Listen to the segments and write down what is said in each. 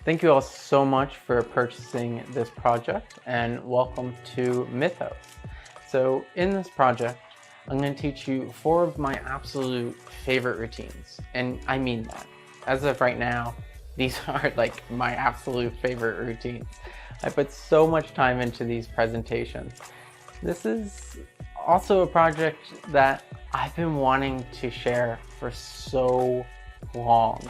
Thank you all so much for purchasing this project, and welcome to Mhto. So in this project, I'm going to teach you 4 of my absolute favorite routines, and I mean that. As of right now, these are like my absolute favorite routines. I put so much time into these presentations. This is also a project that I've been wanting to share for so long.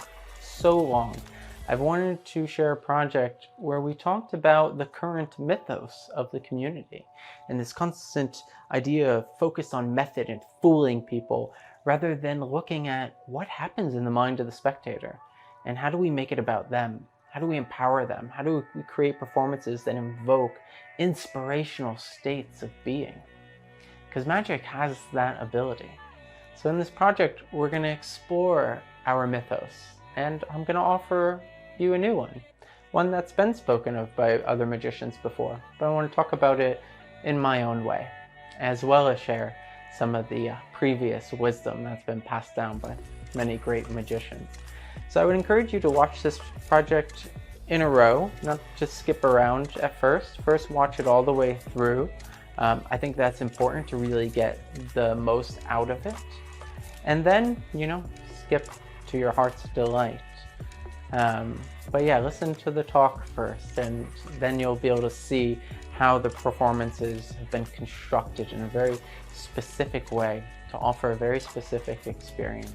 I've wanted to share a project where we talked about the current mythos of the community and this constant idea of focus on method and fooling people rather than looking at what happens in the mind of the spectator and how do we make it about them? How do we empower them? How do we create performances that invoke inspirational states of being? Because magic has that ability. So in this project, we're going to explore our mythos, and I'm going to offer you a new one that's been spoken of by other magicians before, but I want to talk about it in my own way, as well as share some of the previous wisdom that's been passed down by many great magicians. So I would encourage you to watch this project in a row, not just skip around at first. First, watch it all the way through. I think that's important to really get the most out of it. And then, skip to your heart's delight. But yeah, listen to the talk first, and then you'll be able to see how the performances have been constructed in a very specific way to offer a very specific experience.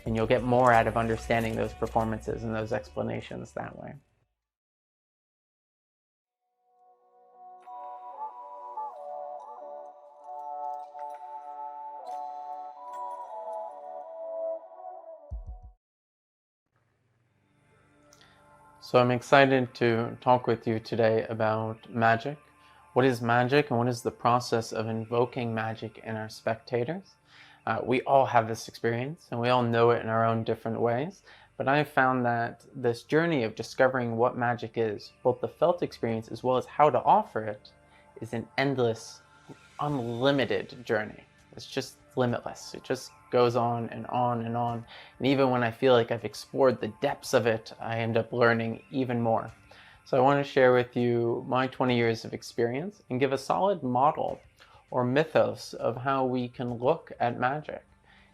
And you'll get more out of understanding those performances and those explanations that way. So I'm excited to talk with you today about magic. What is magic and what is the process of invoking magic in our spectators? We all have this experience and we all know it in our own different ways, but I've found that this journey of discovering what magic is, both the felt experience as well as how to offer it, is an endless, unlimited journey. It's just limitless. It just goes on and on and on. And even when I feel like I've explored the depths of it, I end up learning even more. So I want to share with you my 20 years of experience and give a solid model or mythos of how we can look at magic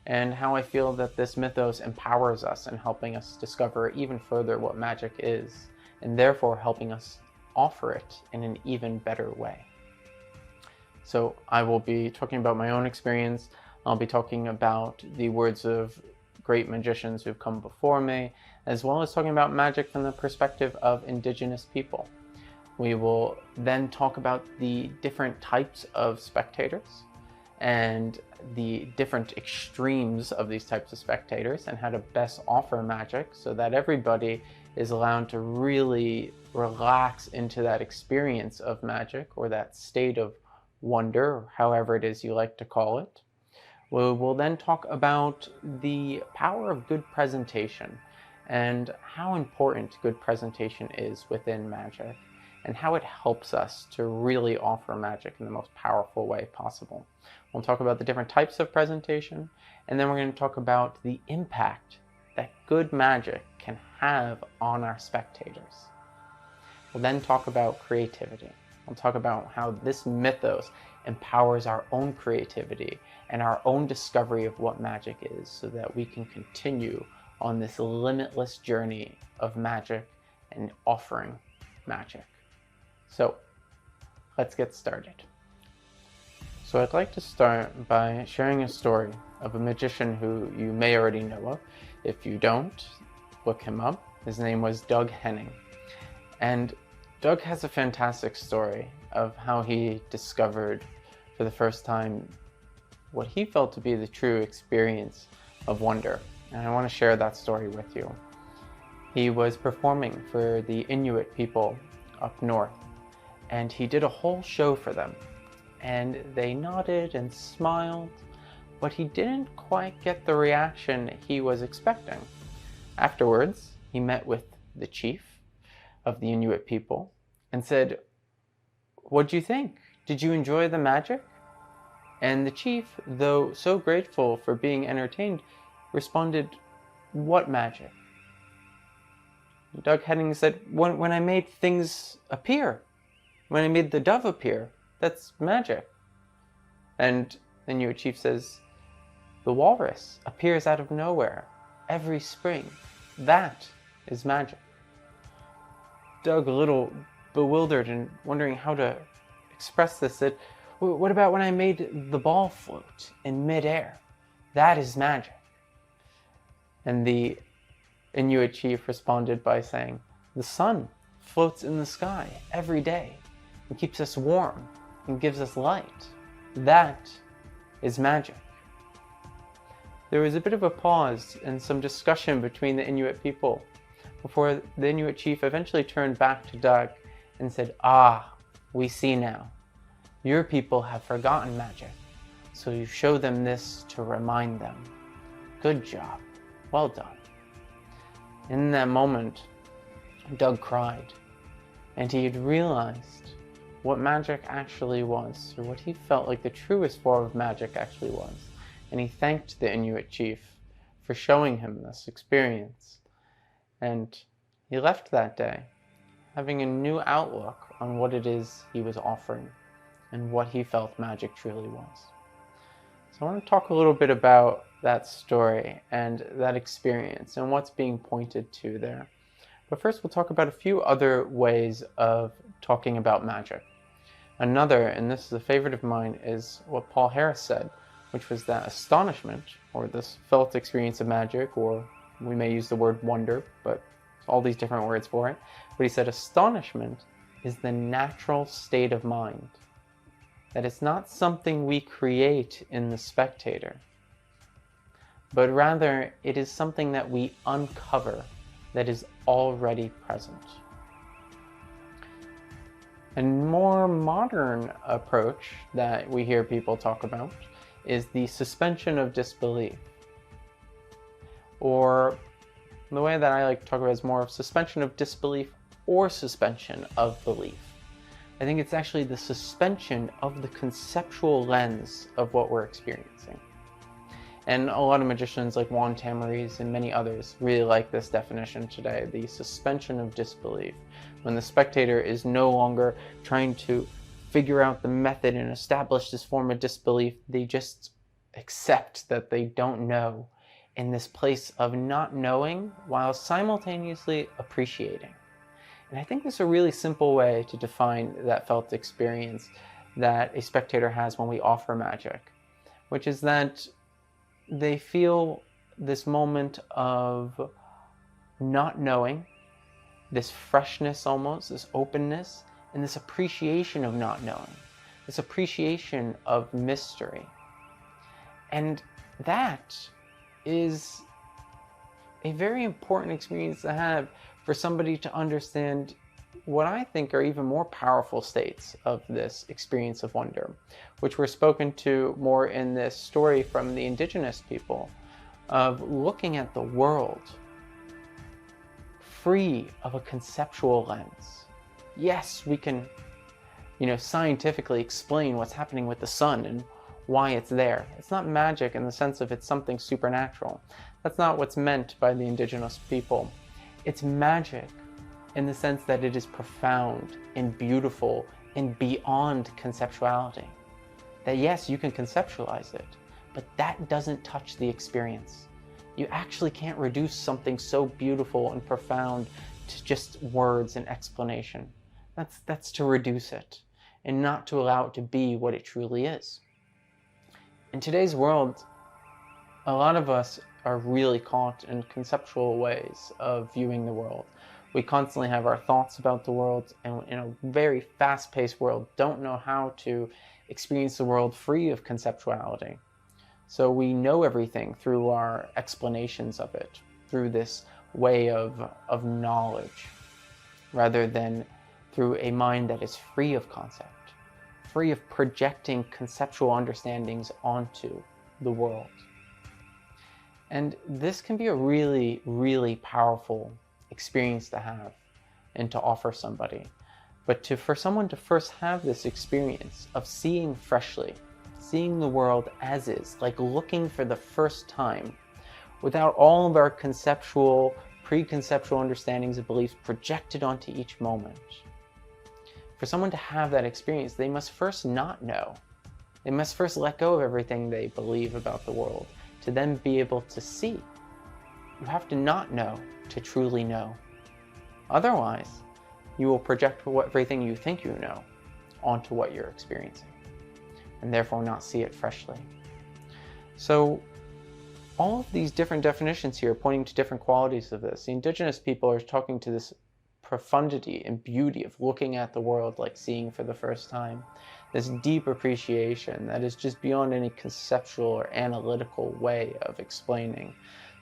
and how I feel that this mythos empowers us in helping us discover even further what magic is, and therefore helping us offer it in an even better way. So I will be talking about my own experience. I'll be talking about the words of great magicians who've come before me, as well as talking about magic from the perspective of indigenous people. We will then talk about the different types of spectators and the different extremes of these types of spectators and how to best offer magic so that everybody is allowed to really relax into that experience of magic or that state of wonder, or however it is you like to call it. We will then talk about the power of good presentation and how important good presentation is within magic and how it helps us to really offer magic in the most powerful way possible. We'll talk about the different types of presentation, and then we're going to talk about the impact that good magic can have on our spectators. We'll then talk about creativity. We'll talk about how this mythos empowers our own creativity and our own discovery of what magic is so that we can continue on this limitless journey of magic and offering magic. So let's get started. So I'd like to start by sharing a story of a magician who you may already know of. If you don't, look him up. His name was Doug Henning. And Doug has a fantastic story of how he discovered for the first time what he felt to be the true experience of wonder. And I want to share that story with you. He was performing for the Inuit people up north, and he did a whole show for them. And they nodded and smiled, but he didn't quite get the reaction he was expecting. Afterwards, he met with the chief of the Inuit people and said, "What'd you think? Did you enjoy the magic?" And the chief, though so grateful for being entertained, responded, "What magic?" Doug Henning said, when I made things appear, when I made the dove appear, that's magic. And the Inuit chief says, the walrus appears out of nowhere every spring. That is magic. Doug, a little bewildered and wondering how to express this, said, what about when I made the ball float in midair? That is magic. And the Inuit chief responded by saying, the sun floats in the sky every day and keeps us warm and gives us light. That is magic. There was a bit of a pause and some discussion between the Inuit people before the Inuit chief eventually turned back to Doug and said, we see now. Your people have forgotten magic, so you show them this to remind them. Good job. Well done. In that moment, Doug cried, and he had realized what magic actually was, or what he felt like the truest form of magic actually was. And he thanked the Inuit chief for showing him this experience. And he left that day having a new outlook on what it is he was offering and what he felt magic truly was. So I want to talk a little bit about that story and that experience and what's being pointed to there. But first we'll talk about a few other ways of talking about magic. Another, and this is a favorite of mine, is what Paul Harris said, which was that astonishment, or this felt experience of magic, or we may use the word wonder, but all these different words for it. But he said astonishment is the natural state of mind. That it's not something we create in the spectator, but rather it is something that we uncover that is already present. A more modern approach that we hear people talk about is the suspension of disbelief. Or the way that I like to talk about it is more of suspension of disbelief or suspension of belief. I think it's actually the suspension of the conceptual lens of what we're experiencing. And a lot of magicians like Juan Tamariz and many others really like this definition today, the suspension of disbelief. When the spectator is no longer trying to figure out the method and establish this form of disbelief, they just accept that they don't know in this place of not knowing while simultaneously appreciating. And I think this is a really simple way to define that felt experience that a spectator has when we offer magic, which is that they feel this moment of not knowing, this freshness almost, this openness, and this appreciation of not knowing, this appreciation of mystery. And that is a very important experience to have for somebody to understand what I think are even more powerful states of this experience of wonder, which were spoken to more in this story from the indigenous people, of looking at the world free of a conceptual lens. Yes, we can, scientifically explain what's happening with the sun and why it's there. It's not magic in the sense of it's something supernatural. That's not what's meant by the indigenous people. It's magic in the sense that it is profound and beautiful and beyond conceptuality. That yes, you can conceptualize it, but that doesn't touch the experience. You actually can't reduce something so beautiful and profound to just words and explanation. That's to reduce it and not to allow it to be what it truly is. In today's world, a lot of us are really caught in conceptual ways of viewing the world. We constantly have our thoughts about the world, and in a very fast-paced world, don't know how to experience the world free of conceptuality. So we know everything through our explanations of it, through this way of knowledge, rather than through a mind that is free of concept, free of projecting conceptual understandings onto the world. And this can be a really, really powerful experience to have and to offer somebody. But for someone to first have this experience of seeing freshly, seeing the world as is, like looking for the first time, without all of our conceptual preconceptual understandings and beliefs projected onto each moment. For someone to have that experience, they must first not know. They must first let go of everything they believe about the world to then be able to see. You have to not know to truly know. Otherwise, you will project everything you think you know onto what you're experiencing, and therefore not see it freshly. So all of these different definitions here pointing to different qualities of this. The indigenous people are talking to this profundity and beauty of looking at the world like seeing for the first time. This deep appreciation that is just beyond any conceptual or analytical way of explaining.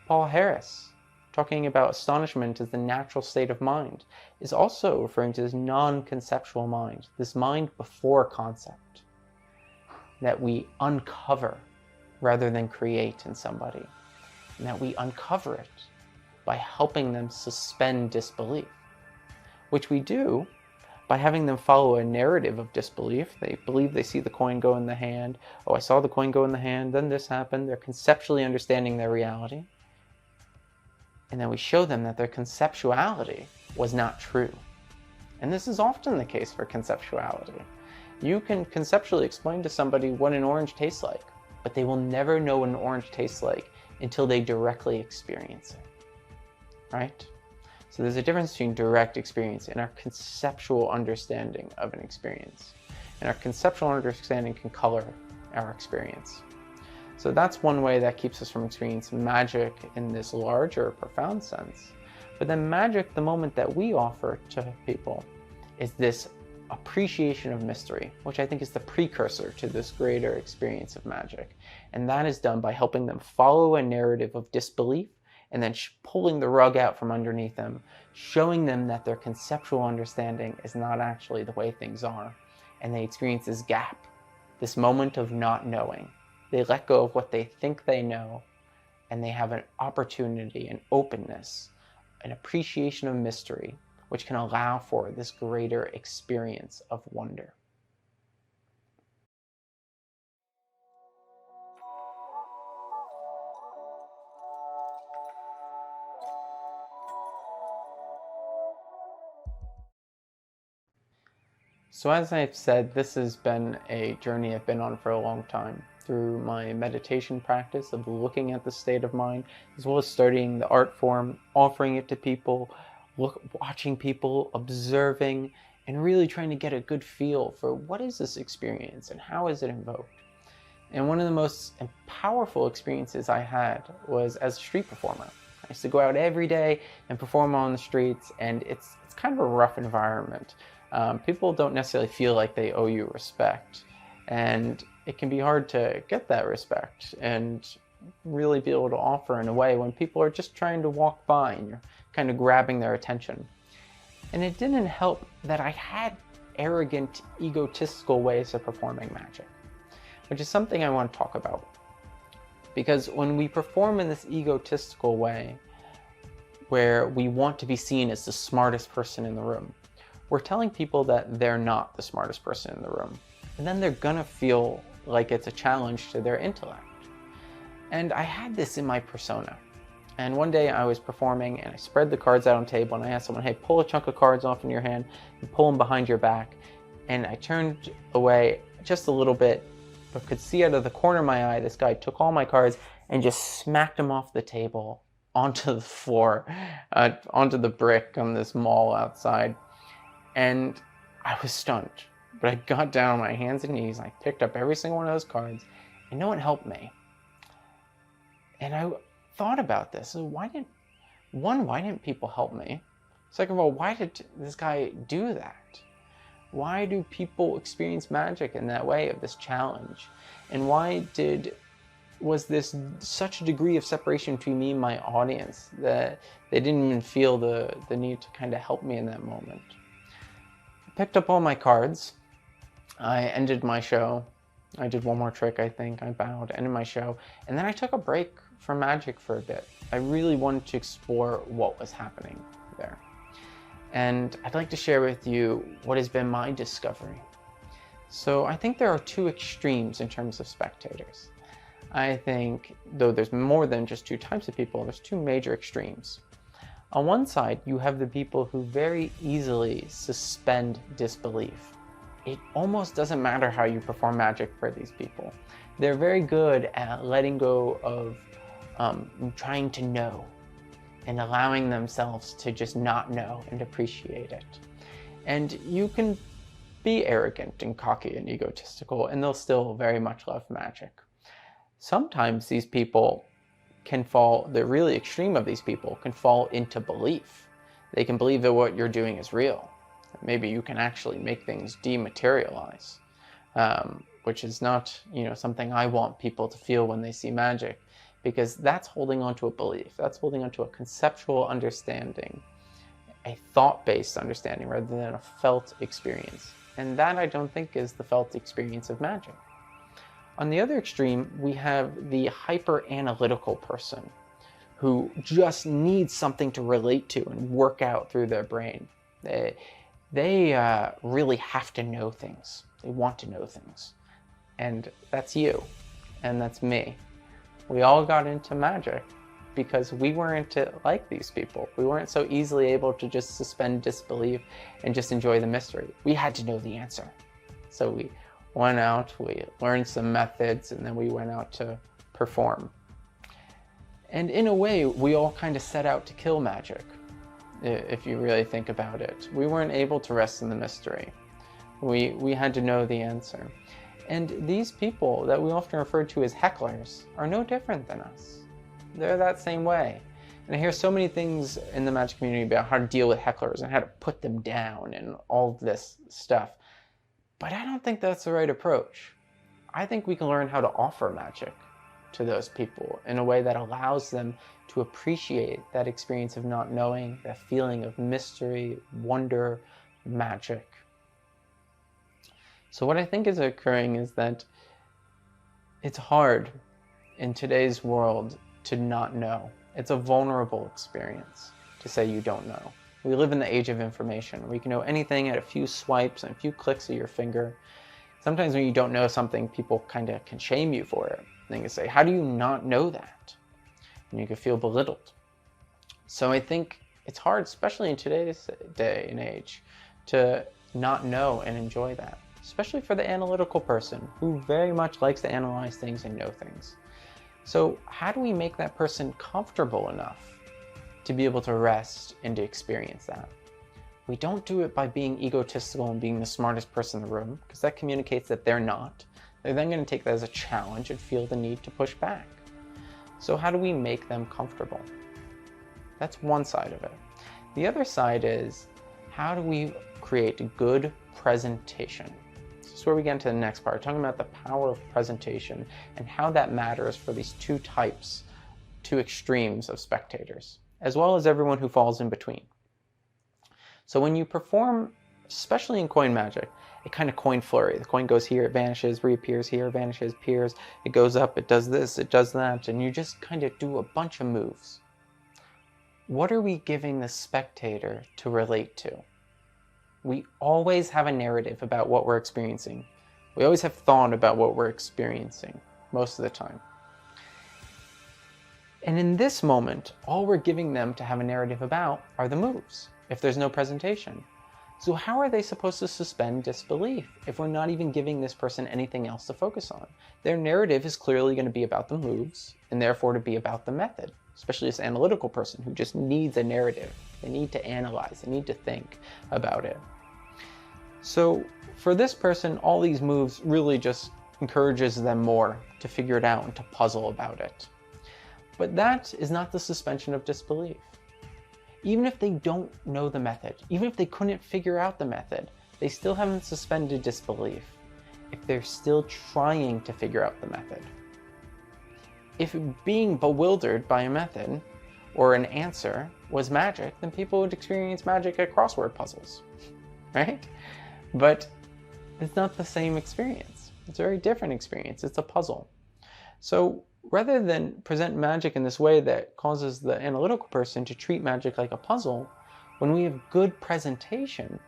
Paul Harris, talking about astonishment as the natural state of mind, is also referring to this non-conceptual mind, this mind before concept, that we uncover rather than create in somebody, and that we uncover it by helping them suspend disbelief, which we do by having them follow a narrative of disbelief. They believe they see the coin go in the hand. Oh, I saw the coin go in the hand, then this happened. They're conceptually understanding their reality. And then we show them that their conceptuality was not true. And this is often the case for conceptuality. You can conceptually explain to somebody what an orange tastes like, but they will never know what an orange tastes like until they directly experience it, right? So there's a difference between direct experience and our conceptual understanding of an experience. And our conceptual understanding can color our experience. So that's one way that keeps us from experiencing magic in this larger, profound sense. But then magic, the moment that we offer to people, is this appreciation of mystery, which I think is the precursor to this greater experience of magic. And that is done by helping them follow a narrative of disbelief and then pulling the rug out from underneath them, showing them that their conceptual understanding is not actually the way things are. And they experience this gap, this moment of not knowing. They let go of what they think they know, and they have an opportunity, an openness, an appreciation of mystery, which can allow for this greater experience of wonder. So as I've said, this has been a journey I've been on for a long time through my meditation practice of looking at the state of mind, as well as studying the art form, offering it to people, watching people, observing, and really trying to get a good feel for what is this experience and how is it invoked. And one of the most powerful experiences I had was as a street performer. I used to go out every day and perform on the streets, and it's kind of a rough environment. People don't necessarily feel like they owe you respect, and it can be hard to get that respect and really be able to offer in a way when people are just trying to walk by and you're kind of grabbing their attention. And it didn't help that I had arrogant, egotistical ways of performing magic, which is something I want to talk about. Because when we perform in this egotistical way, where we want to be seen as the smartest person in the room, we're telling people that they're not the smartest person in the room. And then they're gonna feel like it's a challenge to their intellect. And I had this in my persona. And one day I was performing and I spread the cards out on the table and I asked someone, hey, pull a chunk of cards off in your hand and pull them behind your back. And I turned away just a little bit, but could see out of the corner of my eye, this guy took all my cards and just smacked them off the table onto the floor, onto the brick on this mall outside. And I was stunned, but I got down on my hands and knees, and I picked up every single one of those cards, and no one helped me. And I thought about this. So why didn't people help me? Second of all, why did this guy do that? Why do people experience magic in that way, of this challenge? And why was this such a degree of separation between me and my audience that they didn't even feel the need to kind of help me in that moment? Picked up all my cards. I ended my show. I did one more trick, I think. I bowed, ended my show. And then I took a break from magic for a bit. I really wanted to explore what was happening there. And I'd like to share with you what has been my discovery. So I think there are two extremes in terms of spectators. I think, though there's more than just two types of people, there's two major extremes. On one side, you have the people who very easily suspend disbelief. It almost doesn't matter how you perform magic for these people. They're very good at letting go of trying to know and allowing themselves to just not know and appreciate it. And you can be arrogant and cocky and egotistical, and they'll still very much love magic. Sometimes these people can fall, the really extreme of these people can fall into belief. They can believe that what you're doing is real. Maybe you can actually make things dematerialize, which is not, something I want people to feel when they see magic, because that's holding on to a belief. That's holding on to a conceptual understanding, a thought-based understanding rather than a felt experience. And that I don't think is the felt experience of magic. On the other extreme, we have the hyper-analytical person who just needs something to relate to and work out through their brain. They really have to know things. They want to know things. And that's you, and that's me. We all got into magic because we weren't like these people. We weren't so easily able to just suspend disbelief and just enjoy the mystery. We had to know the answer. So we went out, we learned some methods, and then we went out to perform. And in a way, we all kind of set out to kill magic, if you really think about it. We weren't able to rest in the mystery. We had to know the answer. And these people that we often refer to as hecklers are no different than us. They're that same way. And I hear so many things in the magic community about how to deal with hecklers and how to put them down and all this stuff. But I don't think that's the right approach. I think we can learn how to offer magic to those people in a way that allows them to appreciate that experience of not knowing, that feeling of mystery, wonder, magic. So what I think is occurring is that it's hard in today's world to not know. It's a vulnerable experience to say you don't know. We live in the age of information, where you can know anything at a few swipes and a few clicks of your finger. Sometimes when you don't know something, people kind of can shame you for it. They can say, how do you not know that? And you can feel belittled. So I think it's hard, especially in today's day and age, to not know and enjoy that. Especially for the analytical person who very much likes to analyze things and know things. So how do we make that person comfortable enough to be able to rest and to experience that? We don't do it by being egotistical and being the smartest person in the room, because that communicates that they're not. They're then going to take that as a challenge and feel the need to push back. So how do we make them comfortable? That's one side of it. The other side is, how do we create a good presentation? This is where we get into the next part, talking about the power of presentation and how that matters for these two extremes of spectators, as well as everyone who falls in between. So when you perform, especially in coin magic, a kind of coin flurry. The coin goes here, it vanishes, reappears here, vanishes, appears, it goes up, it does this, it does that, and you just kind of do a bunch of moves. What are we giving the spectator to relate to? We always have a narrative about what we're experiencing. We always have thought about what we're experiencing, most of the time. And in this moment, all we're giving them to have a narrative about are the moves, if there's no presentation. So how are they supposed to suspend disbelief if we're not even giving this person anything else to focus on? Their narrative is clearly going to be about the moves, and therefore to be about the method, especially this analytical person who just needs a narrative. They need to analyze, they need to think about it. So for this person, all these moves really just encourages them more to figure it out and to puzzle about it. But that is not the suspension of disbelief. Even if they don't know the method, even if they couldn't figure out the method, they still haven't suspended disbelief if they're still trying to figure out the method. If being bewildered by a method or an answer was magic, then people would experience magic at crossword puzzles, right? But it's not the same experience. It's a very different experience. It's a puzzle. So rather than present magic in this way that causes the analytical person to treat magic like a puzzle, when we have good presentation,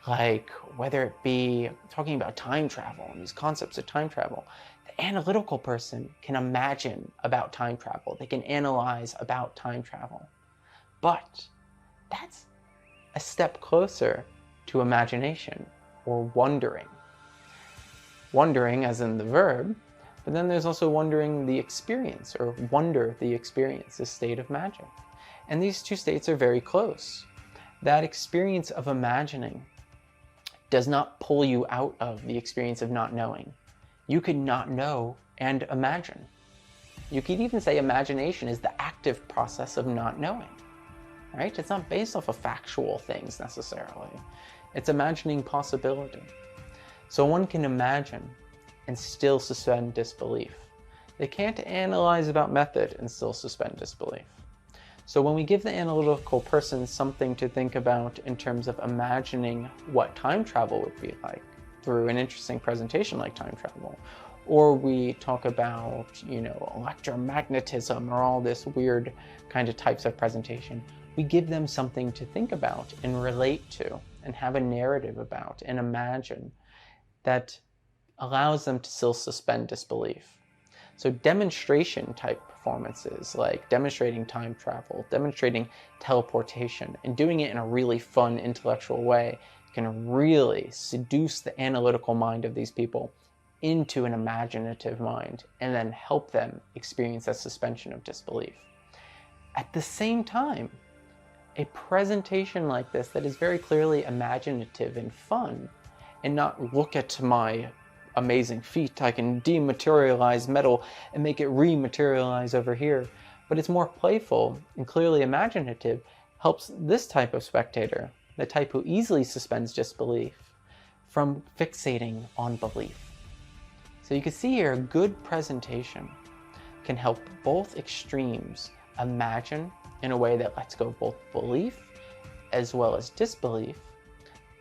like whether it be talking about time travel and these concepts of time travel, the analytical person can imagine about time travel. They can analyze about time travel. But that's a step closer to imagination or wondering. Wondering as in the verb, but then there's also wondering the experience, or wonder the experience, the state of magic. And these two states are very close. That experience of imagining does not pull you out of the experience of not knowing. You could not know and imagine. You could even say imagination is the active process of not knowing, right? It's not based off of factual things necessarily. It's imagining possibility. So one can imagine and still suspend disbelief. They can't analyze about method and still suspend disbelief. So when we give the analytical person something to think about in terms of imagining what time travel would be like through an interesting presentation like time travel, or we talk about, electromagnetism or all this weird kind of types of presentation, we give them something to think about and relate to and have a narrative about and imagine that allows them to still suspend disbelief. So demonstration type performances like demonstrating time travel, demonstrating teleportation, and doing it in a really fun intellectual way can really seduce the analytical mind of these people into an imaginative mind and then help them experience that suspension of disbelief. At the same time, a presentation like this that is very clearly imaginative and fun, and not look at my amazing feat, I can dematerialize metal and make it rematerialize over here, but it's more playful and clearly imaginative, helps this type of spectator, the type who easily suspends disbelief, from fixating on belief. So you can see here a good presentation can help both extremes imagine in a way that lets go of both belief as well as disbelief.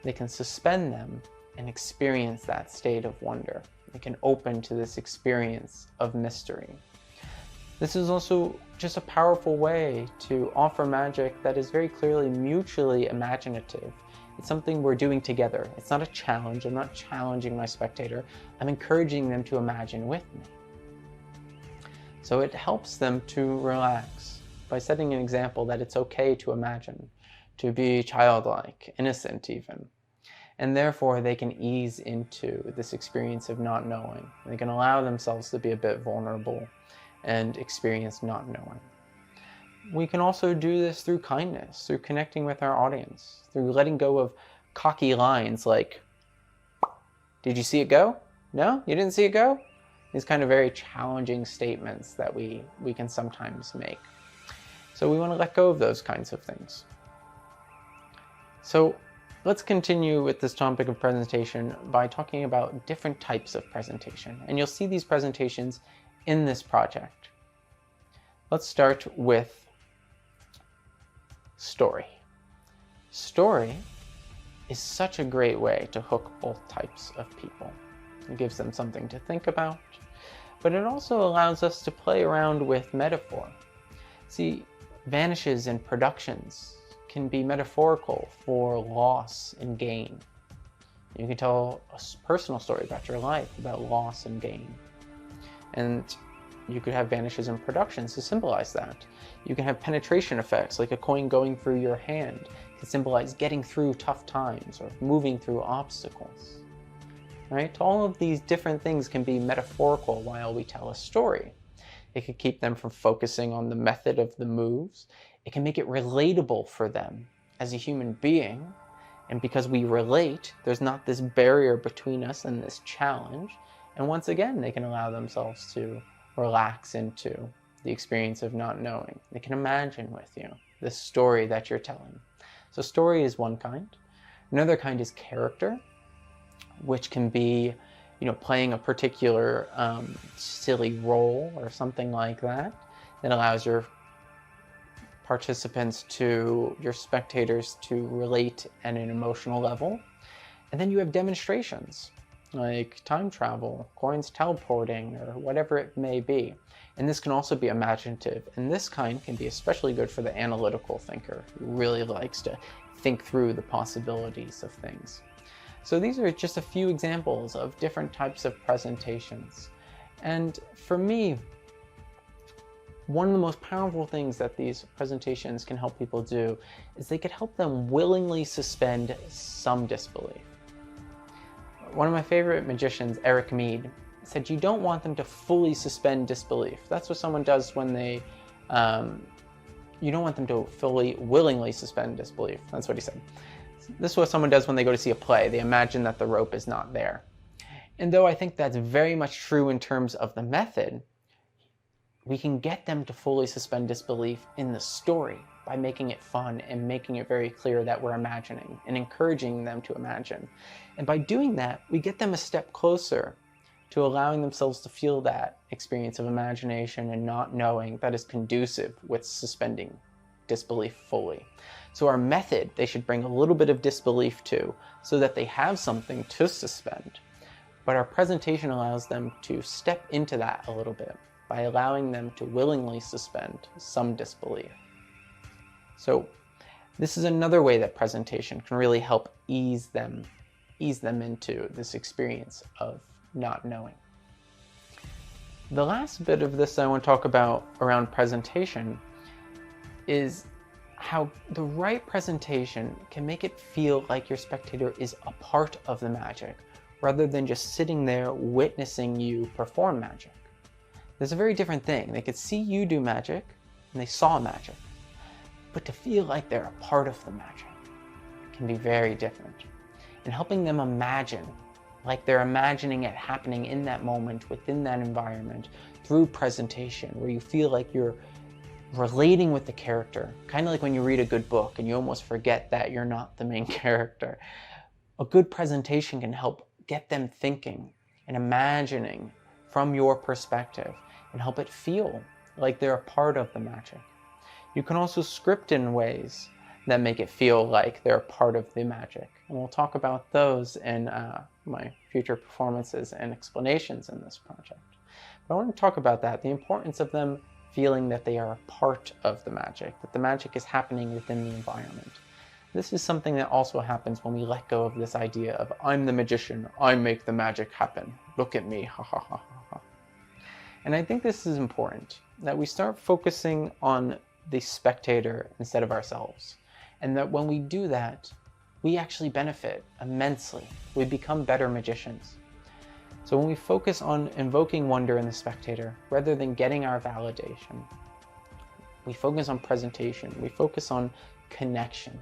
They can suspend them and experience that state of wonder. They can open to this experience of mystery. This is also just a powerful way to offer magic that is very clearly mutually imaginative. It's something we're doing together. It's not a challenge. I'm not challenging my spectator. I'm encouraging them to imagine with me. So it helps them to relax by setting an example that it's okay to imagine, to be childlike, innocent even. And therefore they can ease into this experience of not knowing. They can allow themselves to be a bit vulnerable and experience not knowing. We can also do this through kindness, through connecting with our audience, through letting go of cocky lines like, "Did you see it go? No? You didn't see it go?" These kind of very challenging statements that we can sometimes make. So we want to let go of those kinds of things. So let's continue with this topic of presentation by talking about different types of presentation. And you'll see these presentations in this project. Let's start with story. Story is such a great way to hook both types of people. It gives them something to think about, but it also allows us to play around with metaphor. See, vanishes in productions can be metaphorical for loss and gain. You can tell a personal story about your life, about loss and gain. And you could have vanishes in productions to symbolize that. You can have penetration effects, like a coin going through your hand can symbolize getting through tough times or moving through obstacles. Right? All of these different things can be metaphorical while we tell a story. It could keep them from focusing on the method of the moves. It can make it relatable for them as a human being. And because we relate, there's not this barrier between us and this challenge. And once again, they can allow themselves to relax into the experience of not knowing. They can imagine with you the story that you're telling. So story is one kind. Another kind is character, which can be, playing a particular silly role or something like that. That allows your participants your spectators to relate at an emotional level. And then you have demonstrations, like time travel, coins teleporting, or whatever it may be. And this can also be imaginative. And this kind can be especially good for the analytical thinker who really likes to think through the possibilities of things. So these are just a few examples of different types of presentations. And for me, One of the most powerful things that these presentations can help people do is they could help them willingly suspend some disbelief. One of my favorite magicians, Eric Mead, said you don't want them to fully suspend disbelief. That's what someone does when they, you don't want them to fully, willingly suspend disbelief. That's what he said. This is what someone does when they go to see a play. They imagine that the rope is not there. And though I think that's very much true in terms of the method, we can get them to fully suspend disbelief in the story by making it fun and making it very clear that we're imagining and encouraging them to imagine. And by doing that, we get them a step closer to allowing themselves to feel that experience of imagination and not knowing that is conducive with suspending disbelief fully. So our method, they should bring a little bit of disbelief to, so that they have something to suspend. But our presentation allows them to step into that a little bit by allowing them to willingly suspend some disbelief. So this is another way that presentation can really help ease them into this experience of not knowing. The last bit of this I want to talk about around presentation is how the right presentation can make it feel like your spectator is a part of the magic, rather than just sitting there witnessing you perform magic. There's a very different thing. They could see you do magic, and they saw magic. But to feel like they're a part of the magic can be very different. And helping them imagine, like they're imagining it happening in that moment, within that environment, through presentation, where you feel like you're relating with the character, kind of like when you read a good book and you almost forget that you're not the main character. A good presentation can help get them thinking and imagining from your perspective and help it feel like they're a part of the magic. You can also script in ways that make it feel like they're a part of the magic. And we'll talk about those in my future performances and explanations in this project. But I want to talk about that, the importance of them feeling that they are a part of the magic, that the magic is happening within the environment. This is something that also happens when we let go of this idea of, I'm the magician, I make the magic happen, look at me, ha ha ha ha ha. And I think this is important, that we start focusing on the spectator instead of ourselves. And that when we do that, we actually benefit immensely. We become better magicians. So when we focus on invoking wonder in the spectator, rather than getting our validation, we focus on presentation, we focus on connection,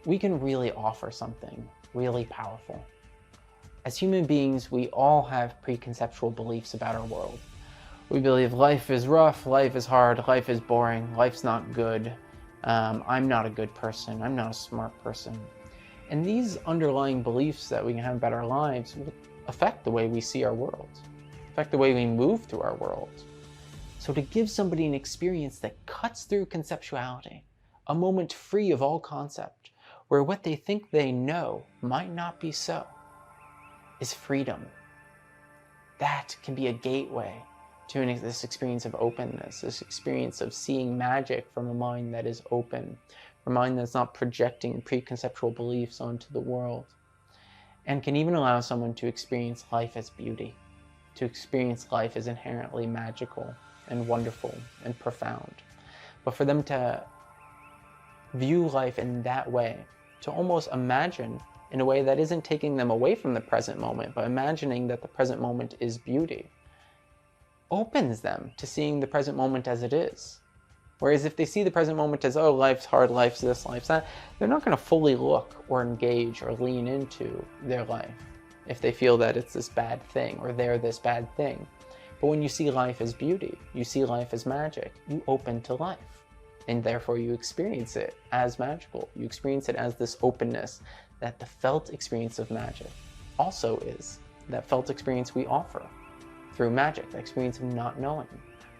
we can really offer something really powerful. As human beings, we all have preconceptual beliefs about our world. We believe life is rough, life is hard, life is boring, life's not good, I'm not a good person, I'm not a smart person. And these underlying beliefs that we can have about our lives will affect the way we see our world, affect the way we move through our world. So to give somebody an experience that cuts through conceptuality, a moment free of all concept, where what they think they know might not be so, is freedom. That can be a gateway to this experience of openness, this experience of seeing magic from a mind that is open, a mind that's not projecting preconceptual beliefs onto the world, and can even allow someone to experience life as beauty, to experience life as inherently magical and wonderful and profound. But for them to view life in that way, to almost imagine in a way that isn't taking them away from the present moment, but imagining that the present moment is beauty, opens them to seeing the present moment as it is. Whereas if they see the present moment as, oh, life's hard, life's this, life's that, they're not going to fully look or engage or lean into their life if they feel that it's this bad thing or they're this bad thing. But when you see life as beauty, you see life as magic, you open to life. And therefore you experience it as magical. You experience it as this openness that the felt experience of magic also is, that felt experience we offer through magic, the experience of not knowing,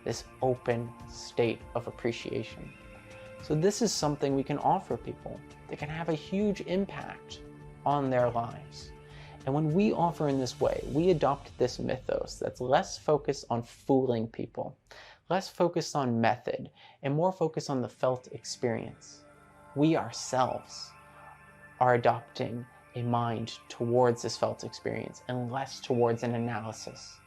this open state of appreciation. So this is something we can offer people that can have a huge impact on their lives. And when we offer in this way, we adopt this mythos that's less focused on fooling people, less focused on method, and more focused on the felt experience. We ourselves are adopting a mind towards this felt experience and less towards an analysis.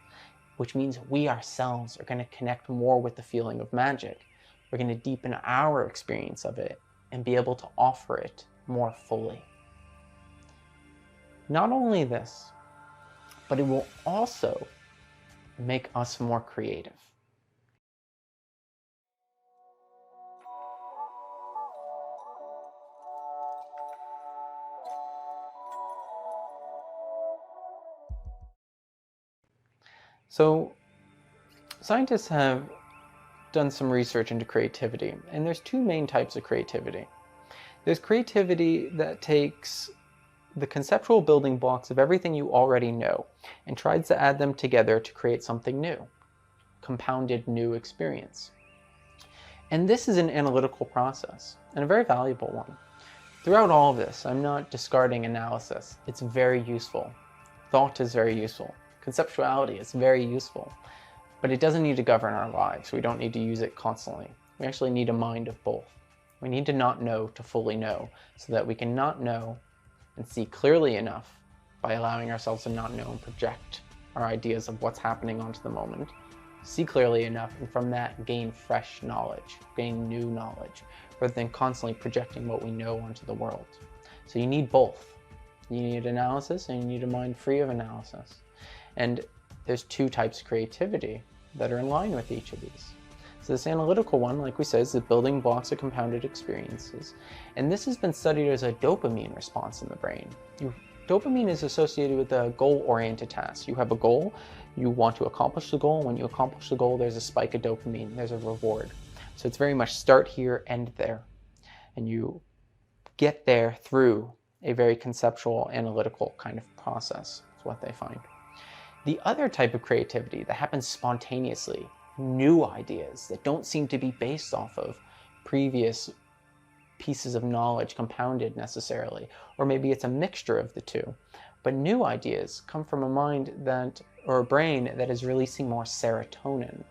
which means we ourselves are going to connect more with the feeling of magic. We're going to deepen our experience of it and be able to offer it more fully. Not only this, but it will also make us more creative. So scientists have done some research into creativity, and there's two main types of creativity. There's creativity that takes the conceptual building blocks of everything you already know and tries to add them together to create something new, compounded new experience. And this is an analytical process, and a very valuable one. Throughout all of this, I'm not discarding analysis. It's very useful. Thought is very useful. Conceptuality is very useful. But it doesn't need to govern our lives. We don't need to use it constantly. We actually need a mind of both. We need to not know to fully know, so that we can not know and see clearly enough by allowing ourselves to not know and project our ideas of what's happening onto the moment, see clearly enough, and from that gain fresh knowledge, gain new knowledge, rather than constantly projecting what we know onto the world. So you need both. You need analysis and you need a mind free of analysis. And there's two types of creativity that are in line with each of these. So this analytical one, like we said, is the building blocks of compounded experiences. And this has been studied as a dopamine response in the brain. Dopamine is associated with a goal-oriented task. You have a goal, you want to accomplish the goal. When you accomplish the goal, there's a spike of dopamine, there's a reward. So it's very much start here, end there. And you get there through a very conceptual, analytical kind of process, is what they find. The other type of creativity that happens spontaneously, new ideas that don't seem to be based off of previous pieces of knowledge compounded necessarily, or maybe it's a mixture of the two. But new ideas come from a mind that, or a brain that is releasing more serotonin.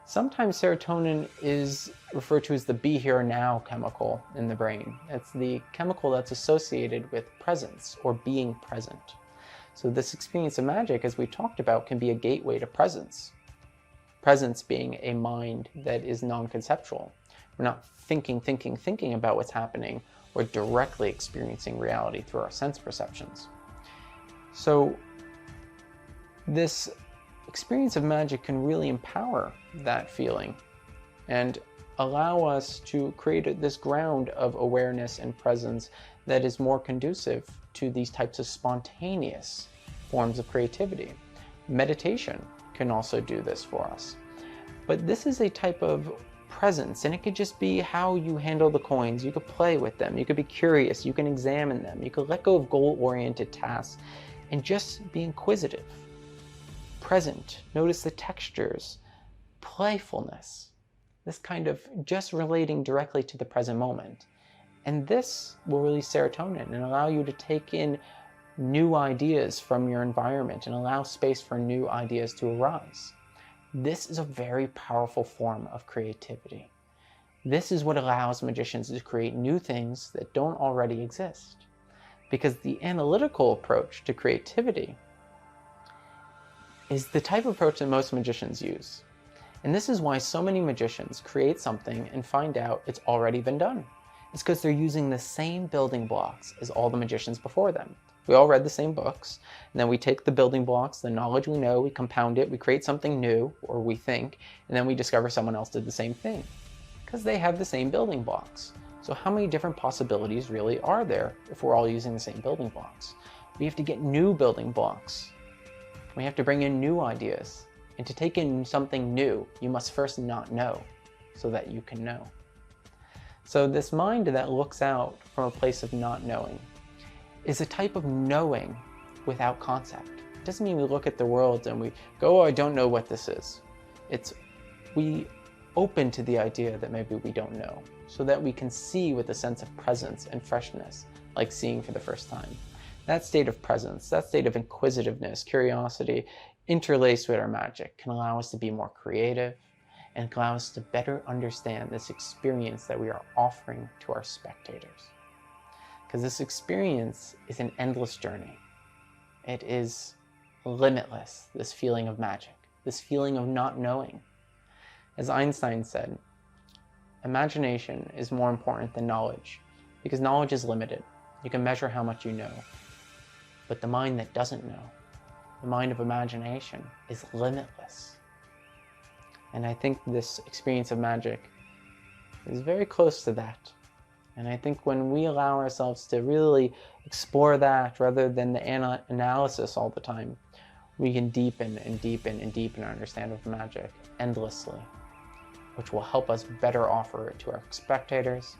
Sometimes serotonin is referred to as the be here now chemical in the brain. It's the chemical that's associated with presence or being present. So this experience of magic, as we talked about, can be a gateway to presence. Presence being a mind that is non-conceptual. We're not thinking about what's happening. We're directly experiencing reality through our sense perceptions. So this experience of magic can really empower that feeling and allow us to create this ground of awareness and presence that is more conducive to these types of spontaneous forms of creativity. Meditation can also do this for us. But this is a type of presence, and it could just be how you handle the coins. You could play with them, you could be curious, you can examine them, you could let go of goal-oriented tasks and just be inquisitive, present, notice the textures, playfulness, this kind of just relating directly to the present moment. And this will release serotonin and allow you to take in new ideas from your environment and allow space for new ideas to arise. This is a very powerful form of creativity. This is what allows magicians to create new things that don't already exist. Because the analytical approach to creativity is the type of approach that most magicians use. And this is why so many magicians create something and find out it's already been done. It's because they're using the same building blocks as all the magicians before them. We all read the same books, and then we take the building blocks, the knowledge we know, we compound it, we create something new, or we think, and then we discover someone else did the same thing. Because they have the same building blocks. So how many different possibilities really are there if we're all using the same building blocks? We have to get new building blocks. We have to bring in new ideas. And to take in something new, you must first not know, so that you can know. So this mind that looks out from a place of not knowing is a type of knowing without concept. It doesn't mean we look at the world and we go, oh, I don't know what this is. It's we open to the idea that maybe we don't know, so that we can see with a sense of presence and freshness, like seeing for the first time. That state of presence, that state of inquisitiveness, curiosity, interlaced with our magic, can allow us to be more creative and allow us to better understand this experience that we are offering to our spectators. Because this experience is an endless journey. It is limitless, this feeling of magic. this feeling of not knowing. As Einstein said, imagination is more important than knowledge, because knowledge is limited. You can measure how much you know. But the mind that doesn't know, the mind of imagination, is limitless. And I think this experience of magic is very close to that. And I think when we allow ourselves to really explore that rather than the analysis all the time, we can deepen and deepen and deepen our understanding of magic endlessly, which will help us better offer it to our spectators,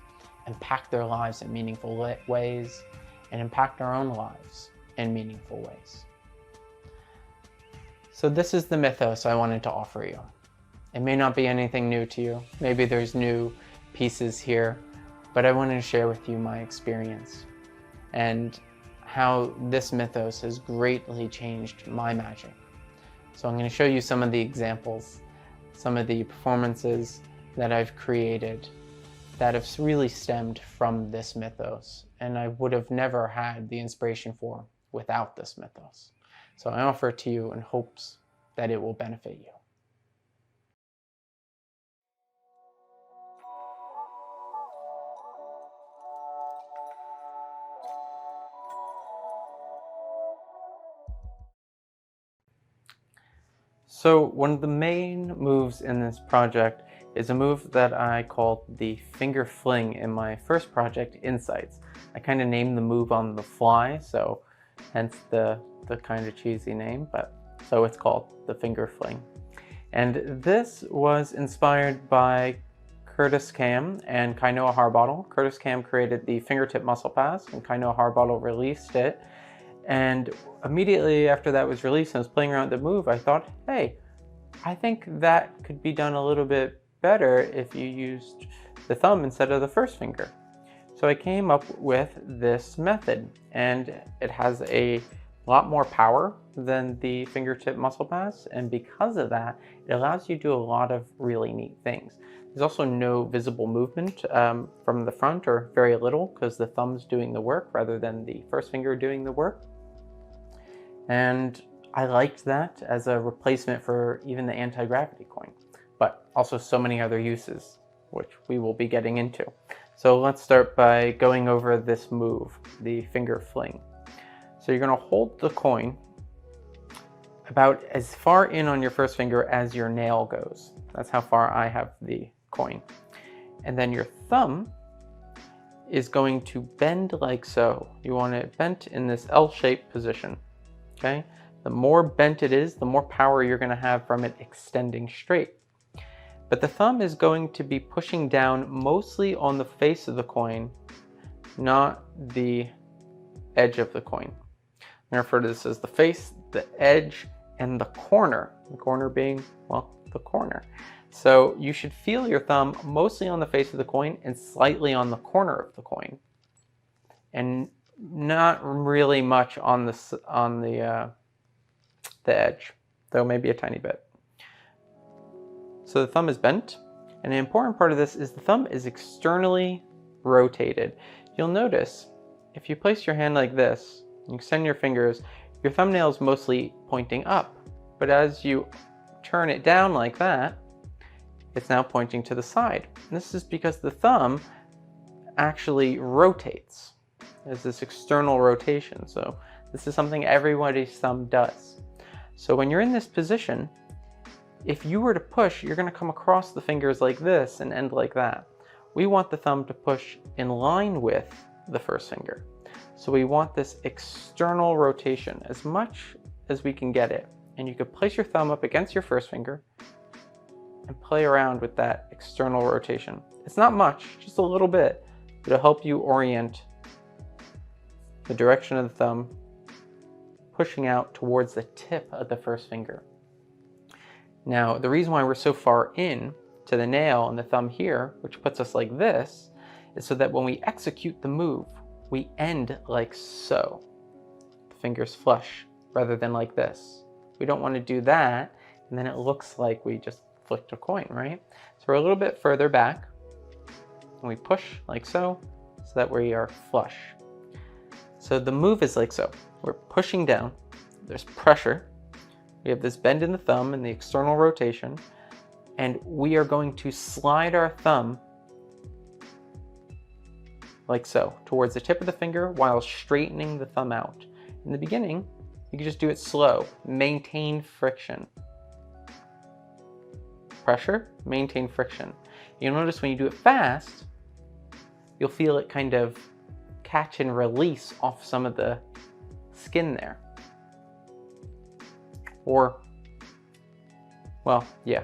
impact their lives in meaningful ways, and impact our own lives in meaningful ways. So this is the mythos I wanted to offer you. It may not be anything new to you. Maybe there's new pieces here, but I wanted to share with you my experience and how this mythos has greatly changed my magic. So I'm going to show you some of the examples, some of the performances that I've created that have really stemmed from this mythos, and I would have never had the inspiration for without this mythos. So I offer it to you in hopes that it will benefit you. So one of the main moves in this project is a move that I called the finger fling in my first project, Insights. I kind of named the move on the fly, so hence the kind of cheesy name, but so it's called the finger fling. And this was inspired by Curtis Cam and Kainoa Harbottle. Curtis Cam created the fingertip muscle pass, and Kainoa Harbottle released it. And immediately after that was released and I was playing around with the move, I thought, hey, I think that could be done a little bit better if you used the thumb instead of the first finger. So I came up with this method, and it has a lot more power than the fingertip muscle pass, and because of that, it allows you to do a lot of really neat things. There's also no visible movement from the front, or very little, because the thumb's doing the work rather than the first finger doing the work. And I liked that as a replacement for even the anti-gravity coin, but also so many other uses, which we will be getting into. So let's start by going over this move, the finger fling. So you're going to hold the coin about as far in on your first finger as your nail goes. That's how far I have the coin. And then your thumb is going to bend like so. You want it bent in this L-shaped position. Okay? The more bent it is, the more power you're going to have from it extending straight. But the thumb is going to be pushing down mostly on the face of the coin, not the edge of the coin. I'm going to refer to this as the face, the edge, and the corner. The corner being, well, the corner. So you should feel your thumb mostly on the face of the coin and slightly on the corner of the coin, and not really much on the edge, though maybe a tiny bit. So the thumb is bent, and an important part of this is the thumb is externally rotated. You'll notice if you place your hand like this, you extend your fingers, your thumbnail is mostly pointing up, but as you turn it down like that, it's now pointing to the side. And this is because the thumb actually rotates. There's this external rotation, so this is something everybody's thumb does. So when you're in this position, if you were to push, you're going to come across the fingers like this and end like that. We want the thumb to push in line with the first finger. So we want this external rotation as much as we can get it. And you could place your thumb up against your first finger and play around with that external rotation. It's not much, just a little bit, but it'll help you orient the direction of the thumb pushing out towards the tip of the first finger. Now, the reason why we're so far in to the nail and the thumb here, which puts us like this, is so that when we execute the move, we end like so. The fingers flush rather than like this. We don't want to do that, and then it looks like we just flicked a coin, right? So we're a little bit further back, and we push like so that we are flush. So the move is like so. We're pushing down, there's pressure, We have this bend in the thumb and the external rotation, and we are going to slide our thumb like so, towards the tip of the finger while straightening the thumb out. In the beginning, you can just do it slow. Maintain friction. Pressure, maintain friction. You'll notice when you do it fast, you'll feel it kind of catch and release off some of the skin there. Or, well, yeah.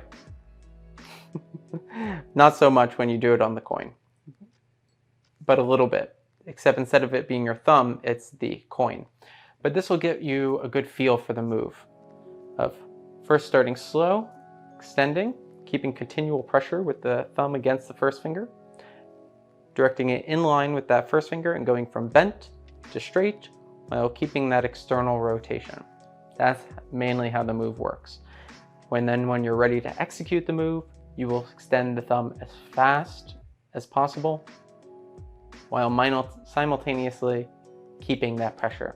Not so much when you do it on the coin, but a little bit, except instead of it being your thumb, it's the coin. But this will get you a good feel for the move of first starting slow, extending, keeping continual pressure with the thumb against the first finger, directing it in line with that first finger and going from bent to straight while keeping that external rotation. That's mainly how the move works. When you're ready to execute the move, you will extend the thumb as fast as possible while simultaneously keeping that pressure.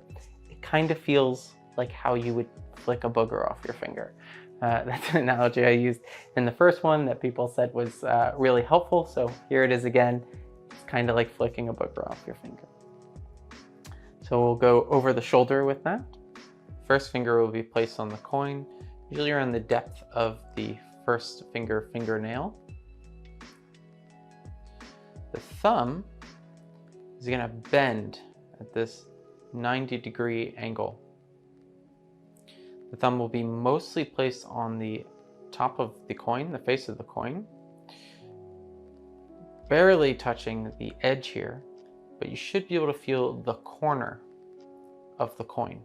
It kind of feels like how you would flick a booger off your finger. That's an analogy I used in the first one that people said was really helpful, so here it is again. It's kind of like flicking a booger off your finger. So we'll go over the shoulder with that. First finger will be placed on the coin, usually around the depth of the first fingernail. The thumb is going to bend at this 90-degree angle. The thumb will be mostly placed on the top of the coin, the face of the coin, barely touching the edge here, but you should be able to feel the corner of the coin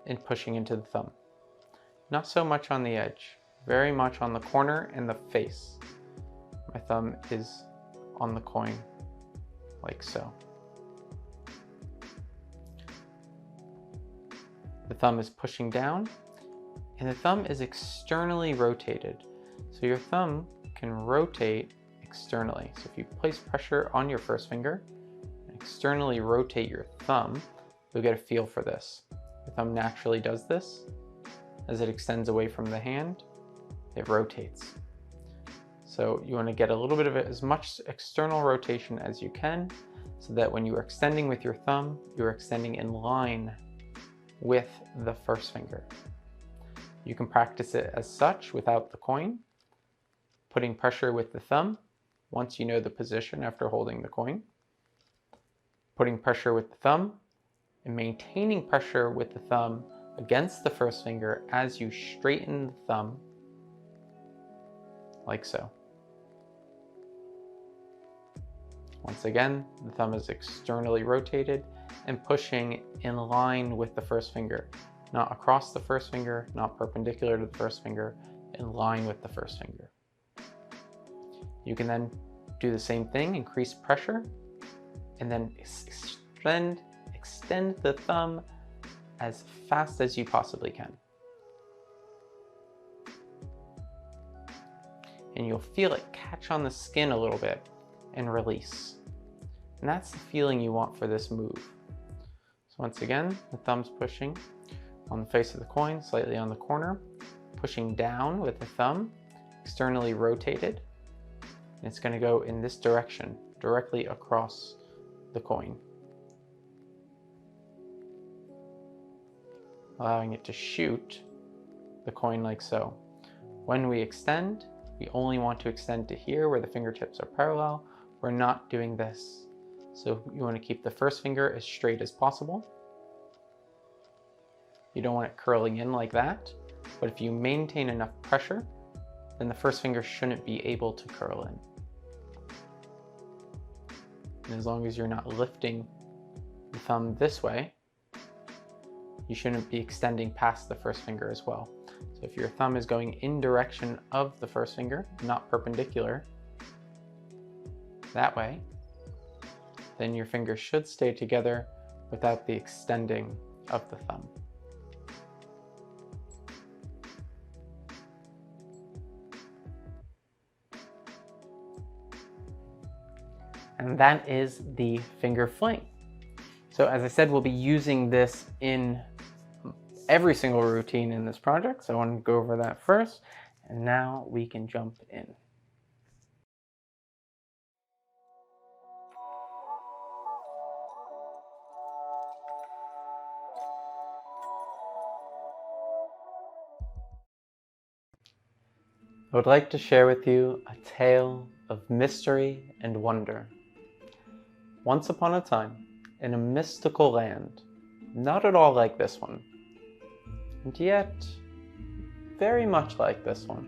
in pushing into the thumb. Not so much on the edge, very much on the corner and the face. My thumb is on the coin like so. The thumb is pushing down, and the thumb is externally rotated. So your thumb can rotate externally. So if you place pressure on your first finger and externally rotate your thumb, you'll get a feel for this. The thumb naturally does this. As it extends away from the hand, it rotates. So you want to get a little bit of as much external rotation as you can, so that when you are extending with your thumb, you're extending in line with the first finger. You can practice it as such without the coin, putting pressure with the thumb once you know the position after holding the coin, putting pressure with the thumb, and maintaining pressure with the thumb against the first finger as you straighten the thumb, like so. Once again, the thumb is externally rotated and pushing in line with the first finger, not across the first finger, not perpendicular to the first finger, in line with the first finger. You can then do the same thing, increase pressure, and then extend the thumb as fast as you possibly can. And you'll feel it catch on the skin a little bit and release. And that's the feeling you want for this move. So once again, the thumb's pushing on the face of the coin, slightly on the corner, pushing down with the thumb, externally rotated. And it's going to go in this direction, directly across the coin, allowing it to shoot the coin like so. When we extend, we only want to extend to here where the fingertips are parallel. We're not doing this. So you want to keep the first finger as straight as possible. You don't want it curling in like that, but if you maintain enough pressure, then the first finger shouldn't be able to curl in. And as long as you're not lifting the thumb this way, you shouldn't be extending past the first finger as well. So if your thumb is going in direction of the first finger, not perpendicular, that way, then your fingers should stay together without the extending of the thumb. And that is the finger fling. So as I said, we'll be using this in every single routine in this project, so I want to go over that first, and now we can jump in. I would like to share with you a tale of mystery and wonder. Once upon a time, in a mystical land, not at all like this one, and yet very much like this one,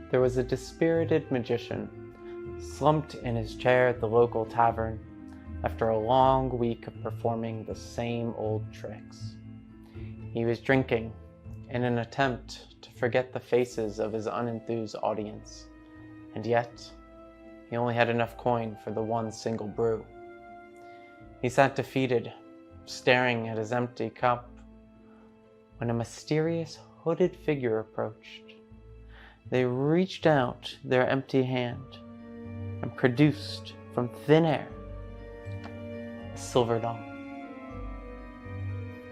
there was a dispirited magician slumped in his chair at the local tavern after a long week of performing the same old tricks. He was drinking in an attempt to forget the faces of his unenthused audience, and yet he only had enough coin for the one single brew. He sat defeated, staring at his empty cup, when a mysterious hooded figure approached. They reached out their empty hand and produced from thin air a silver dollar.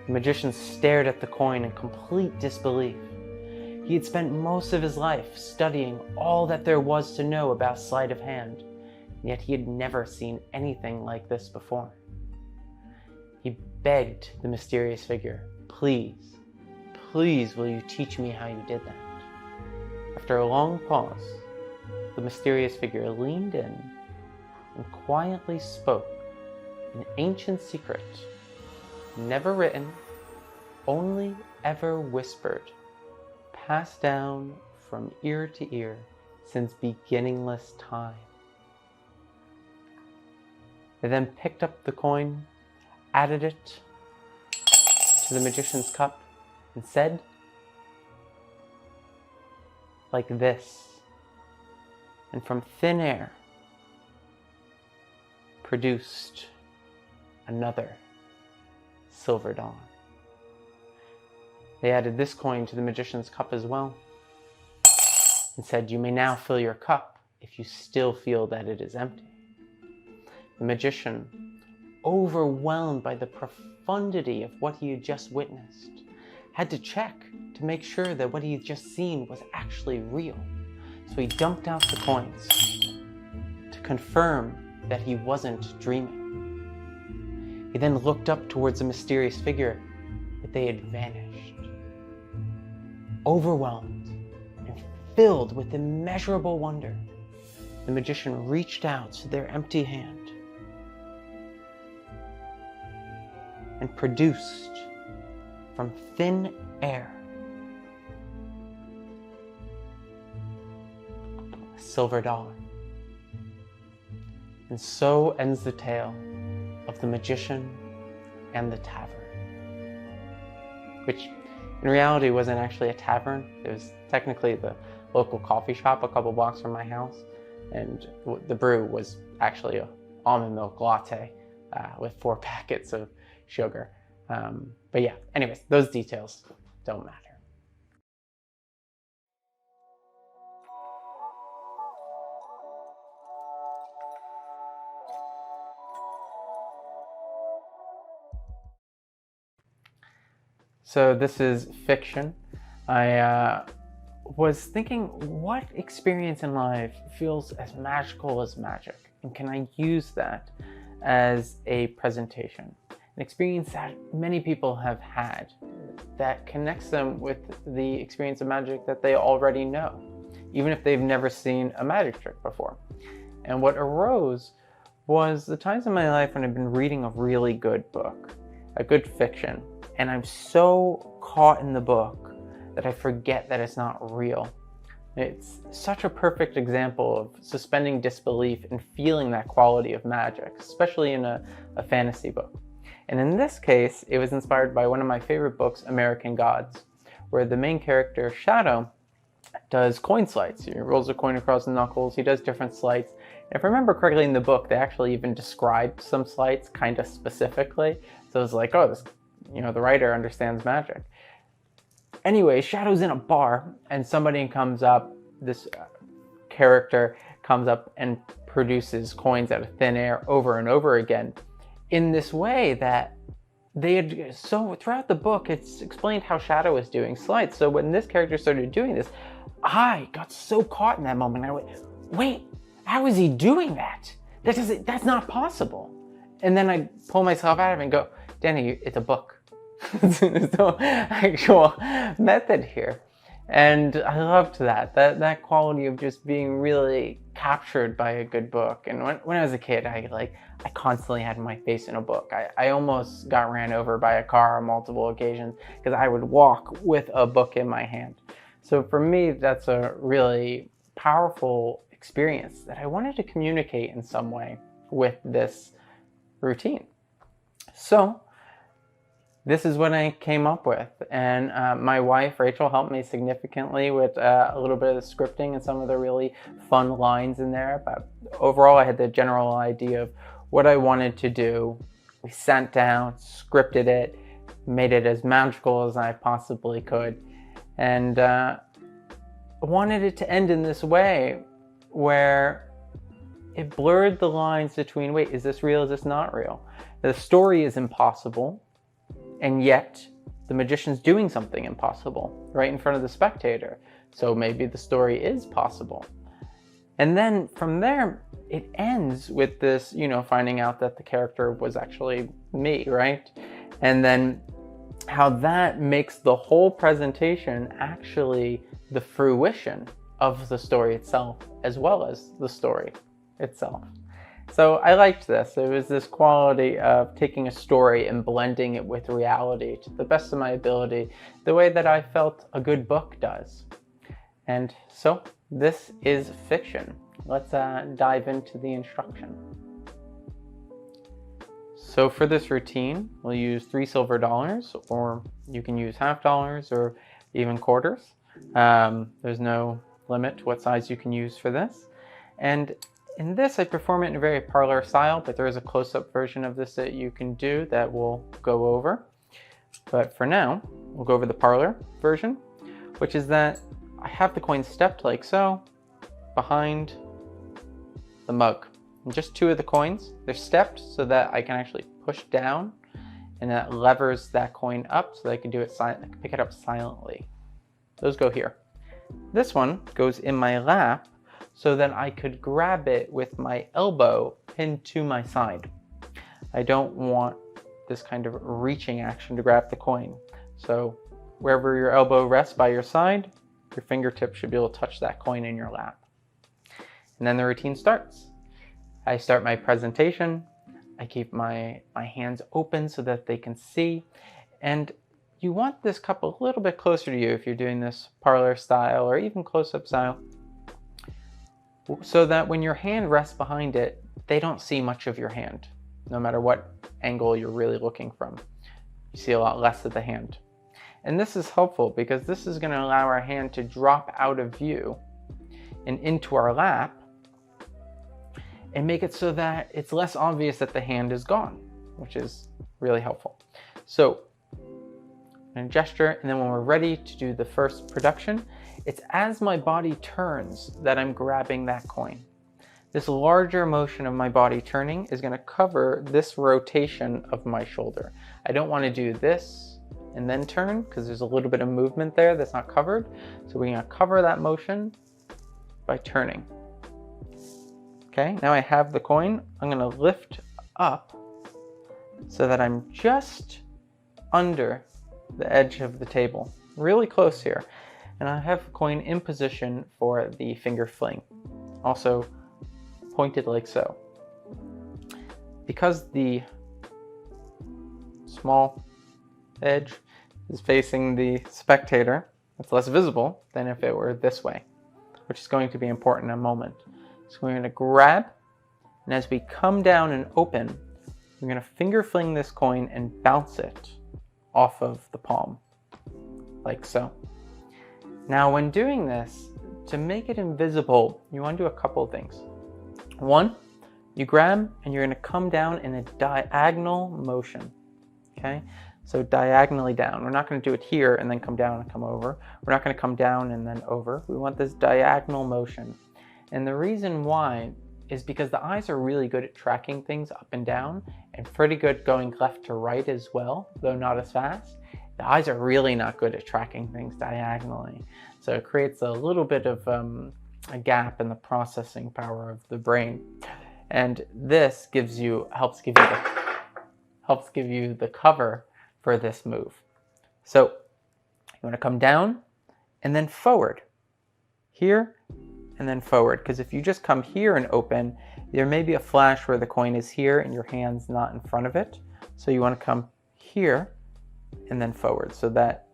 The magician stared at the coin in complete disbelief. He had spent most of his life studying all that there was to know about sleight of hand, yet he had never seen anything like this before. He begged the mysterious figure, "Please, please will you teach me how you did that?" After a long pause, the mysterious figure leaned in and quietly spoke an ancient secret, never written, only ever whispered, passed down from ear to ear since beginningless time. They then picked up the coin, added it to the magician's cup, and said, like this, and from thin air produced another silver dollar. They added this coin to the magician's cup as well, and said, "You may now fill your cup if you still feel that it is empty." The magician, overwhelmed by the profundity of what he had just witnessed, had to check to make sure that what he had just seen was actually real. So he dumped out the coins to confirm that he wasn't dreaming. He then looked up towards the mysterious figure, but they had vanished. Overwhelmed and filled with immeasurable wonder, the magician reached out to their empty hand and produced from thin air a silver dollar. And so ends the tale of the magician and the tavern, which in reality wasn't actually a tavern. It was technically the local coffee shop a couple blocks from my house, and the brew was actually a almond milk latte with 4 packets of sugar. But yeah, anyways, those details don't matter. So this is fiction. I was thinking, what experience in life feels as magical as magic? And can I use that as a presentation? An experience that many people have had that connects them with the experience of magic that they already know, even if they've never seen a magic trick before. And what arose was the times in my life when I've been reading a really good book, a good fiction, and I'm so caught in the book that I forget that it's not real. It's such a perfect example of suspending disbelief and feeling that quality of magic, especially in a fantasy book. And in this case, it was inspired by one of my favorite books, American Gods, where the main character, Shadow, does coin sleights. He rolls a coin across the knuckles, he does different sleights. And if I remember correctly in the book, they actually even described some sleights kind of specifically. So it was like, oh, this, the writer understands magic. Anyway, Shadow's in a bar, and somebody comes up, this character comes up and produces coins out of thin air over and over again in this way that they had, so throughout the book, it's explained how Shadow is doing sleights. So when this character started doing this, I got so caught in that moment. I went, wait, how is he doing that? That's not possible. And then I pull myself out of it and go, Danny, it's a book. There's no actual method here. And I loved that quality of just being really captured by a good book. And when I was a kid, I constantly had my face in a book. I almost got ran over by a car on multiple occasions because I would walk with a book in my hand. So for me, that's a really powerful experience that I wanted to communicate in some way with this routine. So this is what I came up with, and my wife Rachel helped me significantly with a little bit of the scripting and some of the really fun lines in there, but overall I had the general idea of what I wanted to do. We sat down, scripted it, made it as magical as I possibly could, and wanted it to end in this way where it blurred the lines between, wait, is this real, is this not real? The story is impossible, and yet the magician's doing something impossible right in front of the spectator. So maybe the story is possible. And then from there, it ends with this, finding out that the character was actually me, right? And then how that makes the whole presentation actually the fruition of the story itself, as well as the story itself. So I liked this. It was this quality of taking a story and blending it with reality to the best of my ability, the way that I felt a good book does. And so this is fiction. Let's dive into the instruction. So for this routine, we'll use $3 silver, or you can use $half or even quarters. There's no limit to what size you can use for this. And in this, I perform it in a very parlor style, but there is a close-up version of this that you can do that we'll go over. But for now, we'll go over the parlor version, which is that I have the coin stepped like so, behind the mug. And just two of the coins, they're stepped so that I can actually push down, and that levers that coin up so that I can do it silent. I can pick it up silently. Those go here. This one goes in my lap so that I could grab it with my elbow pinned to my side. I don't want this kind of reaching action to grab the coin. So wherever your elbow rests by your side, your fingertip should be able to touch that coin in your lap. And then the routine starts. I start my presentation. I keep my hands open so that they can see. And you want this cup a little bit closer to you if you're doing this parlor style or even close-up style, so that when your hand rests behind it, they don't see much of your hand, no matter what angle you're really looking from. You see a lot less of the hand. And this is helpful because this is going to allow our hand to drop out of view and into our lap and make it so that it's less obvious that the hand is gone, which is really helpful. So I'm going to gesture, and then when we're ready to do the first production, it's as my body turns that I'm grabbing that coin. This larger motion of my body turning is going to cover this rotation of my shoulder. I don't want to do this and then turn because there's a little bit of movement there that's not covered. So we're going to cover that motion by turning. Okay, now I have the coin. I'm going to lift up so that I'm just under the edge of the table, really close here. And I have the coin in position for the finger fling, also pointed like so. Because the small edge is facing the spectator, it's less visible than if it were this way, which is going to be important in a moment. So we're going to grab, and as we come down and open, we're going to finger fling this coin and bounce it off of the palm, like so. Now when doing this, to make it invisible, you want to do a couple of things. One, you grab and you're going to come down in a diagonal motion, okay? So diagonally down. We're not going to do it here and then come down and come over. We're not going to come down and then over. We want this diagonal motion. And the reason why is because the eyes are really good at tracking things up and down and pretty good going left to right as well, though not as fast. The eyes are really not good at tracking things diagonally. So it creates a little bit of a gap in the processing power of the brain. And this helps give you the cover for this move. So you want to come down and then forward. Here and then forward. Because if you just come here and open, there may be a flash where the coin is here and your hand's not in front of it. So you want to come here and then forward, so that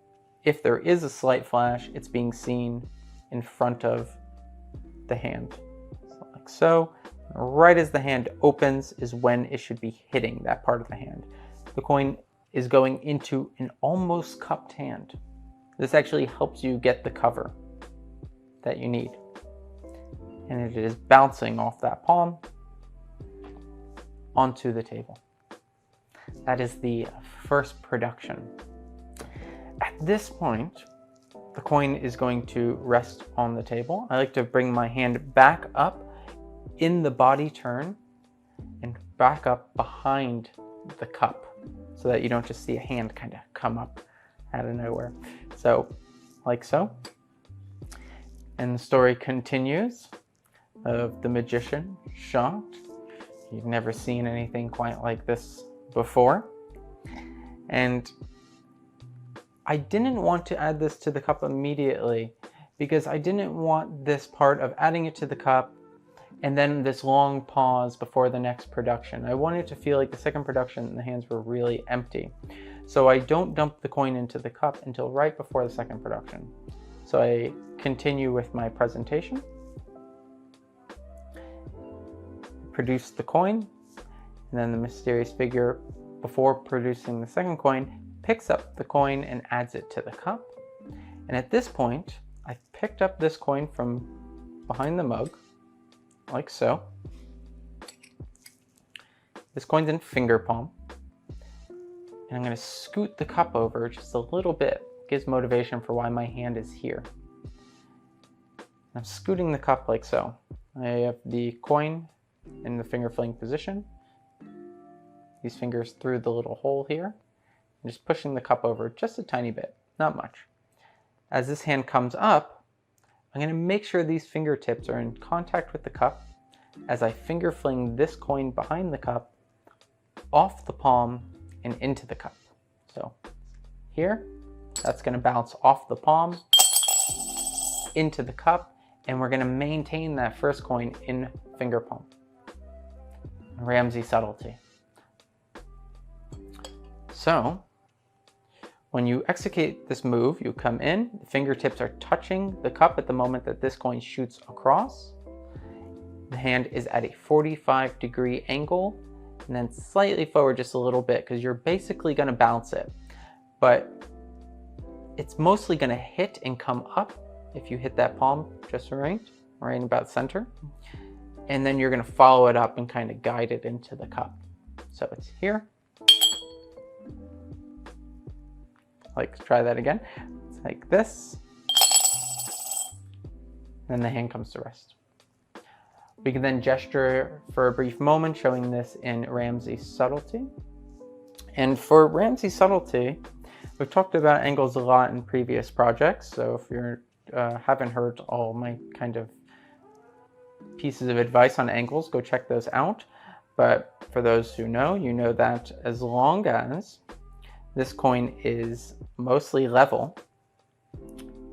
if there is a slight flash, it's being seen in front of the hand. So like so. Right as the hand opens is when it should be hitting that part of the hand. The coin is going into an almost cupped hand. This actually helps you get the cover that you need. And it is bouncing off that palm onto the table. That is the first production. At this point, the coin is going to rest on the table. I like to bring my hand back up in the body turn and back up behind the cup so that you don't just see a hand kind of come up out of nowhere. So, like so. And the story continues of the magician shocked. He'd never seen anything quite like this before. And I didn't want to add this to the cup immediately because I didn't want this part of adding it to the cup and then this long pause before the next production. I wanted to feel like the second production the hands were really empty. So I don't dump the coin into the cup until right before the second production. So I continue with my presentation. Produce the coin, and then the mysterious figure, before producing the second coin, picks up the coin and adds it to the cup. And at this point, I picked up this coin from behind the mug, like so. This coin's in finger palm. And I'm going to scoot the cup over just a little bit. Gives motivation for why my hand is here. I'm scooting the cup like so. I have the coin in the finger fling position. These fingers through the little hole here. I'm just pushing the cup over just a tiny bit, not much. As this hand comes up, I'm going to make sure these fingertips are in contact with the cup as I finger fling this coin behind the cup, off the palm, and into the cup. So here, that's going to bounce off the palm, into the cup, and we're going to maintain that first coin in finger palm. Ramsey subtlety. So, when you execute this move, you come in, the fingertips are touching the cup at the moment that this coin shoots across. The hand is at a 45-degree angle, and then slightly forward just a little bit, because you're basically going to bounce it. But it's mostly going to hit and come up if you hit that palm just right about center. And then you're going to follow it up and kind of guide it into the cup. So it's here. Like, try that again. It's like this. Then the hand comes to rest. We can then gesture for a brief moment, showing this in Ramsey subtlety. And for Ramsey subtlety, we've talked about angles a lot in previous projects. So if you haven't heard all my kind of pieces of advice on angles, go check those out. But for those who know, you know that as long as this coin is mostly level,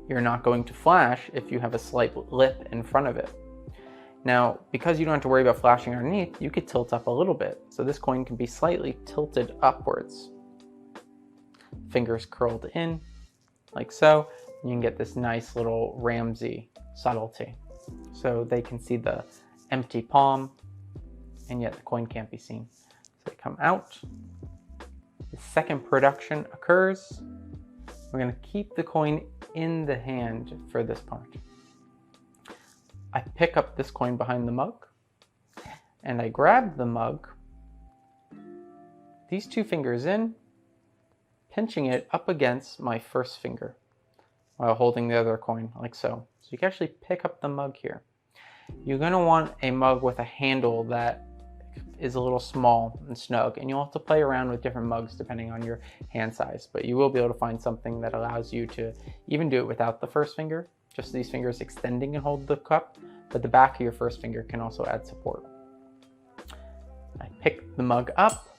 you're not going to flash if you have a slight lip in front of it. Now, because you don't have to worry about flashing underneath, you could tilt up a little bit. So this coin can be slightly tilted upwards. Fingers curled in, like so. You can get this nice little Ramsey subtlety. So they can see the empty palm, and yet the coin can't be seen. So they come out. The second production occurs. We're going to keep the coin in the hand for this part. I pick up this coin behind the mug, and I grab the mug, these two fingers in, pinching it up against my first finger while holding the other coin, like so. So you can actually pick up the mug here. You're going to want a mug with a handle that is a little small and snug, and you'll have to play around with different mugs depending on your hand size, but you will be able to find something that allows you to even do it without the first finger, just these fingers extending and hold the cup, but the back of your first finger can also add support. I pick the mug up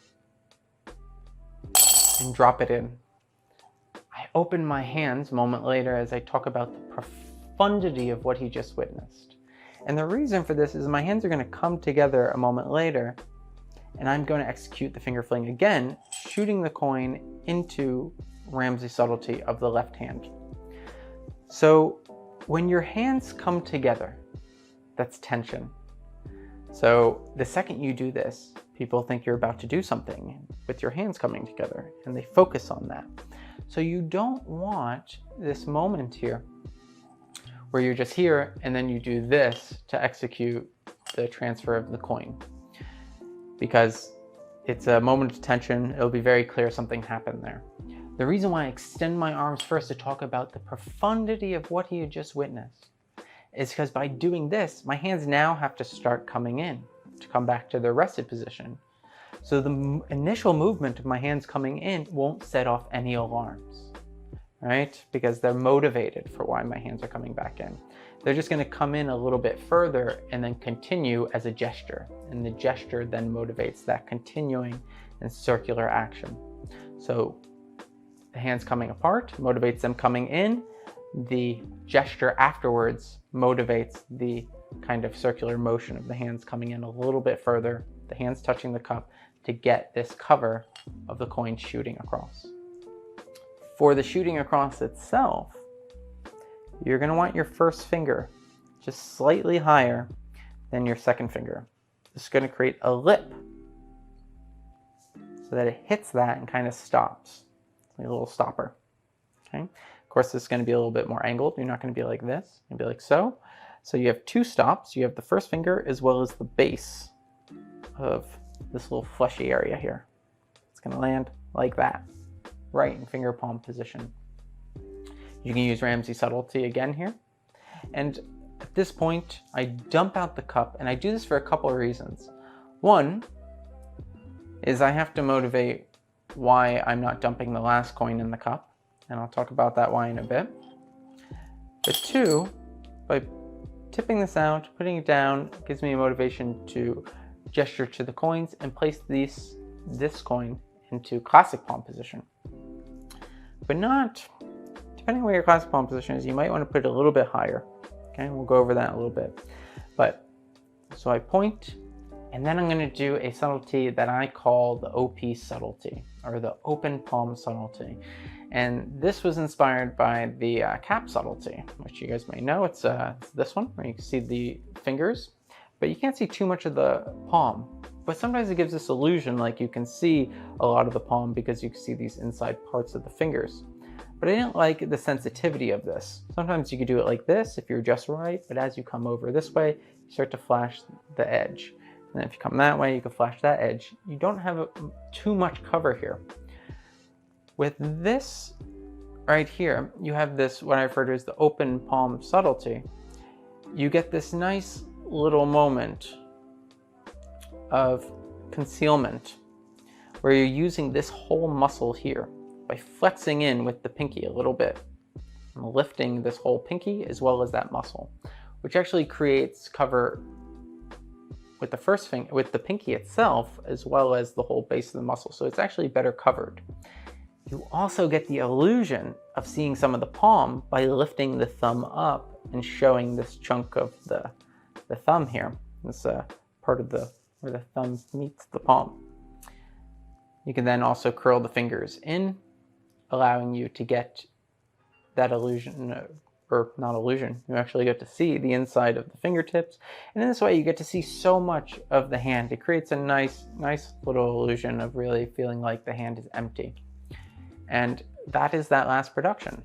and drop it in. I open my hands a moment later as I talk about the profundity of what he just witnessed. And the reason for this is my hands are going to come together a moment later, and I'm going to execute the finger fling again, shooting the coin into Ramsey's subtlety of the left hand. So when your hands come together, that's tension. So the second you do this, people think you're about to do something with your hands coming together, and they focus on that. So you don't want this moment here where you're just here and then you do this to execute the transfer of the coin, because it's a moment of tension. It'll be very clear something happened there. The reason why I extend my arms first to talk about the profundity of what he had just witnessed is because by doing this, my hands now have to start coming in to come back to their rested position. So the initial movement of my hands coming in won't set off any alarms, right? Because they're motivated for why my hands are coming back in. They're just going to come in a little bit further and then continue as a gesture. And the gesture then motivates that continuing and circular action. So the hands coming apart motivates them coming in. The gesture afterwards motivates the kind of circular motion of the hands coming in a little bit further, the hands touching the cup to get this cover of the coin shooting across. For the shooting across itself, you're going to want your first finger just slightly higher than your second finger. This is going to create a lip so that it hits that and kind of stops, like a little stopper. Okay. Of course, this is going to be a little bit more angled. You're not going to be like this. You're going to be like so. So you have two stops. You have the first finger as well as the base of this little fleshy area here. It's going to land like that, right in finger palm position. You can use Ramsey subtlety again here. And at this point, I dump out the cup, and I do this for a couple of reasons. One is I have to motivate why I'm not dumping the last coin in the cup, and I'll talk about that why in a bit. But two, by tipping this out, putting it down, gives me a motivation to gesture to the coins and place this coin into classic palm position. But not, depending on where your classic palm position is, you might want to put it a little bit higher. Okay, we'll go over that in a little bit. But, so I point, and then I'm going to do a subtlety that I call the OP subtlety, or the open palm subtlety. And this was inspired by the cap subtlety, which you guys may know. It's this one, where you can see the fingers, but you can't see too much of the palm. But sometimes it gives this illusion like you can see a lot of the palm because you can see these inside parts of the fingers. But I didn't like the sensitivity of this. Sometimes you could do it like this if you're just right, but as you come over this way, you start to flash the edge. And then if you come that way, you can flash that edge. You don't have too much cover here. With this right here, you have this, what I refer to as the open palm subtlety. You get this nice little moment of concealment where you're using this whole muscle here by flexing in with the pinky a little bit and lifting this whole pinky as well as that muscle, which actually creates cover with the first finger, with the pinky itself, as well as the whole base of the muscle. So it's actually better covered. You also get the illusion of seeing some of the palm by lifting the thumb up and showing this chunk of the thumb here. This part of where the thumb meets the palm. You can then also curl the fingers in, allowing you to get that illusion, or not illusion, you actually get to see the inside of the fingertips. And in this way, you get to see so much of the hand. It creates a nice little illusion of really feeling like the hand is empty. And that is that last production.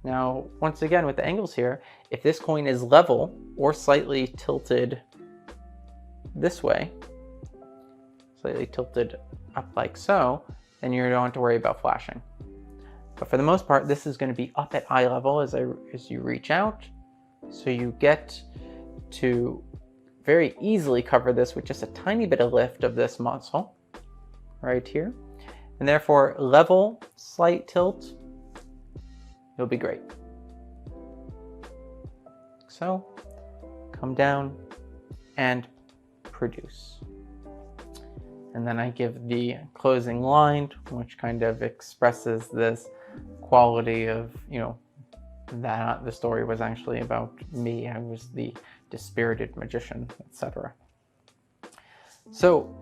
Now, once again, with the angles here, if this coin is level or slightly tilted this way, slightly tilted up like so, then you don't have to worry about flashing. But for the most part, this is going to be up at eye level as you reach out. So you get to very easily cover this with just a tiny bit of lift of this muscle right here. And therefore, level, slight tilt, you'll be great. So, come down and produce. And then I give the closing line, which kind of expresses this quality of, that the story was actually about me. I was the dispirited magician, etc. So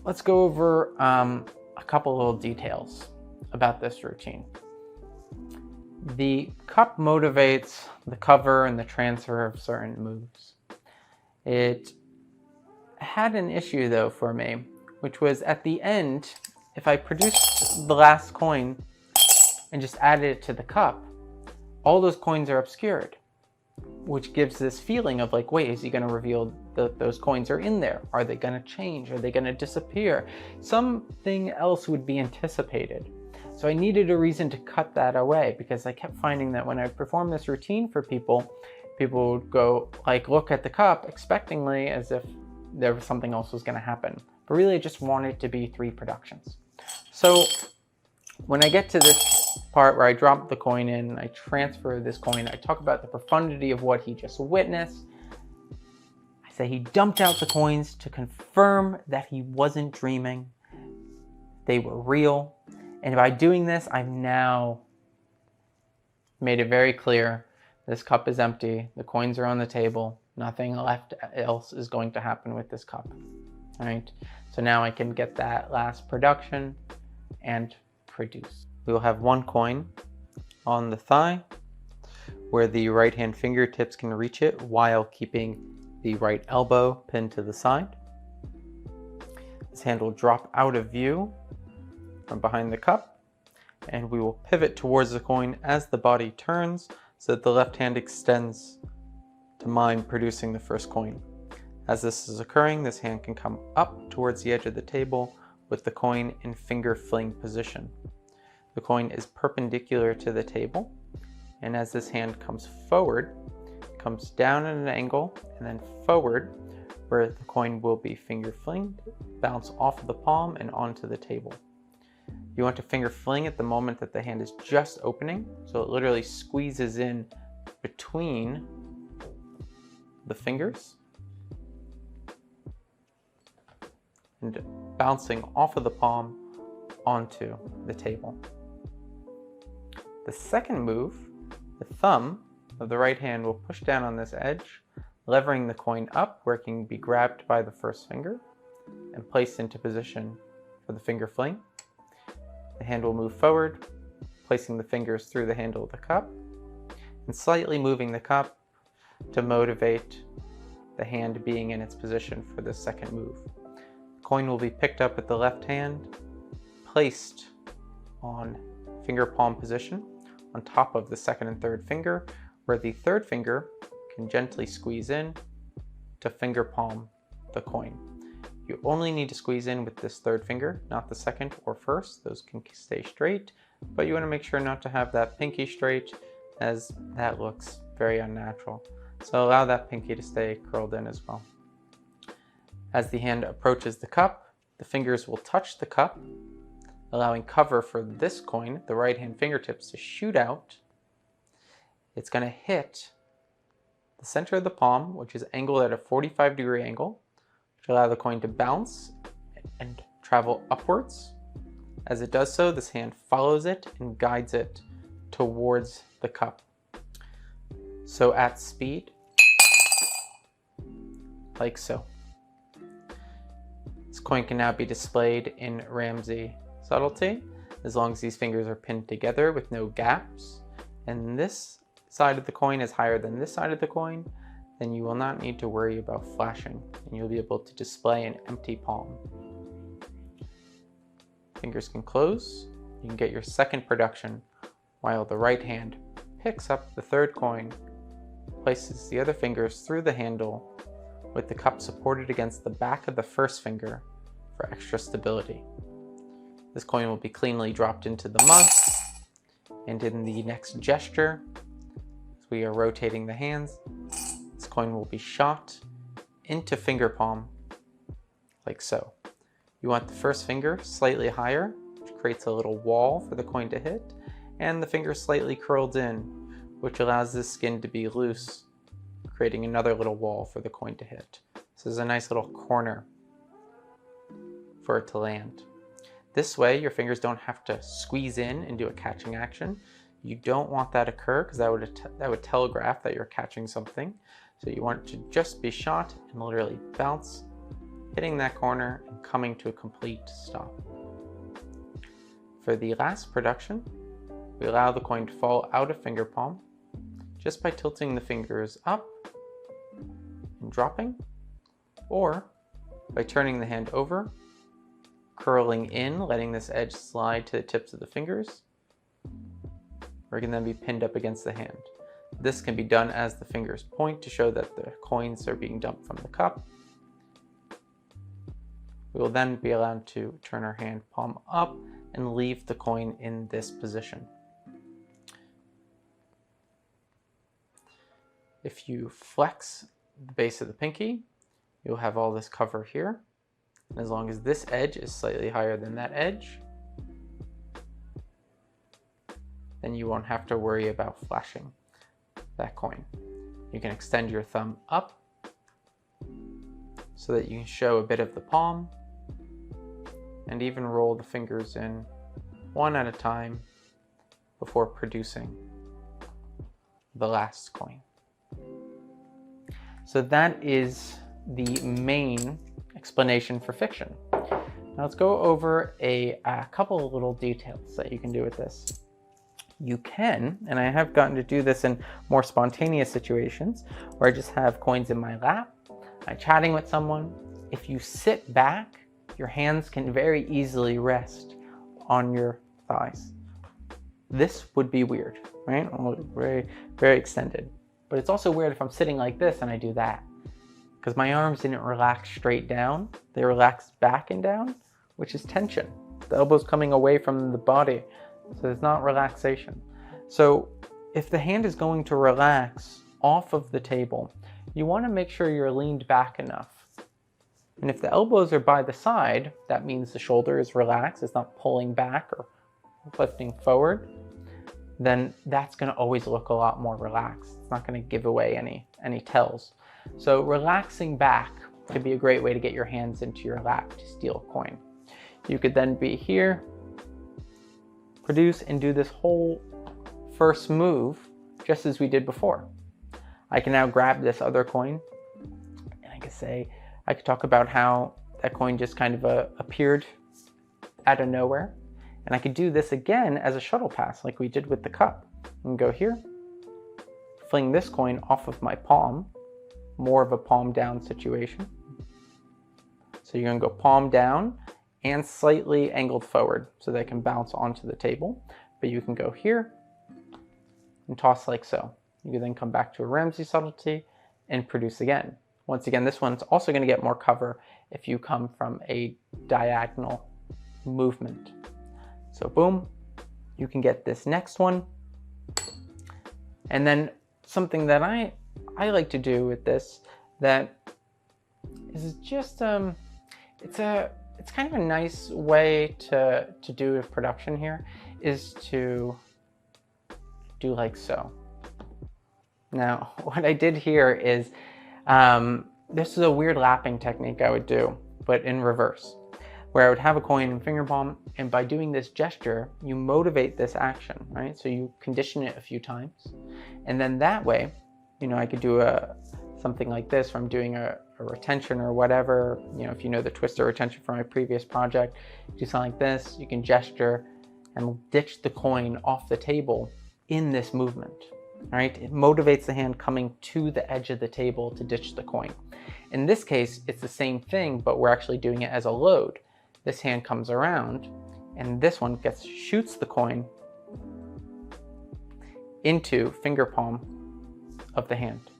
let's go over a couple little details about this routine. The cup motivates the cover and the transfer of certain moves. It had an issue though for me, which was at the end, if I produced the last coin and just added it to the cup, all those coins are obscured, which gives this feeling of like, wait, is he going to reveal that those coins are in there? Are they going to change? Are they going to disappear? Something else would be anticipated. So I needed a reason to cut that away, because I kept finding that when I performed this routine for people, people would go like look at the cup expectingly as if there was something else was going to happen. But really I just wanted it to be 3 productions. So when I get to this part where I drop the coin in, I transfer this coin, I talk about the profundity of what he just witnessed. I say he dumped out the coins to confirm that he wasn't dreaming. They were real. And by doing this, I've now made it very clear this cup is empty. The coins are on the table. Nothing else is going to happen with this cup. All right. So now I can get that last production and produce. We will have 1 coin on the thigh where the right hand fingertips can reach it while keeping the right elbow pinned to the side. This hand will drop out of view from behind the cup, and we will pivot towards the coin as the body turns so that the left hand extends to mime producing the first coin. As this is occurring, this hand can come up towards the edge of the table with the coin in finger fling position. The coin is perpendicular to the table, and as this hand comes forward, it comes down at an angle and then forward, where the coin will be finger flinged, bounce off of the palm and onto the table. You want to finger fling at the moment that the hand is just opening, so it literally squeezes in between the fingers and bouncing off of the palm onto the table. The second move, the thumb of the right hand will push down on this edge, levering the coin up where it can be grabbed by the first finger and placed into position for the finger fling. The hand will move forward, placing the fingers through the handle of the cup and slightly moving the cup to motivate the hand being in its position for the second move. The coin will be picked up with the left hand, placed on finger palm position on top of the second and third finger, where the third finger can gently squeeze in to finger palm the coin. You only need to squeeze in with this third finger, not the second or first. Those can stay straight, but you want to make sure not to have that pinky straight, as that looks very unnatural. So allow that pinky to stay curled in as well. As the hand approaches the cup, the fingers will touch the cup, allowing cover for this coin, the right hand fingertips, to shoot out. It's going to hit the center of the palm, which is angled at a 45-degree angle, which allows the coin to bounce and travel upwards. As it does so, this hand follows it and guides it towards the cup. So at speed, like so. This coin can now be displayed in Ramsey subtlety, as long as these fingers are pinned together with no gaps, and this side of the coin is higher than this side of the coin, then you will not need to worry about flashing, and you'll be able to display an empty palm. Fingers can close. You can get your second production while the right hand picks up the third coin, places the other fingers through the handle with the cup supported against the back of the first finger for extra stability. This coin will be cleanly dropped into the mug, and in the next gesture, as we are rotating the hands, this coin will be shot into finger palm, like so. You want the first finger slightly higher, which creates a little wall for the coin to hit, and the finger slightly curled in, which allows this skin to be loose, creating another little wall for the coin to hit. So there's a nice little corner for it to land. This way, your fingers don't have to squeeze in and do a catching action. You don't want that to occur because that would telegraph that you're catching something. So you want it to just be shot and literally bounce, hitting that corner and coming to a complete stop. For the last production, we allow the coin to fall out of finger palm just by tilting the fingers up and dropping, or by turning the hand over, curling in, letting this edge slide to the tips of the fingers, or it can then be pinned up against the hand. This can be done as the fingers point to show that the coins are being dumped from the cup. We will then be allowed to turn our hand palm up and leave the coin in this position. If you flex the base of the pinky, you'll have all this cover here. And as long as this edge is slightly higher than that edge, then you won't have to worry about flashing that coin. You can extend your thumb up so that you can show a bit of the palm, and even roll the fingers in one at a time before producing the last coin. So that is the main explanation for fiction. Now let's go over a couple of little details that you can do with this. You can, and I have gotten to do this in more spontaneous situations, where I just have coins in my lap, I'm chatting with someone. If you sit back, your hands can very easily rest on your thighs. This would be weird, right? Very, very extended. But it's also weird if I'm sitting like this and I do that, because my arms didn't relax straight down. They relaxed back and down, which is tension. The elbow's coming away from the body, so there's not relaxation. So if the hand is going to relax off of the table, you want to make sure you're leaned back enough. And if the elbows are by the side, that means the shoulder is relaxed, it's not pulling back or lifting forward, then that's going to always look a lot more relaxed. It's not going to give away any tells. So relaxing back could be a great way to get your hands into your lap to steal a coin. You could then be here, produce and do this whole first move just as we did before. I can now grab this other coin and I could talk about how that coin just kind of appeared out of nowhere. And I could do this again as a shuttle pass like we did with the cup. And go here, fling this coin off of my palm, more of a palm down situation. So you're gonna go palm down and slightly angled forward so they can bounce onto the table. But you can go here and toss like so. You can then come back to a Ramsey subtlety and produce again. Once again, this one's also gonna get more cover if you come from a diagonal movement. So boom, you can get this next one. And then something that I like to do with this that is just, it's kind of a nice way to do a production here, is to do like so. Now, what I did here is, this is a weird lapping technique I would do, but in reverse, where I would have a coin in finger palm, and by doing this gesture, you motivate this action, right? So you condition it a few times, and then that way, you know, I could do something like this from doing a retention or whatever. You know, if you know the twister retention from my previous project, do something like this. You can gesture and ditch the coin off the table in this movement, right? It motivates the hand coming to the edge of the table to ditch the coin. In this case, it's the same thing, but we're actually doing it as a load. This hand comes around, and this one shoots the coin into finger palm of the hand.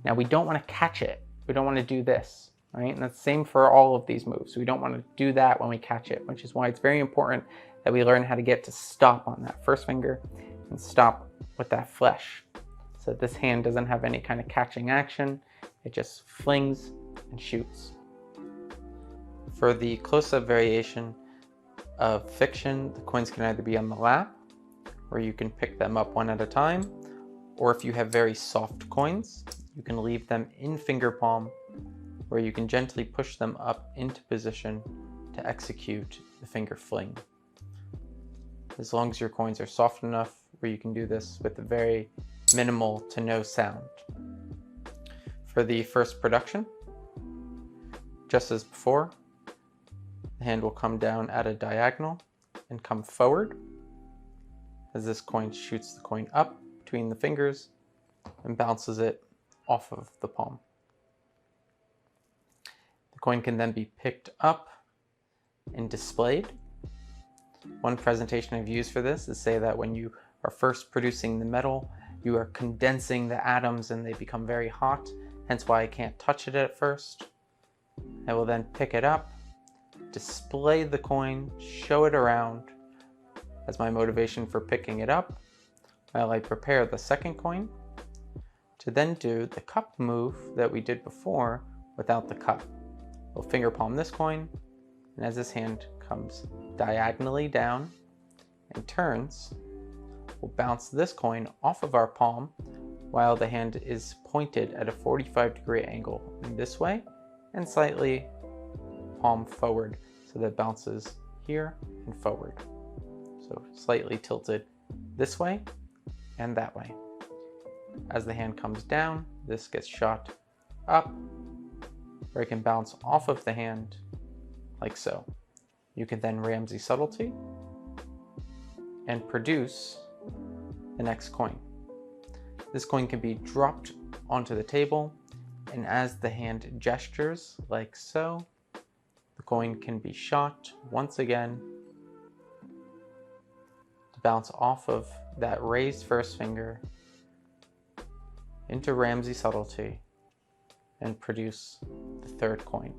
Now we don't want to catch it. We don't want to do this, right? And that's the same for all of these moves. We don't want to do that when we catch it, which is why it's very important that we learn how to get to stop on that first finger and stop with that flesh. So this hand doesn't have any kind of catching action. It just flings and shoots. For the close-up variation of fiction, the coins can either be on the lap, where you can pick them up one at a time, or if you have very soft coins, you can leave them in finger palm, where you can gently push them up into position to execute the finger fling. As long as your coins are soft enough where you can do this with a very minimal to no sound. For the first production, just as before, the hand will come down at a diagonal and come forward as this coin shoots the coin up between the fingers and bounces it off of the palm. The coin can then be picked up and displayed. One presentation I've used for this is say that when you are first producing the metal, you are condensing the atoms and they become very hot, hence why I can't touch it at first. I will then pick it up, display the coin, show it around as my motivation for picking it up, while I prepare the second coin to then do the cup move that we did before without the cup. We'll finger palm this coin, and as this hand comes diagonally down and turns, we'll bounce this coin off of our palm while the hand is pointed at a 45-degree angle in this way and slightly palm forward so that it bounces here and forward. So slightly tilted this way and that way. As the hand comes down, this gets shot up, where it can bounce off of the hand like so. You can then Ramsey subtlety and produce the next coin. This coin can be dropped onto the table, and as the hand gestures like so, the coin can be shot once again to bounce off of that raised first finger into Ramsey subtlety and produce the third coin.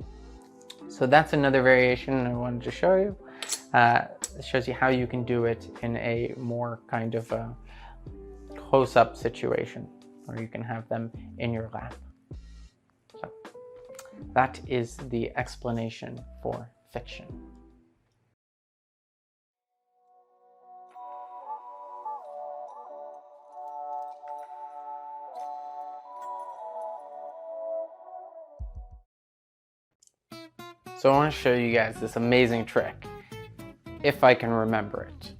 So that's another variation I wanted to show you. It shows you how you can do it in a more kind of a close-up situation where you can have them in your lap. So that is the explanation for fiction. So I want to show you guys this amazing trick, if I can remember it.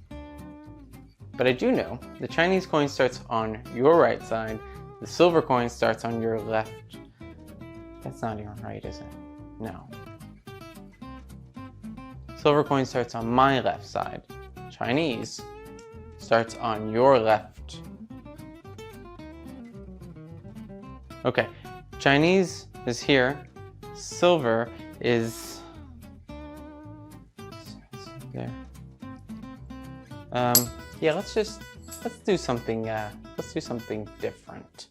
But I do know the Chinese coin starts on your right side, the silver coin starts on your left. That's not even right, is it? No. Silver coin starts on my left side. Chinese starts on your left. Okay, Chinese is here, silver is there. Yeah, let's do something different.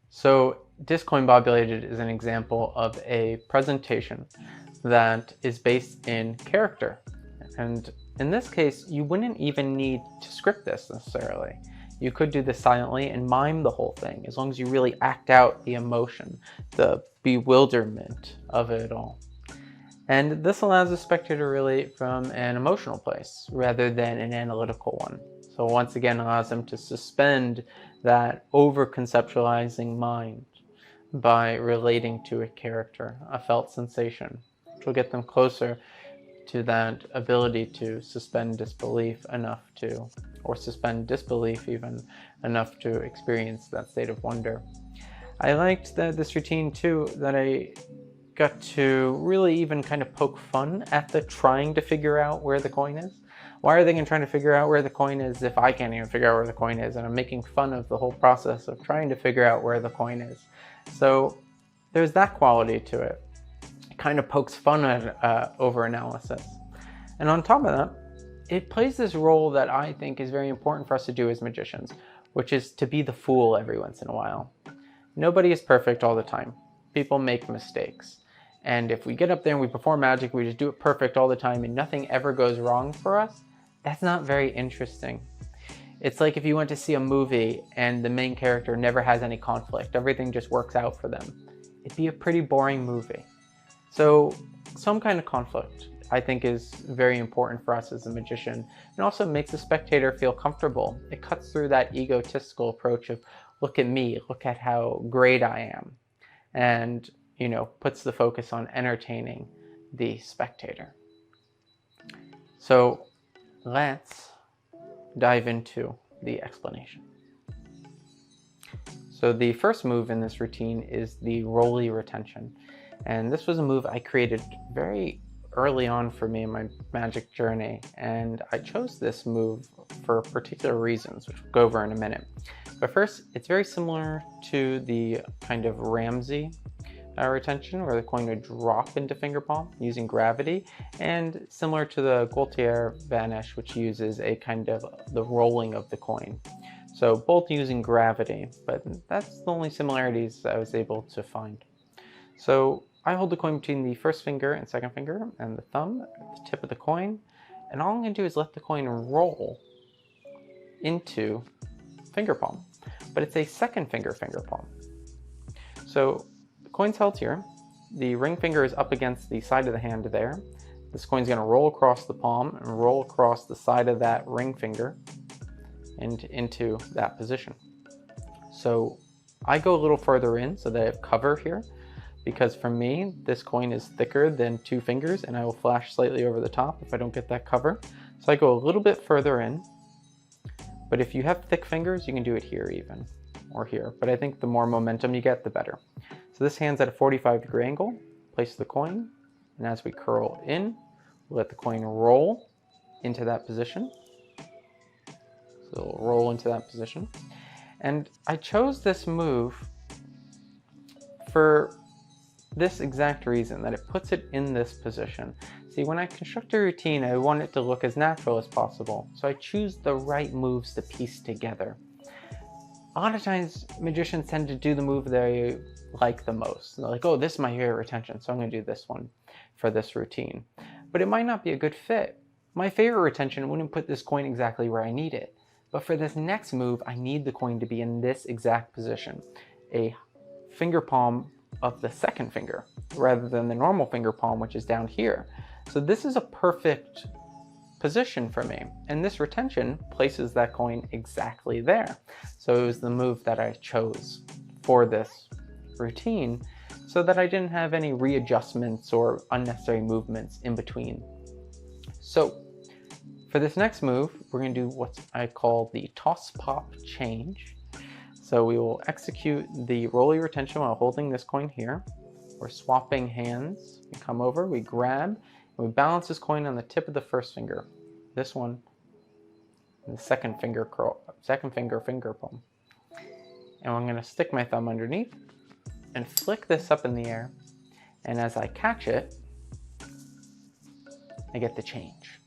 So Discombobulated is an example of a presentation that is based in character. And in this case, you wouldn't even need to script this necessarily. You could do this silently and mime the whole thing, as long as you really act out the emotion, the bewilderment of it all. And this allows the spectator to relate from an emotional place rather than an analytical one. So once again, allows them to suspend that over-conceptualizing mind by relating to a character, a felt sensation, which will get them closer to that ability to suspend disbelief enough to, or suspend disbelief even enough to experience that state of wonder. I liked this routine too, that I got to really even kind of poke fun at the trying to figure out where the coin is. Why are they going to try to figure out where the coin is if I can't even figure out where the coin is? And I'm making fun of the whole process of trying to figure out where the coin is. So there's that quality to it. It kind of pokes fun at over-analysis. And on top of that, it plays this role that I think is very important for us to do as magicians, which is to be the fool every once in a while. Nobody is perfect all the time. People make mistakes. And if we get up there and we perform magic, we just do it perfect all the time and nothing ever goes wrong for us, that's not very interesting. It's like if you went to see a movie and the main character never has any conflict, everything just works out for them. It'd be a pretty boring movie. So some kind of conflict, I think, is very important for us as a magician, and also makes the spectator feel comfortable. It cuts through that egotistical approach of, look at me, look at how great I am, and, you know, puts the focus on entertaining the spectator. So let's dive into the explanation. So the first move in this routine is the rolly retention. And this was a move I created very early on for me in my magic journey. And I chose this move for particular reasons, which we'll go over in a minute. But first, it's very similar to the kind of Ramsey retention, where the coin would drop into finger palm using gravity, and similar to the Gaultier vanish, which uses a kind of the rolling of the coin. So both using gravity, but that's the only similarities I was able to find. So I hold the coin between the first finger and second finger and the thumb at the tip of the coin, and all I'm going to do is let the coin roll into finger palm, but it's a second finger palm. So the coin's held here, the ring finger is up against the side of the hand there. This coin's going to roll across the palm and roll across the side of that ring finger and into that position. So I go a little further in so that I have cover here, because for me, this coin is thicker than 2 fingers and I will flash slightly over the top if I don't get that cover. So I go a little bit further in, but if you have thick fingers, you can do it here even, or here. But I think the more momentum you get, the better. So this hand's at a 45-degree angle, place the coin, and as we curl in, we'll let the coin roll into that position. So it'll roll into that position. And I chose this move for this exact reason, that it puts it in this position. See, when I construct a routine, I want it to look as natural as possible. So I choose the right moves to piece together. A lot of times, magicians tend to do the move they like the most. They're like, oh, this is my favorite retention, so I'm going to do this one for this routine. But it might not be a good fit. My favorite retention wouldn't put this coin exactly where I need it. But for this next move, I need the coin to be in this exact position. A finger palm of the second finger, rather than the normal finger palm, which is down here. So this is a perfect position for me. And this retention places that coin exactly there. So it was the move that I chose for this routine, so that I didn't have any readjustments or unnecessary movements in between. So for this next move, we're going to do what I call the toss pop change. So we will execute the rolly retention while holding this coin here. We're swapping hands. We come over, we grab, and we balance this coin on the tip of the first finger. This one, and the second finger finger palm. And I'm going to stick my thumb underneath and flick this up in the air. And as I catch it, I get the change,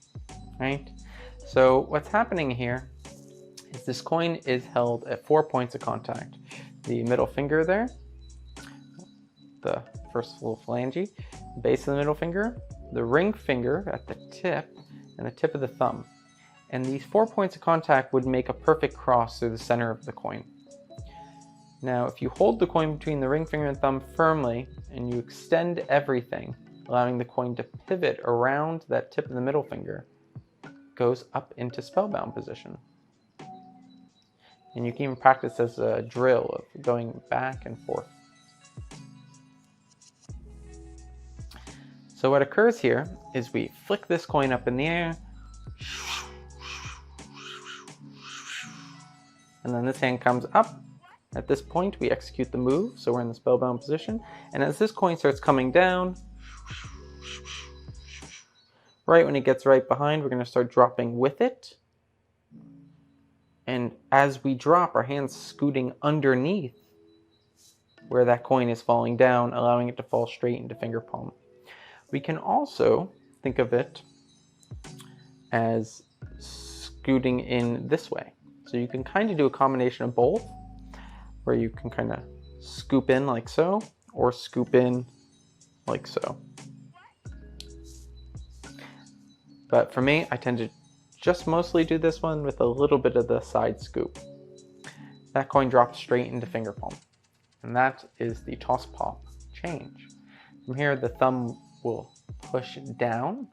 right? So what's happening here is this coin is held at 4 points of contact. The middle finger there, the first little phalange, base of the middle finger, the ring finger at the tip, and the tip of the thumb. And these 4 points of contact would make a perfect cross through the center of the coin. Now, if you hold the coin between the ring finger and thumb firmly, and you extend everything, allowing the coin to pivot around that tip of the middle finger, it goes up into spellbound position. And you can even practice as a drill of going back and forth. So what occurs here is we flick this coin up in the air, and then this hand comes up. At this point, we execute the move, so we're in the spellbound position. And as this coin starts coming down, right when it gets right behind, we're going to start dropping with it. And as we drop, our hand's scooting underneath where that coin is falling down, allowing it to fall straight into finger palm. We can also think of it as scooting in this way. So you can kind of do a combination of both, where you can kind of scoop in like so, or scoop in like so. But for me, I tend to just mostly do this one with a little bit of the side scoop. That coin drops straight into finger palm. And that is the toss pop change. From here, the thumb will push down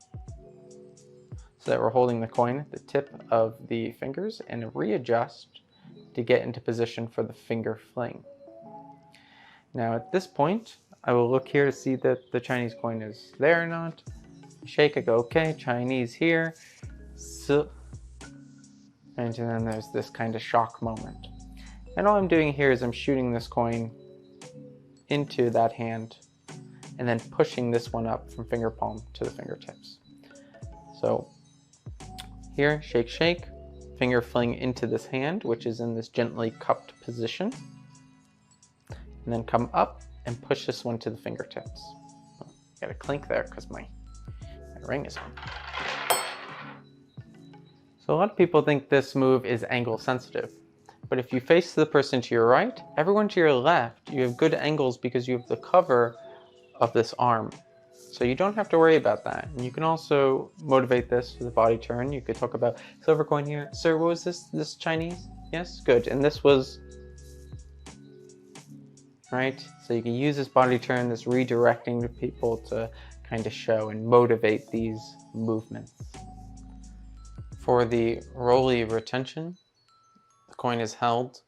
so that we're holding the coin at the tip of the fingers and readjust to get into position for the finger fling. Now at this point, I will look here to see that the Chinese coin is there or not. Shake, I go, okay, Chinese here. So, and then there's this kind of shock moment. And all I'm doing here is I'm shooting this coin into that hand and then pushing this one up from finger palm to the fingertips. So here, shake, shake, finger fling into this hand, which is in this gently cupped position. And then come up and push this one to the fingertips. Oh, got a clink there because my ring is on. So a lot of people think this move is angle sensitive. But if you face the person to your right, everyone to your left, you have good angles because you have the cover of this arm. So you don't have to worry about that. And you can also motivate this with a body turn. You could talk about silver coin here. Sir, what was this? This Chinese? Yes, good. And this was, right? So you can use this body turn, this redirecting to people to kind of show and motivate these movements. For the rolly retention, the coin is held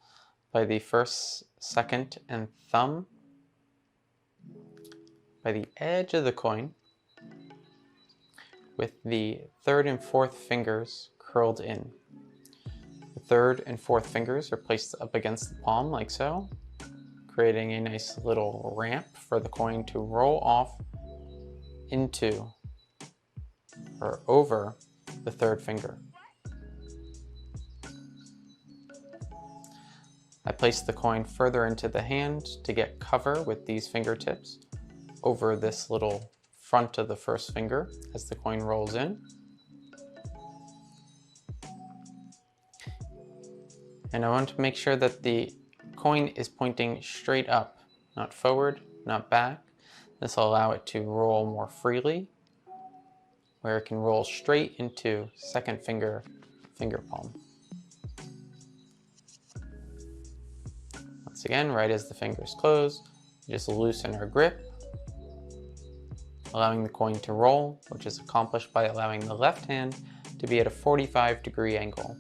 by the first, second, and thumb by the edge of the coin with the third and fourth fingers curled in. The third and fourth fingers are placed up against the palm like so, creating a nice little ramp for the coin to roll off into or over the third finger. I place the coin further into the hand to get cover with these fingertips over this little front of the first finger as the coin rolls in. And I want to make sure that the coin is pointing straight up, not forward, not back. This will allow it to roll more freely, where it can roll straight into second finger, finger palm. Once again, right as the fingers close, we just loosen our grip, allowing the coin to roll, which is accomplished by allowing the left hand to be at a 45-degree angle.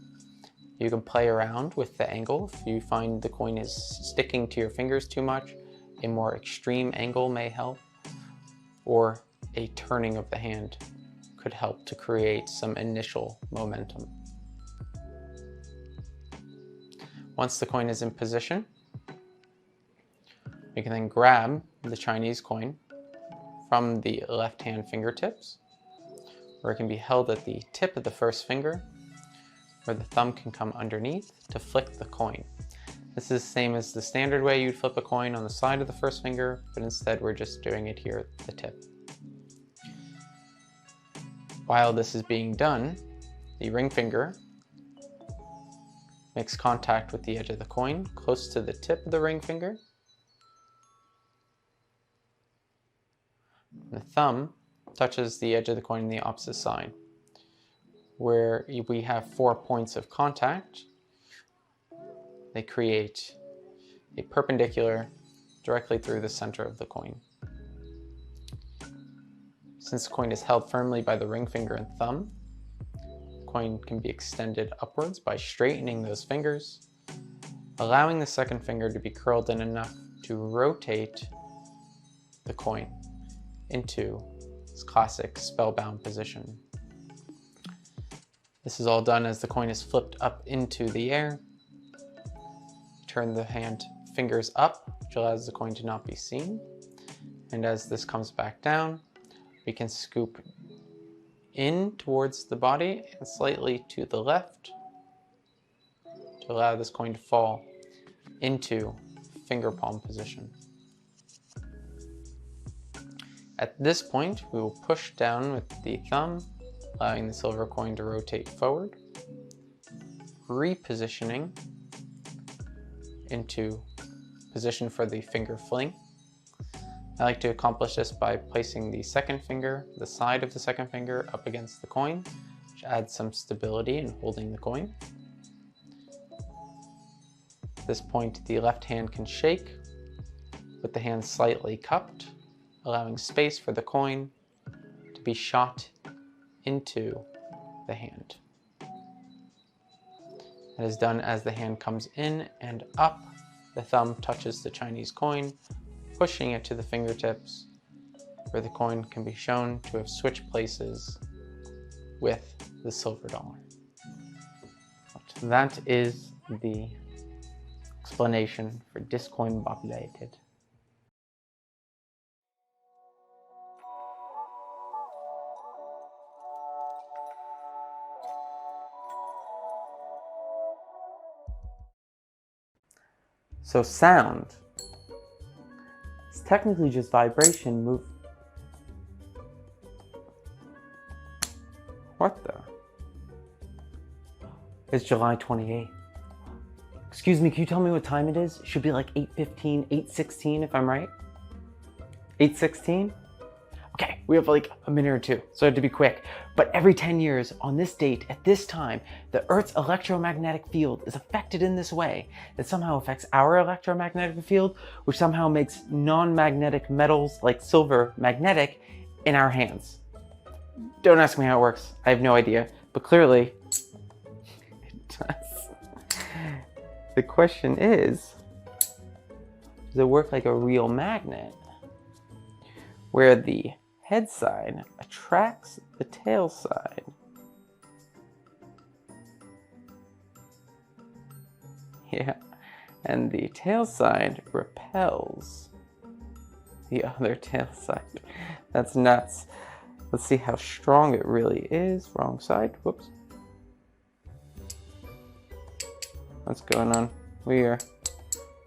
You can play around with the angle. If you find the coin is sticking to your fingers too much, a more extreme angle may help, or a turning of the hand could help to create some initial momentum. Once the coin is in position, we can then grab the Chinese coin from the left hand fingertips, where it can be held at the tip of the first finger, where the thumb can come underneath to flick the coin. This is the same as the standard way you'd flip a coin on the side of the first finger, but instead we're just doing it here at the tip. While this is being done, the ring finger makes contact with the edge of the coin close to the tip of the ring finger. The thumb touches the edge of the coin on the opposite side, where we have 4 points of contact. They create a perpendicular directly through the center of the coin. Since the coin is held firmly by the ring finger and thumb, the coin can be extended upwards by straightening those fingers, allowing the second finger to be curled in enough to rotate the coin into this classic spellbound position. This is all done as the coin is flipped up into the air. Turn the hand fingers up, which allows the coin to not be seen. And as this comes back down, we can scoop in towards the body and slightly to the left to allow this coin to fall into finger palm position. At this point, we will push down with the thumb, allowing the silver coin to rotate forward, repositioning into position for the finger fling. I like to accomplish this by placing the second finger, the side of the second finger, up against the coin, which adds some stability in holding the coin. At this point, the left hand can shake with the hand slightly cupped, allowing space for the coin to be shot into the hand. That is done as the hand comes in and up. The thumb touches the Chinese coin, pushing it to the fingertips, where the coin can be shown to have switched places with the silver dollar. That is the explanation for discombobulated. So sound is technically just vibration move. What the? It's July 28th. Excuse me, can you tell me what time it is? It should be like 8:15, 8:16 if I'm right. 8:16? Okay, we have like a minute or two, so I have to be quick. But every 10 years, on this date, at this time, the Earth's electromagnetic field is affected in this way. It somehow affects our electromagnetic field, which somehow makes non-magnetic metals like silver magnetic in our hands. Don't ask me how it works. I have no idea, but clearly it does. The question is, does it work like a real magnet, where the head side attracts the tail side? Yeah, and the tail side repels the other tail side. That's nuts. Let's see how strong it really is. Wrong side, whoops. What's going on? We're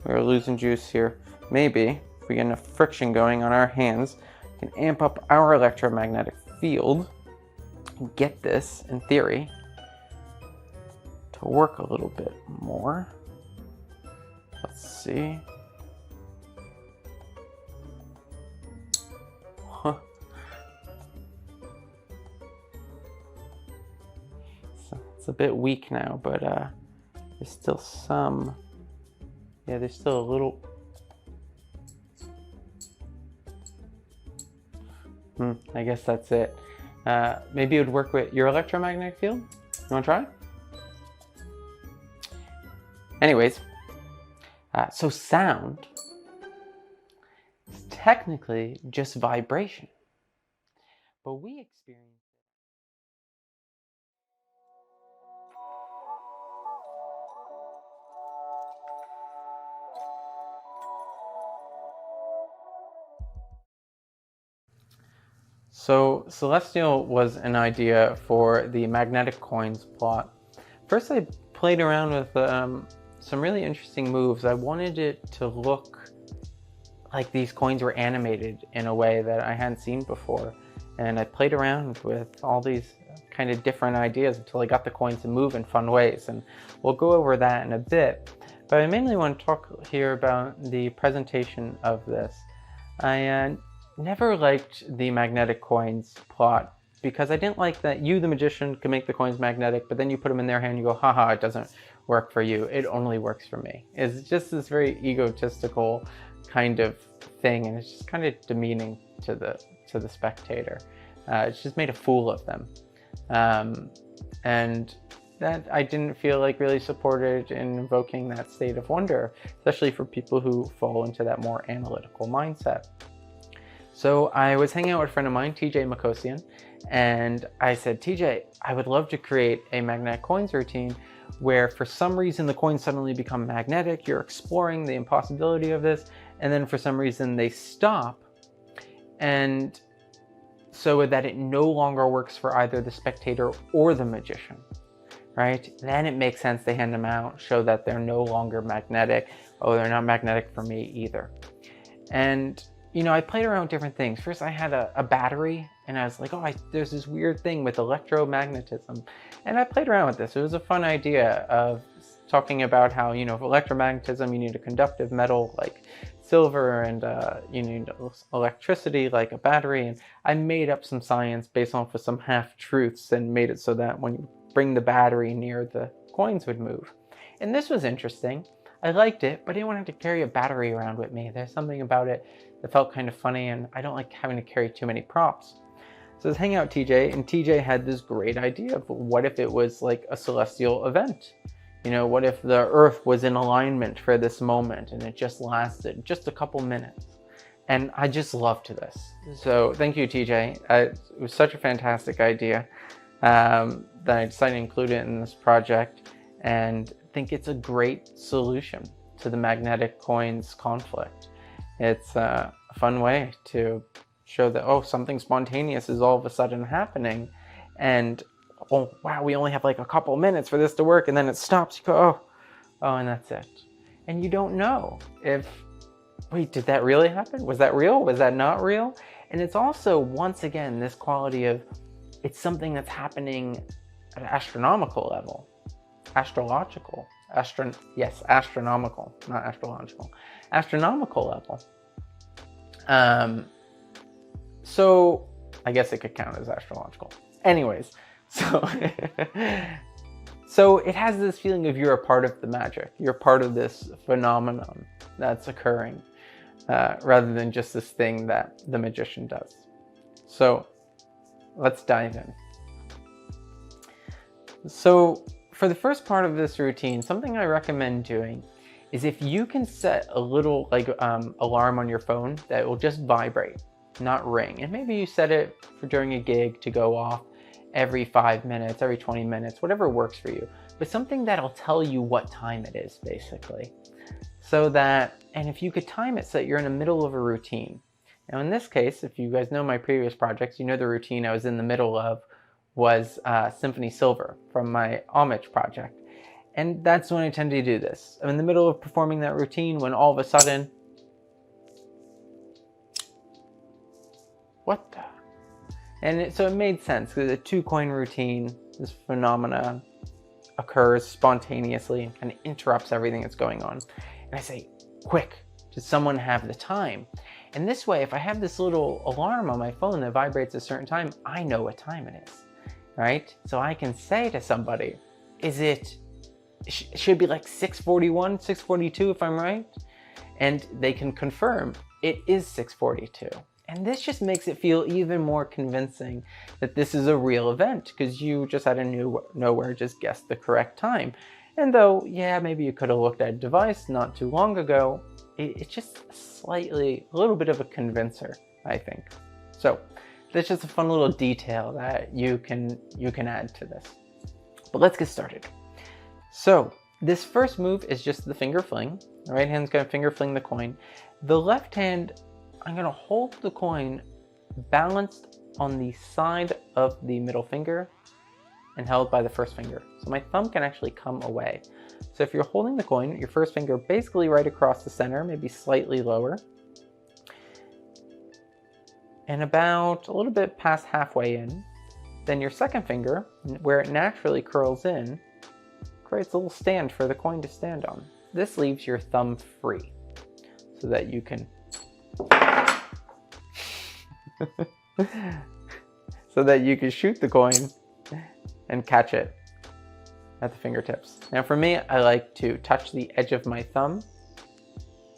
losing juice here. Maybe if we get enough friction going on our hands, we can amp up our electromagnetic field and get this, in theory, to work a little bit more. Let's see. Huh. So it's a bit weak now, but there's still some. Yeah, there's still a little. I guess that's it. Maybe it would work with your electromagnetic field. You want to try? Anyways, so sound is technically just vibration, but we experience it. So celestial was an idea for the magnetic coins plot. First I played around with some really interesting moves. I wanted it to look like these coins were animated in a way that I hadn't seen before. And I played around with all these kind of different ideas until I got the coins to move in fun ways. And we'll go over that in a bit. But I mainly want to talk here about the presentation of this. I never liked the magnetic coins plot because I didn't like that you, the magician, can make the coins magnetic, but then you put them in their hand and you go, haha, it doesn't work for you. It only works for me. It's just this very egotistical kind of thing, and it's just kind of demeaning to the spectator. It's just made a fool of them. And that I didn't feel like really supported in invoking that state of wonder, especially for people who fall into that more analytical mindset. So I was hanging out with a friend of mine, Mhto, and I said, TJ, I would love to create a magnetic coins routine where for some reason the coins suddenly become magnetic, you're exploring the impossibility of this, and then for some reason they stop, and so that it no longer works for either the spectator or the magician, right? Then it makes sense they hand them out, show that they're no longer magnetic. Oh, they're not magnetic for me either. And you know, I played around with different things. First, I had a battery, and I was like, oh, there's this weird thing with electromagnetism. And I played around with this. It was a fun idea of talking about how, you know, for electromagnetism, you need a conductive metal like silver, and you need electricity like a battery. And I made up some science based off of some half-truths and made it so that when you bring the battery near, the coins would move. And this was interesting. I liked it, but I didn't want to carry a battery around with me. There's something about it that felt kind of funny, and I don't like having to carry too many props. So I was hanging out with TJ, and TJ had this great idea of what if it was like a celestial event? You know, what if the Earth was in alignment for this moment and it just lasted just a couple minutes? And I just loved this. So thank you, TJ. It was such a fantastic idea that I decided to include it in this project, and think it's a great solution to the magnetic coins conflict. It's a fun way to show that, oh, something spontaneous is all of a sudden happening, and oh wow, we only have like a couple minutes for this to work, and then it stops. You go, oh, and that's it. And you don't know if, wait, did that really happen? Was that real? Was that not real? And it's also, once again, this quality of, it's something that's happening at an astronomical level. Astrological. Astronomical, not astrological. Astronomical level. So I guess it could count as astrological. Anyways, so so it has this feeling of you're a part of the magic. You're part of this phenomenon that's occurring, rather than just this thing that the magician does. So let's dive in. So for the first part of this routine, something I recommend doing is if you can set a little like alarm on your phone that will just vibrate, not ring. And maybe you set it for during a gig to go off every 5 minutes, every 20 minutes, whatever works for you. But something that'll tell you what time it is, basically. So that, and if you could time it so that you're in the middle of a routine. Now in this case, if you guys know my previous projects, you know the routine I was in the middle of was Symphony Silver from my homage project. And that's when I tend to do this. I'm in the middle of performing that routine when all of a sudden, what the? And so it made sense because the 2-coin routine, this phenomena occurs spontaneously and interrupts everything that's going on. And I say, quick, does someone have the time? And this way, if I have this little alarm on my phone that vibrates a certain time, I know what time it is, right? So I can say to somebody, should be like 6:41, 6:42 if I'm right? And they can confirm it is 6:42. And this just makes it feel even more convincing that this is a real event, because you just out of nowhere just guessed the correct time. And though, yeah, maybe you could have looked at a device not too long ago, it's just a little bit of a convincer, I think. So that's just a fun little detail that you can add to this. But let's get started. So this first move is just the finger fling. The right hand's gonna finger fling the coin. The left hand, I'm gonna hold the coin balanced on the side of the middle finger and held by the first finger. So my thumb can actually come away. So if you're holding the coin, your first finger basically right across the center, maybe slightly lower, and about a little bit past halfway in, then your second finger, where it naturally curls in, creates a little stand for the coin to stand on. This leaves your thumb free so that you can shoot the coin and catch it at the fingertips. Now for me, I like to touch the edge of my thumb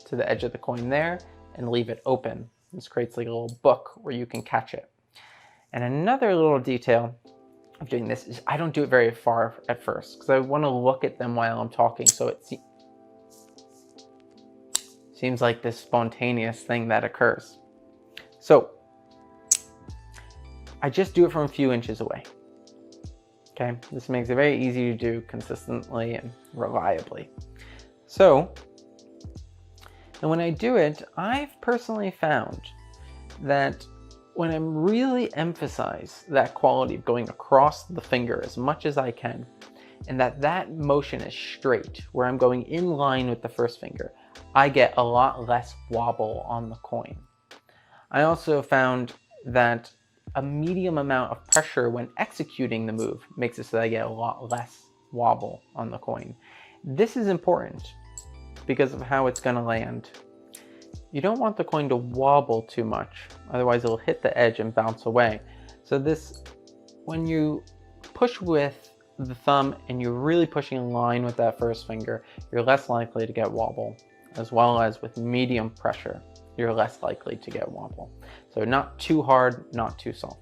to the edge of the coin there and leave it open. This creates like a little book where you can catch it. And another little detail of doing this is I don't do it very far at first because I want to look at them while I'm talking, so it seems like this spontaneous thing that occurs. So I just do it from a few inches away. Okay, this makes it very easy to do consistently and reliably. So, and when I do it, I've personally found that when I really emphasize that quality of going across the finger as much as I can, and that motion is straight, where I'm going in line with the first finger, I get a lot less wobble on the coin. I also found that a medium amount of pressure when executing the move makes it so that I get a lot less wobble on the coin. This is important because of how it's going to land. You don't want the coin to wobble too much, otherwise it'll hit the edge and bounce away. So this, when you push with the thumb and you're really pushing in line with that first finger, you're less likely to get wobble, as well as with medium pressure, you're less likely to get wobble. So not too hard, not too soft.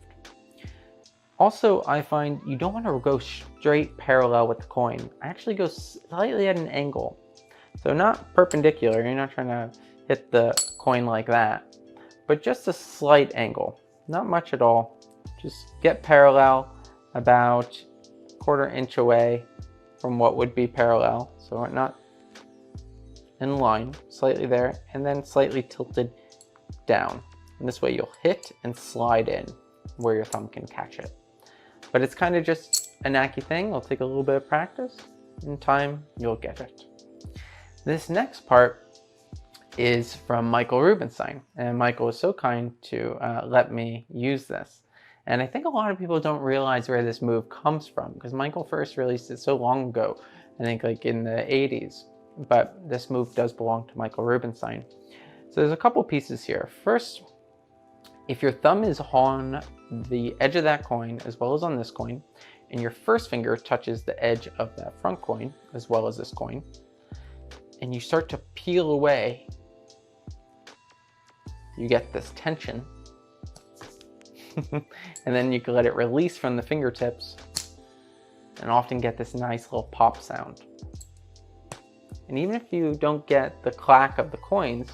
Also, I find you don't want to go straight parallel with the coin. I actually go slightly at an angle. So not perpendicular, you're not trying to hit the coin like that, but just a slight angle, not much at all. Just get parallel, about a 1/4 inch away from what would be parallel. So we're not in line, slightly there, and then slightly tilted down. And this way you'll hit and slide in where your thumb can catch it. But it's kind of just a knacky thing. It'll take a little bit of practice. In time, you'll get it. This next part is from Michael Rubinstein, and Michael was so kind to let me use this. And I think a lot of people don't realize where this move comes from, because Michael first released it so long ago, I think like in the 80s, but this move does belong to Michael Rubinstein. So there's a couple pieces here. First, if your thumb is on the edge of that coin as well as on this coin, and your first finger touches the edge of that front coin as well as this coin, and you start to peel away, you get this tension. And then you can let it release from the fingertips and often get this nice little pop sound. And even if you don't get the clack of the coins,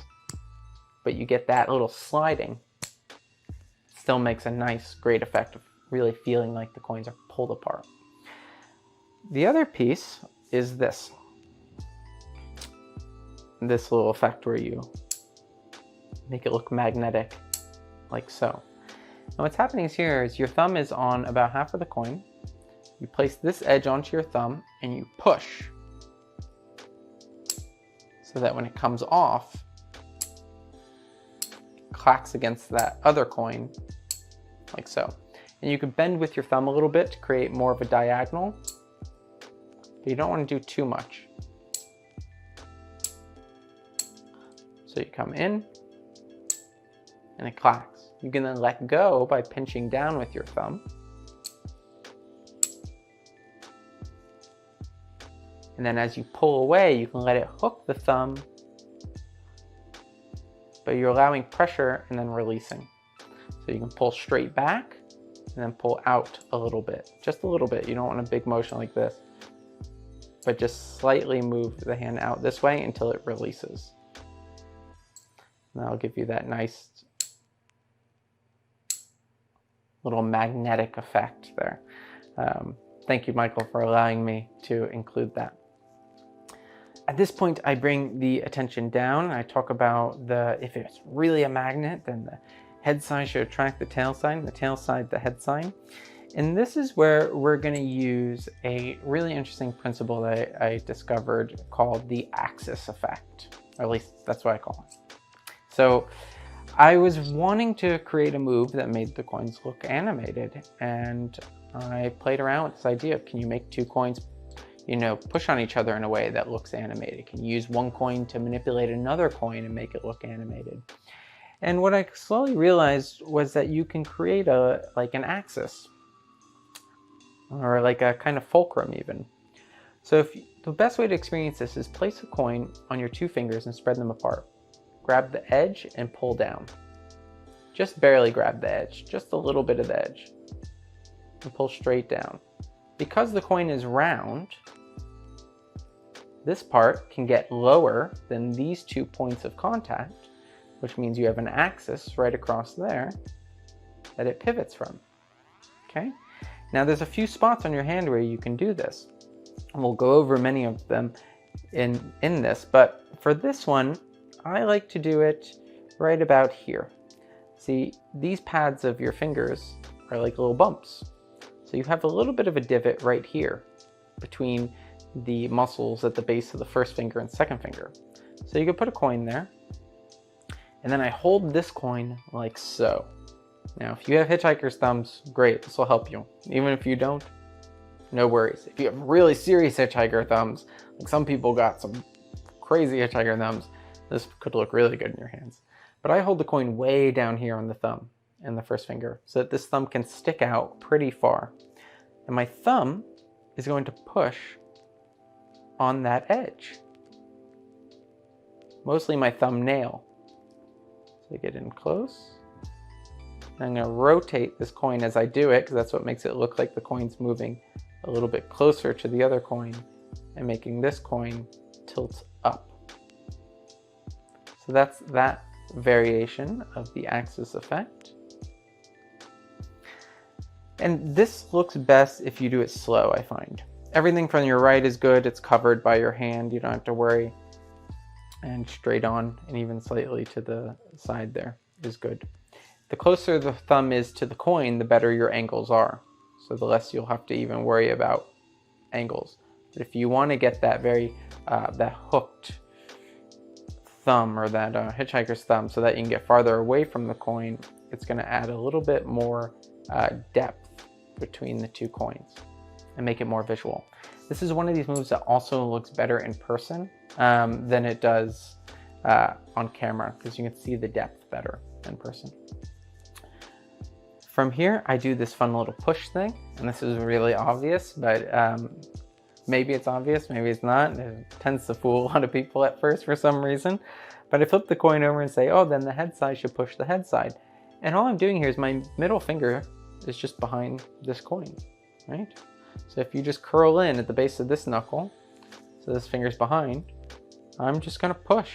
but you get that little sliding, it still makes a nice, great effect of really feeling like the coins are pulled apart. The other piece is this little effect where you make it look magnetic, like so. And what's happening here is your thumb is on about half of the coin. You place this edge onto your thumb and you push so that when it comes off, it clacks against that other coin, like so. And you can bend with your thumb a little bit to create more of a diagonal, but you don't want to do too much. So you come in and it clacks. You can then let go by pinching down with your thumb. And then as you pull away, you can let it hook the thumb, but you're allowing pressure and then releasing. So you can pull straight back and then pull out a little bit, just a little bit. You don't want a big motion like this, but just slightly move the hand out this way until it releases. And that'll give you that nice little magnetic effect there. Thank you, Michael, for allowing me to include that. At this point, I bring the attention down. I talk about if it's really a magnet, then the head sign should attract the tail sign, the tail side, the head sign. And this is where we're going to use a really interesting principle that I discovered called the axis effect, or at least that's what I call it. So I was wanting to create a move that made the coins look animated, and I played around with this idea of, can you make two coins, push on each other in a way that looks animated? Can you use one coin to manipulate another coin and make it look animated? And what I slowly realized was that you can create an axis, or like a kind of fulcrum even. So the best way to experience this is place a coin on your two fingers and spread them apart. Grab the edge and pull down. Just barely grab the edge, just a little bit of the edge. And pull straight down. Because the coin is round, this part can get lower than these 2 points of contact, which means you have an axis right across there that it pivots from. Okay? Now there's a few spots on your hand where you can do this. And we'll go over many of them in this, but for this one, I like to do it right about here. See, these pads of your fingers are like little bumps. So you have a little bit of a divot right here between the muscles at the base of the first finger and second finger. So you could put a coin there, and then I hold this coin like so. Now, if you have hitchhiker's thumbs, great, this will help you. Even if you don't, no worries. If you have really serious hitchhiker thumbs, like some people got some crazy hitchhiker thumbs, this could look really good in your hands. But I hold the coin way down here on the thumb and the first finger so that this thumb can stick out pretty far. And my thumb is going to push on that edge. Mostly my thumbnail. So I get in close. And I'm going to rotate this coin as I do it, because that's what makes it look like the coin's moving a little bit closer to the other coin and making this coin tilt up. So that's that variation of the axis effect. And this looks best if you do it slow, I find. Everything from your right is good. It's covered by your hand. You don't have to worry. And straight on and even slightly to the side there is good. The closer the thumb is to the coin, the better your angles are. So the less you'll have to even worry about angles. But if you want to get that very, that hooked thumb or that hitchhiker's thumb so that you can get farther away from the coin, it's going to add a little bit more depth between the two coins and make it more visual. This is one of these moves that also looks better in person than it does on camera, because you can see the depth better in person. From here, I do this fun little push thing, and this is really obvious, but maybe it's obvious, maybe it's not. It tends to fool a lot of people at first for some reason. But I flip the coin over and say, oh, then the head side should push the head side. And all I'm doing here is my middle finger is just behind this coin, right? So if you just curl in at the base of this knuckle, so this finger's behind, I'm just gonna push.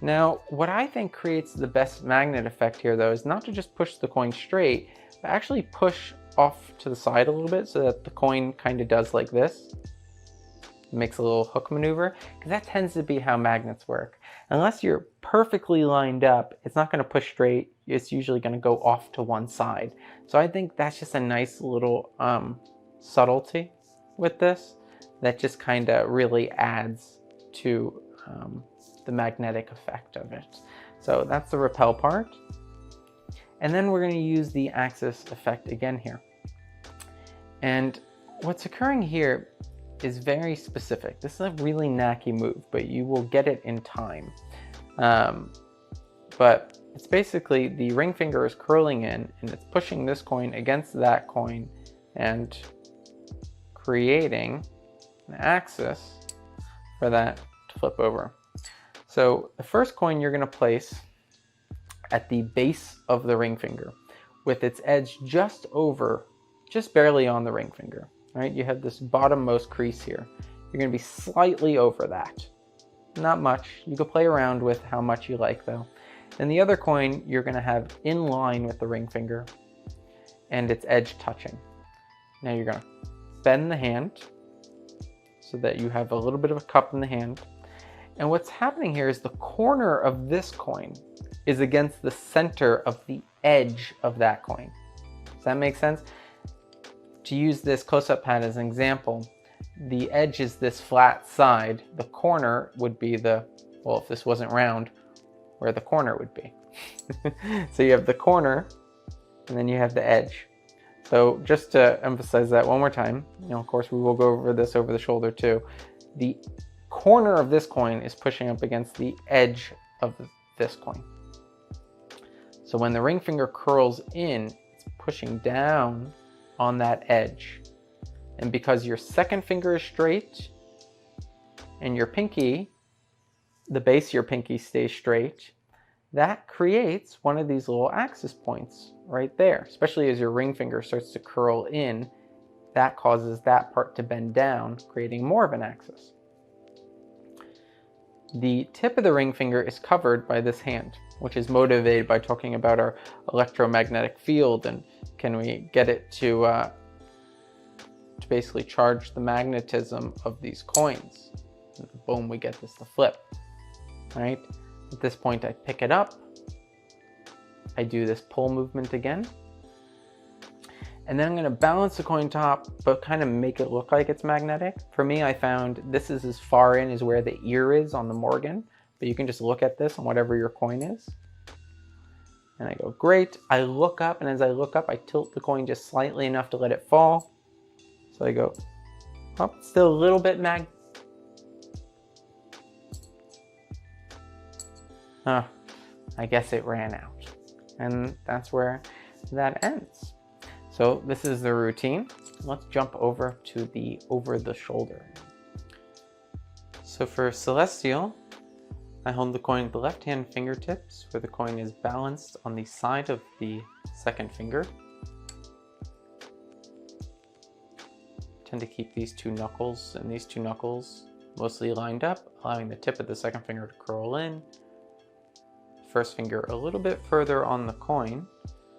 Now, what I think creates the best magnet effect here, though, is not to just push the coin straight, but actually push off to the side a little bit so that the coin kind of does like this. It makes a little hook maneuver, because that tends to be how magnets work. Unless you're perfectly lined up, it's not going to push straight. It's usually going to go off to one side. So I think that's just a nice little subtlety with this that just kind of really adds to the magnetic effect of it. So that's the repel part. And then we're going to use the axis effect again here. And what's occurring here is very specific. This is a really knacky move, but you will get it in time. But it's basically the ring finger is curling in and it's pushing this coin against that coin and creating an axis for that to flip over. So the first coin you're going to place at the base of the ring finger with its edge just barely on the ring finger, right? You have this bottommost crease here. You're going to be slightly over that. Not much. You can play around with how much you like though. And the other coin you're going to have in line with the ring finger and its edge touching. Now you're going to bend the hand so that you have a little bit of a cup in the hand. And what's happening here is the corner of this coin is against the center of the edge of that coin. Does that make sense? To use this close-up pad as an example, the edge is this flat side. The corner would be well, if this wasn't round, where the corner would be. So you have the corner, and then you have the edge. So just to emphasize that one more time, of course we will go over this over the shoulder too. The corner of this coin is pushing up against the edge of this coin. So when the ring finger curls in, it's pushing down on that edge. And because your second finger is straight and your pinky, the base of your pinky stays straight, that creates one of these little axis points right there. Especially as your ring finger starts to curl in, that causes that part to bend down, creating more of an axis. The tip of the ring finger is covered by this hand, which is motivated by talking about our electromagnetic field and can we get it to basically charge the magnetism of these coins. And boom, we get this to flip, right? At this point, I pick it up. I do this pull movement again. And then I'm going to balance the coin top, but kind of make it look like it's magnetic. For me, I found this is as far in as where the ear is on the Morgan, but you can just look at this on whatever your coin is. And I go, great. I look up, and as I look up, I tilt the coin just slightly enough to let it fall. So I go up, still a little bit I guess it ran out. And that's where that ends. So this is the routine. Let's jump over to the over the shoulder. So for Celestial, I hold the coin with the left-hand fingertips where the coin is balanced on the side of the second finger. Tend to keep these two knuckles and these two knuckles mostly lined up, allowing the tip of the second finger to curl in. First finger a little bit further on the coin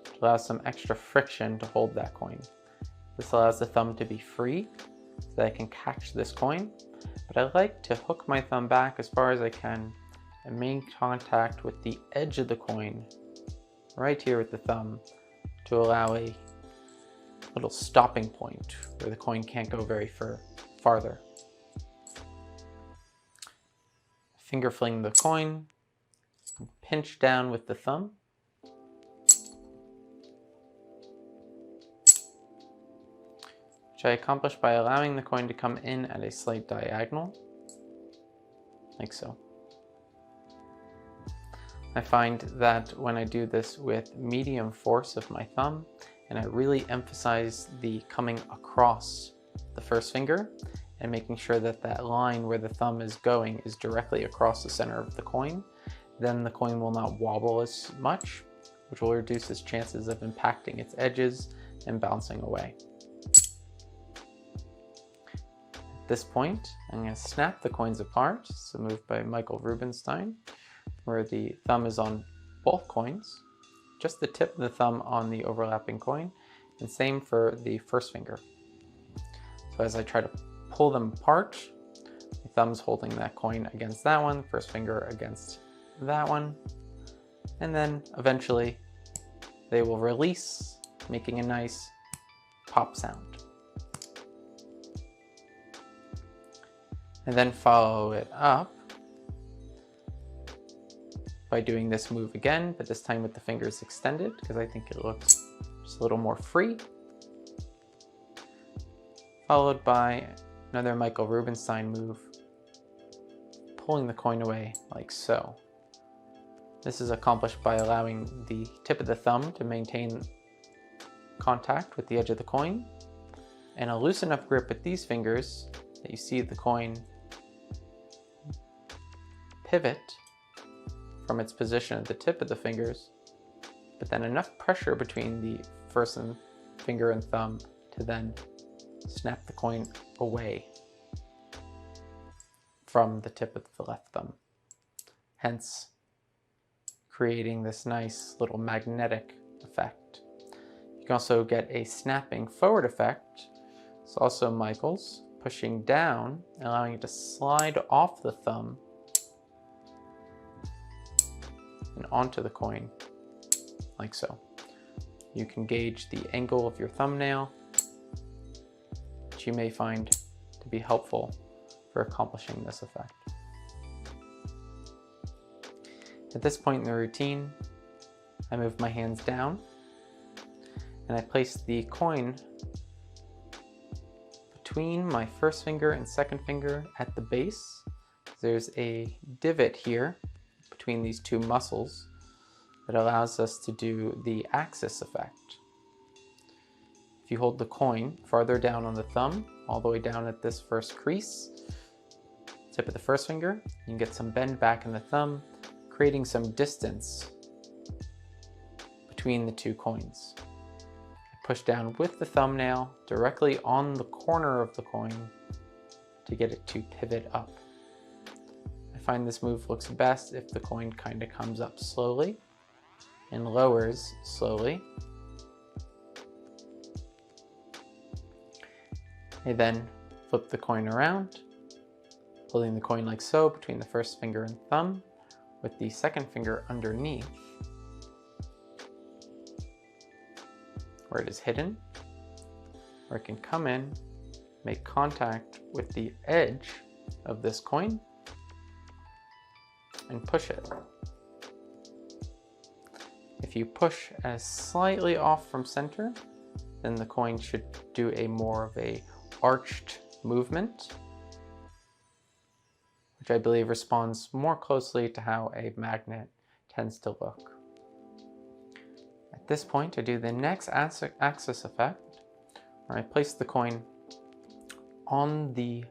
to allow some extra friction to hold that coin. This allows the thumb to be free so that I can catch this coin, but I like to hook my thumb back as far as I can and make contact with the edge of the coin right here with the thumb to allow a little stopping point where the coin can't go very farther. Finger fling the coin, pinch down with the thumb. Which I accomplish by allowing the coin to come in at a slight diagonal, like so. I find that when I do this with medium force of my thumb, and I really emphasize the coming across the first finger, and making sure that that line where the thumb is going is directly across the center of the coin, then the coin will not wobble as much, which will reduce its chances of impacting its edges and bouncing away. At this point, I'm going to snap the coins apart. It's a move by Michael Rubinstein, where the thumb is on both coins, just the tip of the thumb on the overlapping coin, and same for the first finger. So as I try to pull them apart, the thumb's holding that coin against that one, first finger against that one, and then eventually they will release, making a nice pop sound. And then follow it up by doing this move again, but this time with the fingers extended because I think it looks just a little more free. Followed by another Michael Rubinstein move, pulling the coin away like so. This is accomplished by allowing the tip of the thumb to maintain contact with the edge of the coin, and a loose enough grip with these fingers that you see the coin pivot from its position at the tip of the fingers, but then enough pressure between the first finger and thumb to then snap the coin away from the tip of the left thumb, hence creating this nice little magnetic effect. You can also get a snapping forward effect. It's also Michael's, pushing down, allowing it to slide off the thumb and onto the coin, like so. You can gauge the angle of your thumbnail, which you may find to be helpful for accomplishing this effect. At this point in the routine, I move my hands down and I place the coin between my first finger and second finger at the base. There's a divot here between these two muscles that allows us to do the axis effect. If you hold the coin farther down on the thumb, all the way down at this first crease, tip of the first finger, you can get some bend back in the thumb, creating some distance between the two coins. Push down with the thumbnail directly on the corner of the coin to get it to pivot up. I find this move looks best if the coin kind of comes up slowly and lowers slowly. I then flip the coin around, holding the coin like so between the first finger and thumb, with the second finger underneath where it is hidden, where it can come in, make contact with the edge of this coin, and push it. If you push as slightly off from center, then the coin should do a more of a arched movement, which I believe responds more closely to how a magnet tends to look. At this point, I do the next axis effect, where I place the coin on the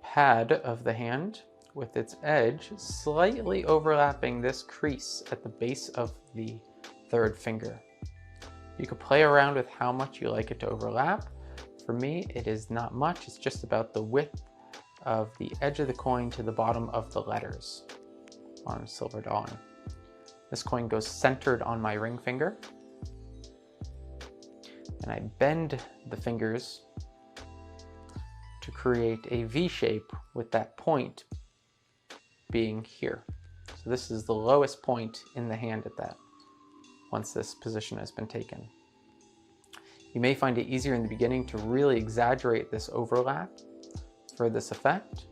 pad of the hand with its edge slightly overlapping this crease at the base of the third finger. You could play around with how much you like it to overlap. For me, it is not much. It's just about the width of the edge of the coin to the bottom of the letters on a silver dollar. This coin goes centered on my ring finger, and I bend the fingers to create a V shape with that point being here. So this is the lowest point in the hand at that, once this position has been taken. You may find it easier in the beginning to really exaggerate this overlap for this effect.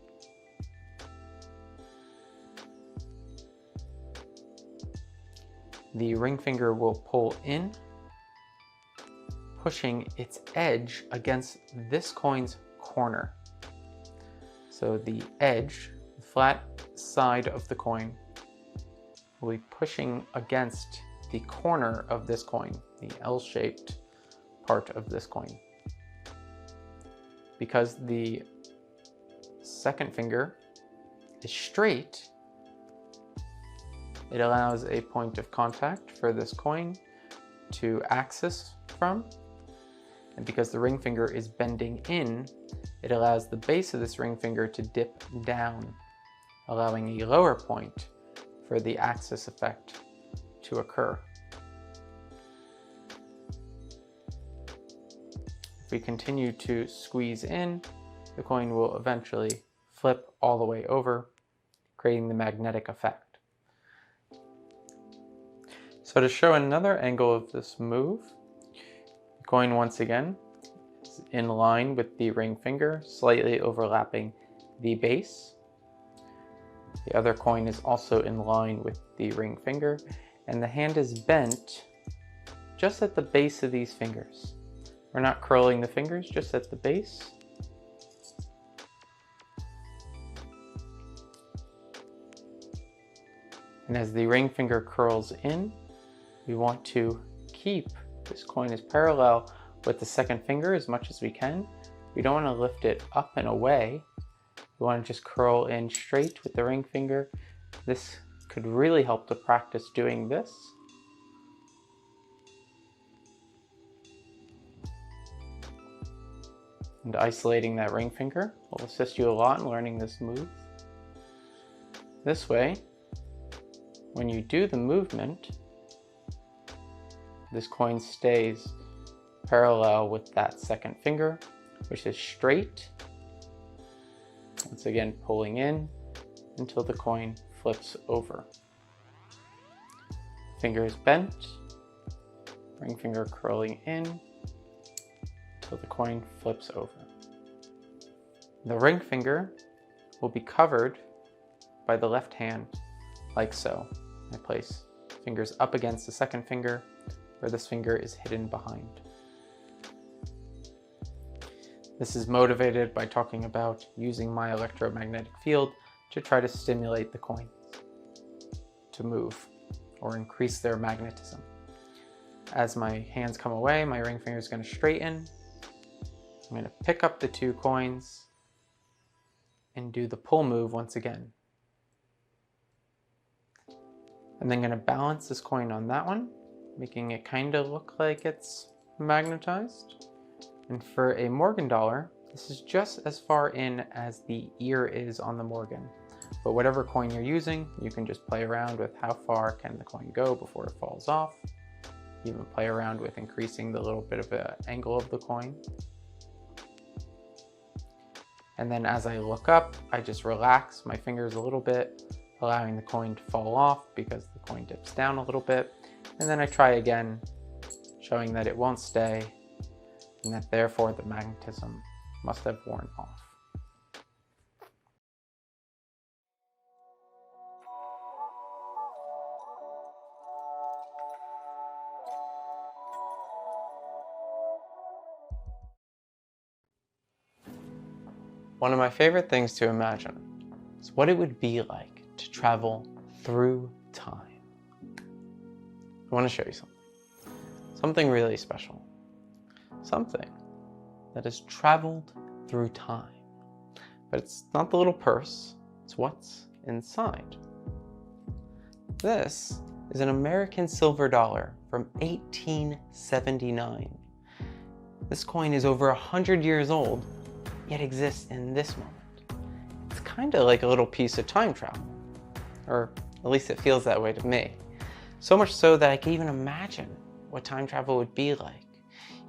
The ring finger will pull in, pushing its edge against this coin's corner. So the edge, the flat side of the coin, will be pushing against the corner of this coin, the L-shaped part of this coin. Because the second finger is straight, it allows a point of contact for this coin to access from. And because the ring finger is bending in, it allows the base of this ring finger to dip down, allowing a lower point for the axis effect to occur. If we continue to squeeze in, the coin will eventually flip all the way over, creating the magnetic effect. So to show another angle of this move, the coin once again is in line with the ring finger, slightly overlapping the base. The other coin is also in line with the ring finger, and the hand is bent just at the base of these fingers. We're not curling the fingers, just at the base. And as the ring finger curls in, we want to keep this coin as parallel with the second finger as much as we can. We don't want to lift it up and away. We want to just curl in straight with the ring finger. This could really help to practice doing this. And isolating that ring finger will assist you a lot in learning this move. This way, when you do the movement, this coin stays parallel with that second finger, which is straight. Once again, pulling in until the coin flips over. Finger is bent, ring finger curling in until the coin flips over. The ring finger will be covered by the left hand, like so. I place fingers up against the second finger, where this finger is hidden behind. This is motivated by talking about using my electromagnetic field to try to stimulate the coins to move or increase their magnetism. As my hands come away, my ring finger is going to straighten. I'm going to pick up the two coins and do the pull move once again. And then going to balance this coin on that one, making it kind of look like it's magnetized. And for a Morgan dollar, this is just as far in as the ear is on the Morgan. But whatever coin you're using, you can just play around with how far can the coin go before it falls off. Even play around with increasing the little bit of an angle of the coin. And then as I look up, I just relax my fingers a little bit, allowing the coin to fall off because the coin dips down a little bit. And then I try again, showing that it won't stay, and that therefore the magnetism must have worn off. One of my favorite things to imagine is what it would be like to travel through time. I want to show you something. Something really special. Something that has traveled through time. But it's not the little purse, it's what's inside. This is an American silver dollar from 1879. This coin is over 100 years old, yet exists in this moment. It's kind of like a little piece of time travel, or at least it feels that way to me. So much so that I can even imagine what time travel would be like.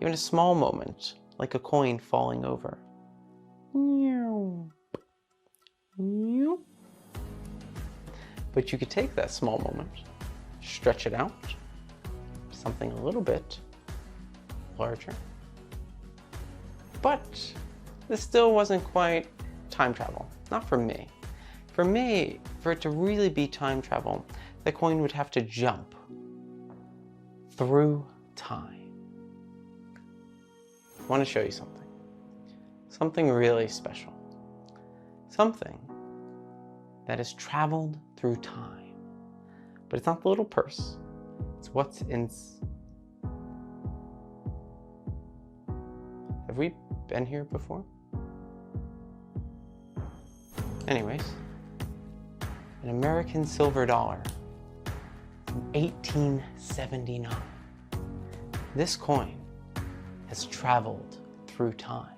Even a small moment, like a coin falling over. But you could take that small moment, stretch it out, something a little bit larger. But this still wasn't quite time travel, not for me. For me, for it to really be time travel, the coin would have to jump through time. I want to show you something. Something really special. Something that has traveled through time. But it's not the little purse. It's what's in... Have we been here before? Anyways, an American silver dollar from 1879. This coin has traveled through time.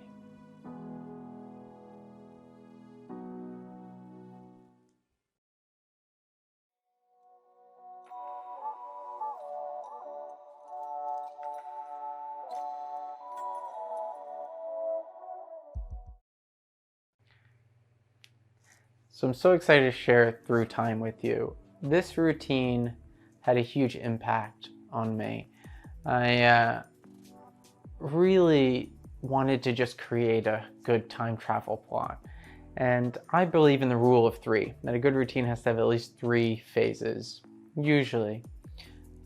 So I'm so excited to share Through Time with you. This routine had a huge impact on me. I really wanted to just create a good time travel plot. And I believe in the rule of three, that a good routine has to have at least 3 phases, usually.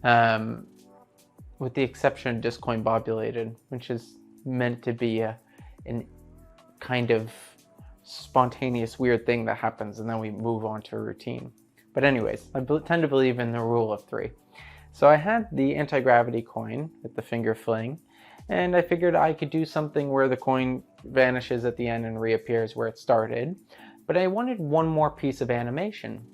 With the exception of discombobulated, which is meant to be an kind of spontaneous weird thing that happens and then we move on to a routine. But anyways, I tend to believe in the rule of 3. So I had the anti-gravity coin with the finger fling, and I figured I could do something where the coin vanishes at the end and reappears where it started. But I wanted one more piece of animation.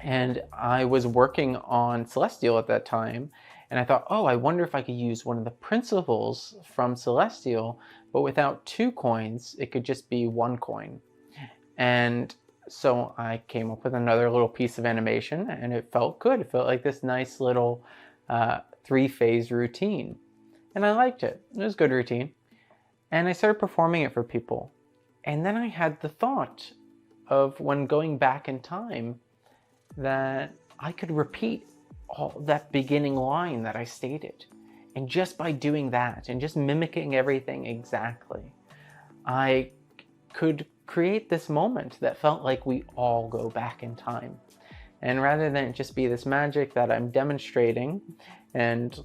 And I was working on Celestial at that time, and I thought, oh, I wonder if I could use one of the principles from Celestial, but without 2 coins, it could just be 1 coin. And so I came up with another little piece of animation, and it felt good. It felt like this nice little 3-phase routine. And I liked it. It was a good routine. And I started performing it for people. And then I had the thought of, when going back in time, that I could repeat all that beginning line that I stated. And just by doing that and just mimicking everything exactly, I could create this moment that felt like we all go back in time. And rather than it just be this magic that I'm demonstrating and,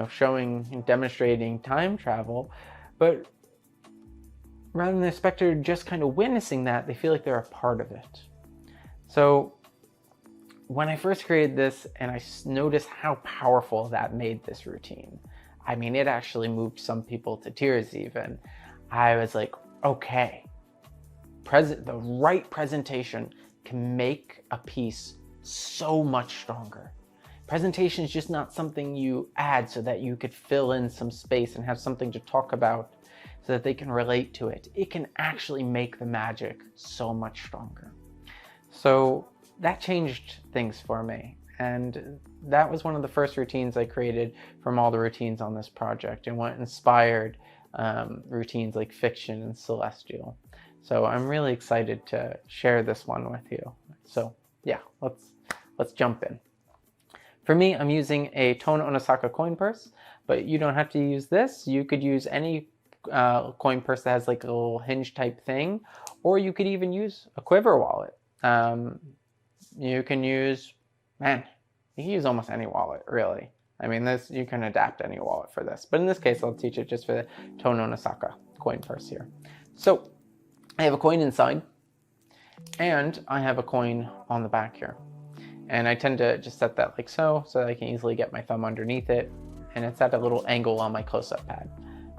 showing and demonstrating time travel, but rather than the spectator just kind of witnessing that, they feel like they're a part of it. So when I first created this and I noticed how powerful that made this routine, I mean, it actually moved some people to tears even. I was like, okay, the right presentation can make a piece so much stronger. Presentation is just not something you add so that you could fill in some space and have something to talk about so that they can relate to it. It can actually make the magic so much stronger. So that changed things for me. And that was one of the first routines I created from all the routines on this project, and what inspired routines like Fiction and Celestial. So I'm really excited to share this one with you. So yeah, let's jump in. For me, I'm using a Mhto Onosaka coin purse, but you don't have to use this. You could use any coin purse that has like a little hinge type thing, or you could even use a quiver wallet. You can use almost any wallet, really. I mean, you can adapt any wallet for this. But in this case, I'll teach it just for the Mhto Onosaka coin purse here. So I have a coin inside, and I have a coin on the back here. And I tend to just set that like so that I can easily get my thumb underneath it, and it's at a little angle on my close-up pad.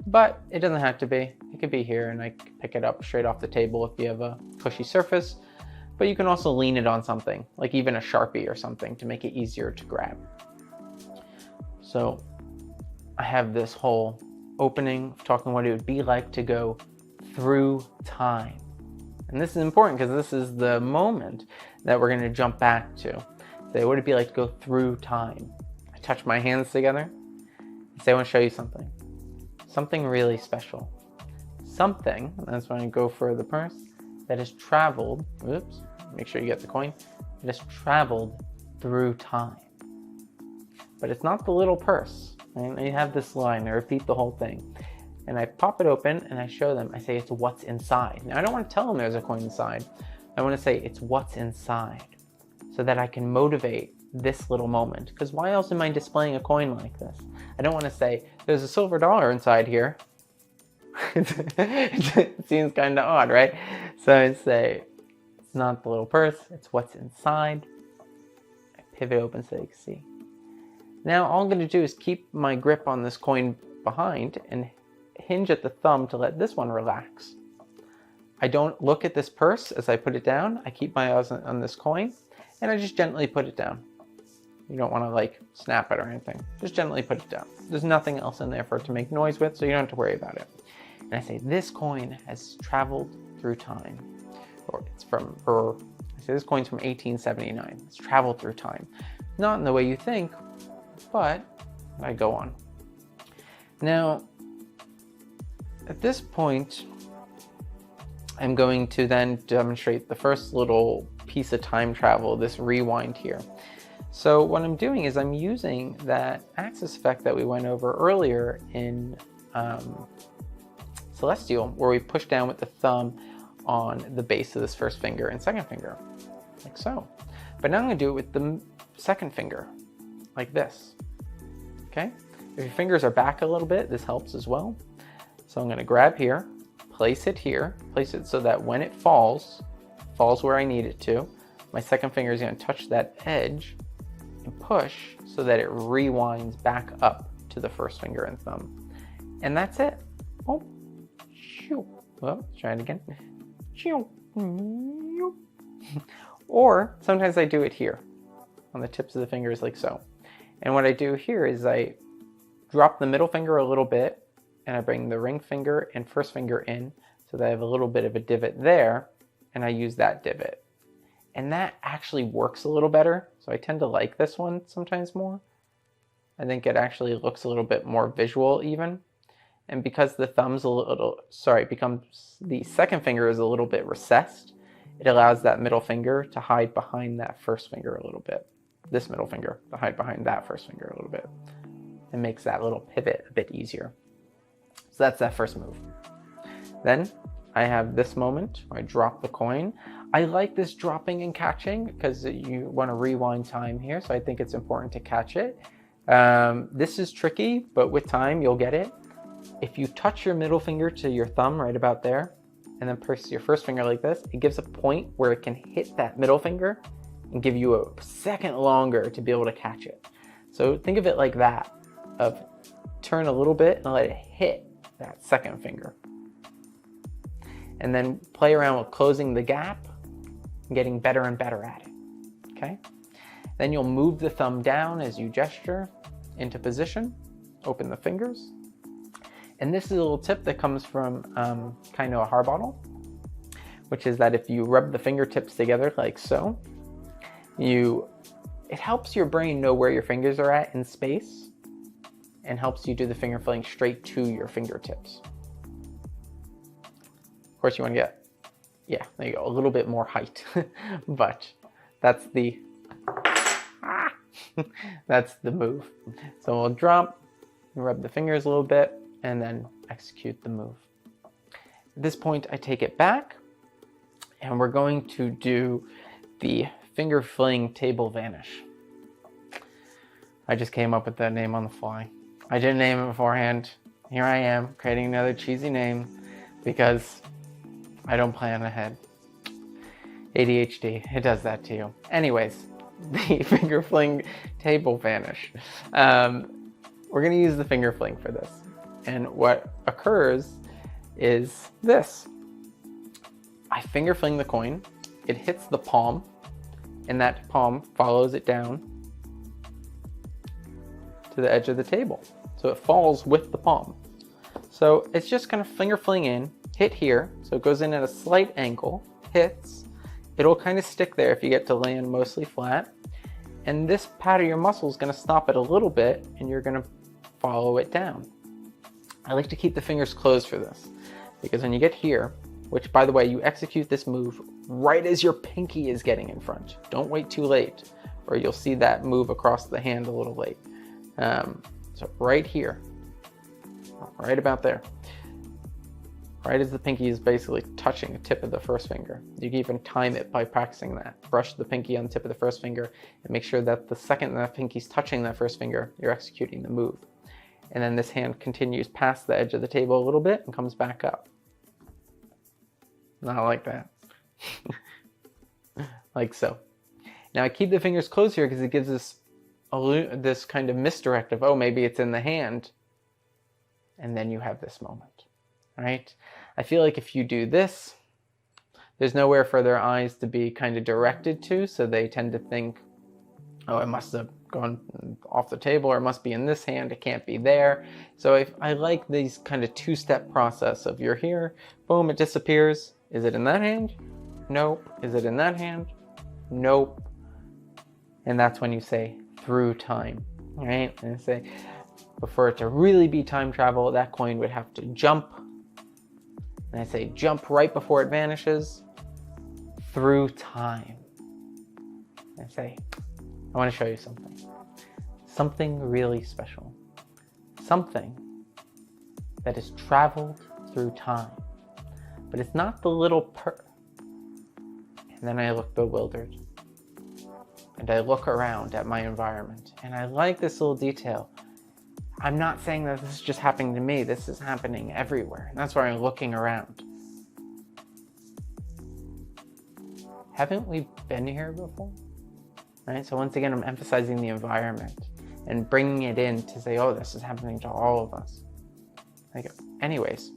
But it doesn't have to be. It could be here, and I can pick it up straight off the table if you have a cushy surface. But you can also lean it on something, like even a Sharpie or something, to make it easier to grab. So I have this whole opening of talking what it would be like to go through time. And this is important because this is the moment that we're going to jump back to. Say, what would it be like to go through time? I touch my hands together and say, I want to show you something. Something really special. Something, that's when I go for the purse, that has traveled, oops, make sure you get the coin, that has traveled through time. But it's not the little purse. And I have this line, I repeat the whole thing. And I pop it open and I show them, I say it's what's inside. Now I don't want to tell them there's a coin inside. I want to say it's what's inside so that I can motivate this little moment. Because why else am I displaying a coin like this? I don't want to say there's a silver dollar inside here. It seems kind of odd, right? So I say it's not the little purse, it's what's inside. I pivot open so you can see. Now all I'm going to do is keep my grip on this coin behind and hinge at the thumb to let this one relax. I don't look at this purse as I put it down. I keep my eyes on this coin and I just gently put it down. You don't want to like snap it or anything. Just gently put it down. There's nothing else in there for it to make noise with, so you don't have to worry about it. And I say this coin has traveled through time. Or it's from, I say this coin's from 1879. It's traveled through time. Not in the way you think, but I go on. Now, at this point, I'm going to then demonstrate the first little piece of time travel, this rewind here. So what I'm doing is I'm using that axis effect that we went over earlier in Celestial, where we push down with the thumb on the base of this first finger and second finger, like so. But now I'm going to do it with the second finger, like this, okay? If your fingers are back a little bit, this helps as well. So I'm going to grab here, place it here, place it so that when it falls where I need it to. My second finger is going to touch that edge and push so that it rewinds back up to the first finger and thumb. And that's it. Oh, shoo. Well, let's try it again. Shoo. Or sometimes I do it here on the tips of the fingers like so. And what I do here is I drop the middle finger a little bit and I bring the ring finger and first finger in so that I have a little bit of a divot there, and I use that divot. And that actually works a little better, so I tend to like this one sometimes more. I think it actually looks a little bit more visual even. And because the thumb's the second finger is a little bit recessed, it allows that middle finger to hide behind that first finger a little bit. This middle finger to hide behind that first finger a little bit. It makes that little pivot a bit easier. So that's that first move. Then I have this moment where I drop the coin. I like this dropping and catching because you want to rewind time here, so I think it's important to catch it. This is tricky, but with time you'll get it. If you touch your middle finger to your thumb right about there, and then press your first finger like this, it gives a point where it can hit that middle finger and give you a second longer to be able to catch it. So think of it like that, of turn a little bit and let it hit that second finger. And then play around with closing the gap and getting better and better at it, okay? Then you'll move the thumb down as you gesture into position, open the fingers. And this is a little tip that comes from kind of a Harbottle, which is that if you rub the fingertips together like so, it helps your brain know where your fingers are at in space and helps you do the finger filling straight to your fingertips. Of course, you want to get, yeah, there you go, a little bit more height, but that's the, that's the move. So we'll drop, rub the fingers a little bit, and then execute the move. At this point, I take it back, and we're going to do the finger fling table vanish. I just came up with that name on the fly. I didn't name it beforehand. Here I am, creating another cheesy name, because I don't plan ahead. ADHD, it does that to you. Anyways, the finger fling table vanish. We're going to use the finger fling for this. And what occurs is this. I finger fling the coin, it hits the palm, and that palm follows it down to the edge of the table. So it falls with the palm. So it's just kind of finger fling in, hit here, so it goes in at a slight angle, hits, it'll kind of stick there if you get to land mostly flat, and this pad of your muscle is going to stop it a little bit, and you're going to follow it down. I like to keep the fingers closed for this, because when you get here, which by the way, you execute this move right as your pinky is getting in front. Don't wait too late, or you'll see that move across the hand a little late. So right here, right about there, right as the pinky is basically touching the tip of the first finger. You can even time it by practicing that. Brush the pinky on the tip of the first finger and make sure that the second that pinky's touching that first finger, you're executing the move. And then this hand continues past the edge of the table a little bit and comes back up. Not like that. Like so. Now I keep the fingers closed here because it gives us this kind of misdirect of, oh, maybe it's in the hand. And then you have this moment, right? I feel like if you do this, there's nowhere for their eyes to be kind of directed to, so they tend to think, oh, it must have gone off the table, or it must be in this hand, it can't be there. So I like these kind of two-step process of you're here, boom, it disappears. Is it in that hand? Nope. Is it in that hand? Nope. And that's when you say through time, right? And I say, for it to really be time travel, that coin would have to jump. And I say jump right before it vanishes through time. And I say, I want to show you something. Something really special. Something that has traveled through time. But it's not the little And then I look bewildered. And I look around at my environment. And I like this little detail. I'm not saying that this is just happening to me. This is happening everywhere. And that's why I'm looking around. Haven't we been here before? Right? So once again, I'm emphasizing the environment and bringing it in to say, oh, this is happening to all of us. Anyways,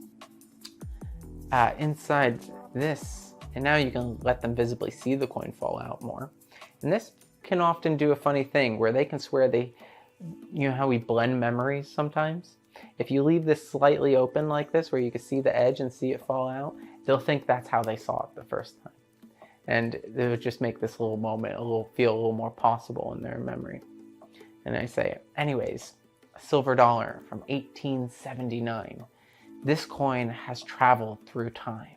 inside this, and now you can let them visibly see the coin fall out more. And this can often do a funny thing where they can swear you know how we blend memories sometimes? If you leave this slightly open like this, where you can see the edge and see it fall out, they'll think that's how they saw it the first time. And it would just make this little moment feel a little more possible in their memory. And I say, anyways, a silver dollar from 1879. This coin has traveled through time.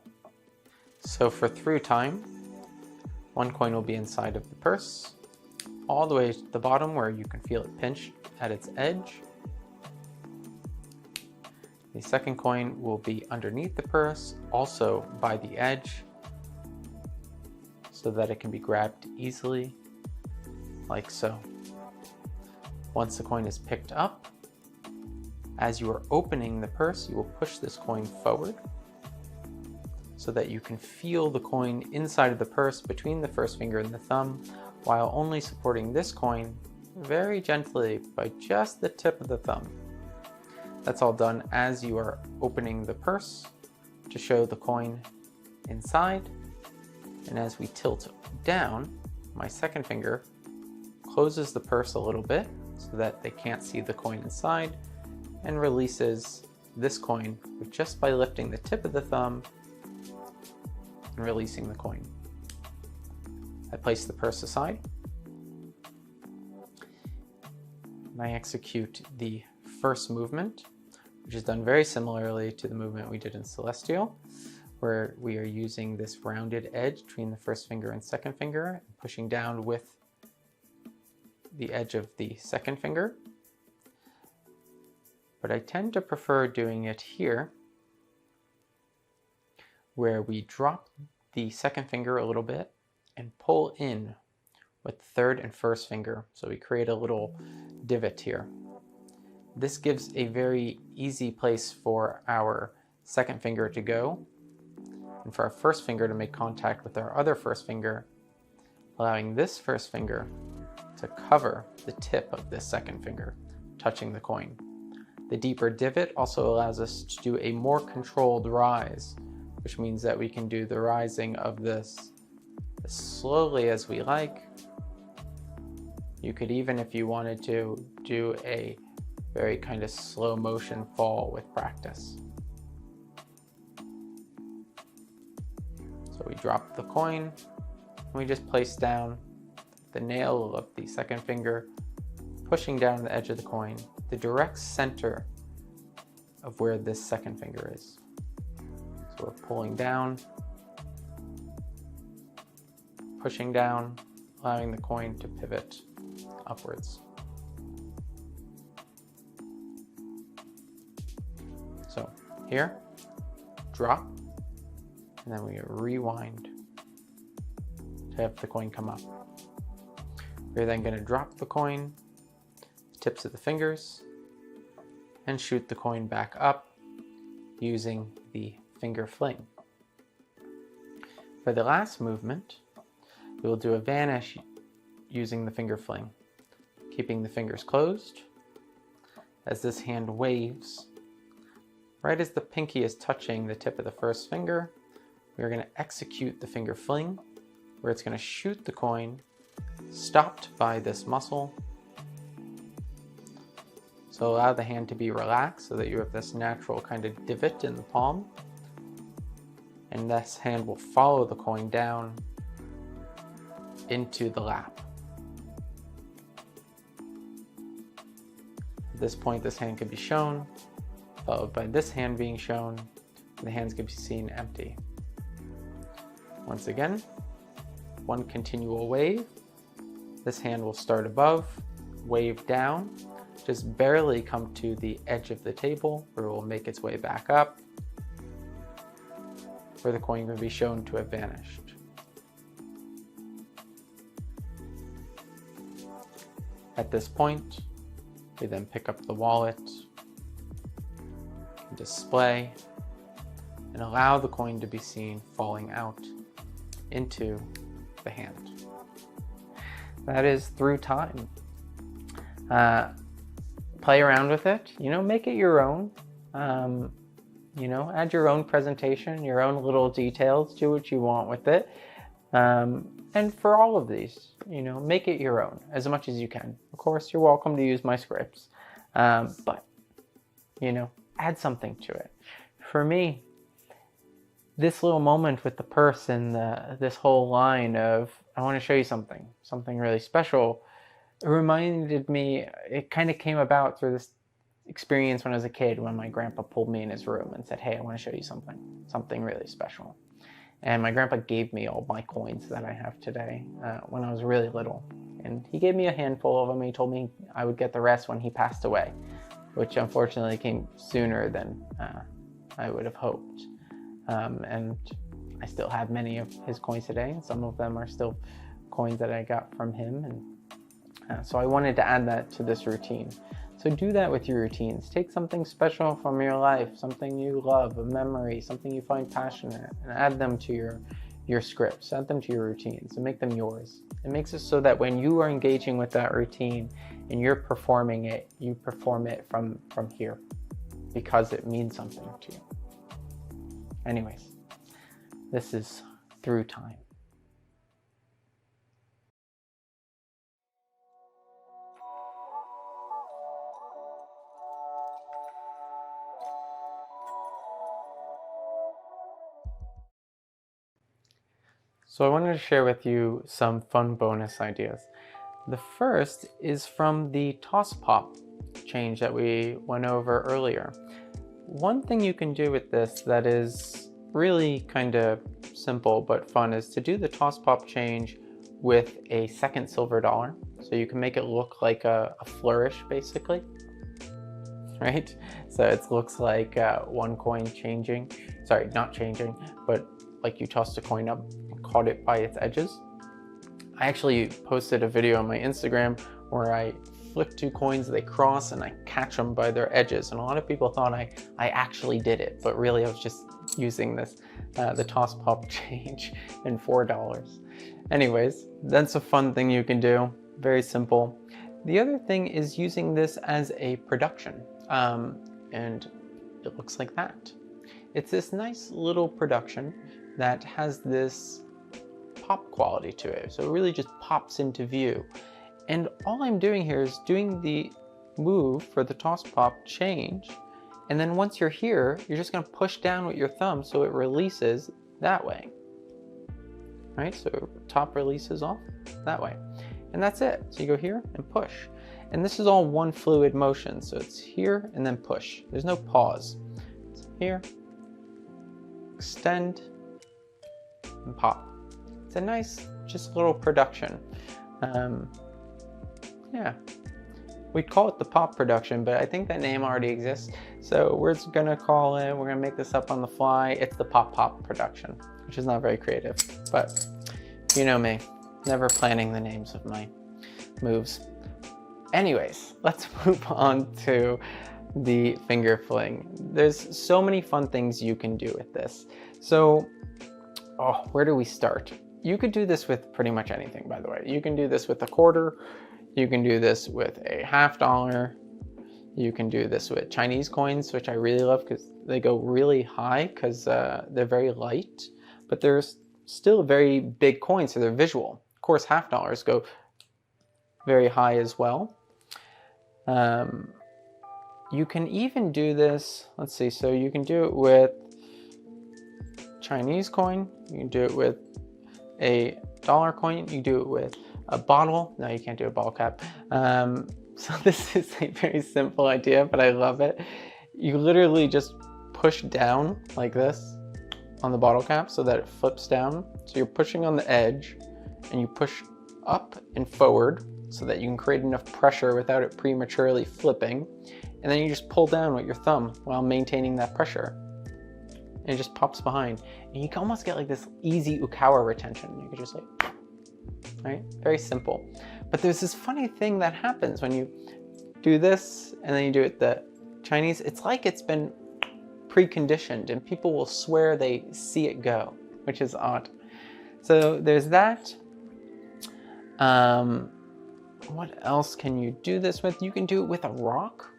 So for through time, one coin will be inside of the purse, all the way to the bottom where you can feel it pinch at its edge. The second coin will be underneath the purse, also by the edge, so that it can be grabbed easily, like so. Once the coin is picked up, as you are opening the purse, you will push this coin forward so that you can feel the coin inside of the purse between the first finger and the thumb, while only supporting this coin very gently by just the tip of the thumb. That's all done as you are opening the purse to show the coin inside. And as we tilt down, my second finger closes the purse a little bit so that they can't see the coin inside, and releases this coin just by lifting the tip of the thumb and releasing the coin. I place the purse aside, and I execute the first movement, which is done very similarly to the movement we did in Celestial, where we are using this rounded edge between the first finger and second finger, and pushing down with the edge of the second finger. But I tend to prefer doing it here, where we drop the second finger a little bit and pull in with the third and first finger. So we create a little divot here. This gives a very easy place for our second finger to go. and for our first finger to make contact with our other first finger, allowing this first finger to cover the tip of this second finger, touching the coin. The deeper divot also allows us to do a more controlled rise, which means that we can do the rising of this as slowly as we like. You could even, if you wanted to, do a very kind of slow motion fall with practice. So we drop the coin, and we just place down the nail of the second finger, pushing down the edge of the coin, the direct center of where this second finger is. So we're pulling down, pushing down, allowing the coin to pivot upwards. So here, drop, and then we rewind to have the coin come up. We're then going to drop the coin, tips of the fingers, and shoot the coin back up using the finger fling. For the last movement, we will do a vanish using the finger fling, keeping the fingers closed as this hand waves. Right as the pinky is touching the tip of the first finger, we are going to execute the finger fling, where it's going to shoot the coin, stopped by this muscle. So allow the hand to be relaxed so that you have this natural kind of divot in the palm. And this hand will follow the coin down into the lap. At this point, this hand could be shown, followed by this hand being shown, and the hands can be seen empty. Once again, one continual wave. This hand will start above, wave down, just barely come to the edge of the table, where it will make its way back up, where the coin will be shown to have vanished. At this point, we then pick up the wallet, display, and allow the coin to be seen falling out into the hand. That is Through Time. Play around with it, make it your own. Add your own presentation, your own little details, do what you want with it. And for all of these, make it your own as much as you can. Of course, you're welcome to use my scripts, but, add something to it. For me, this little moment with the purse and this whole line of, I want to show you something really special, it reminded me, it kind of came about through this experience when I was a kid, when my grandpa pulled me in his room and said, hey, I want to show you something really special. And my grandpa gave me all my coins that I have today when I was really little. And he gave me a handful of them. He told me I would get the rest when he passed away, which unfortunately came sooner than I would have hoped. And I still have many of his coins today, and some of them are still coins that I got from him. And so I wanted to add that to this routine. So do that with your routines. Take something special from your life, something you love, a memory, something you find passionate, and add them to your scripts, add them to your routines, and make them yours. It makes it so that when you are engaging with that routine and you're performing it, you perform it from here because it means something to you. Anyways, this is Through Time. So I wanted to share with you some fun bonus ideas. The first is from the toss pop change that we went over earlier. One thing you can do with this that is really kind of simple but fun is to do the toss pop change with a second silver dollar. So you can make it look like a flourish, basically, right? So it looks like one coin changing, sorry, not changing, but like you tossed a coin up and caught it by its edges. I actually posted a video on my Instagram where I flip two coins, they cross, and I catch them by their edges. And a lot of people thought I actually did it, but really I was just using this, the toss pop change and $4. Anyways, that's a fun thing you can do. Very simple. The other thing is using this as a production, and it looks like that. It's this nice little production that has this pop quality to it. So it really just pops into view. And all I'm doing here is doing the move for the toss pop change. And then once you're here, you're just gonna push down with your thumb so it releases that way. Right, so top releases off that way. And that's it. So you go here and push. And this is all one fluid motion. So it's here and then push. There's no pause. It's here, extend, and pop. It's a nice, just little production. Yeah, we'd call it the pop production, but I think that name already exists. So we're just gonna call it, we're gonna make this up on the fly. It's the pop production, which is not very creative, but you know me, never planning the names of my moves. Anyways, let's move on to the finger fling. There's so many fun things you can do with this. So, where do we start? You could do this with pretty much anything, by the way. You can do this with a quarter. You can do this with a $50. You can do this with Chinese coins, which I really love because they go really high because they're very light, but they're still very big coins, so they're visual. Of course, $50 go very high as well. You can even do this, let's see, so you can do it with Chinese coin, you can do it with a dollar coin, you can do it with a bottle. No, you can't do a bottle cap. So this is a very simple idea, but I love it. You literally just push down like this on the bottle cap so that it flips down. So you're pushing on the edge and you push up and forward so that you can create enough pressure without it prematurely flipping. And then you just pull down with your thumb while maintaining that pressure. And it just pops behind. And you can almost get like this easy ukawa retention. You can just like, right? Very simple. But there's this funny thing that happens when you do this and then you do it the Chinese. It's like it's been preconditioned and people will swear they see it go, which is odd. So there's that. What else can you do this with? You can do it with a rock.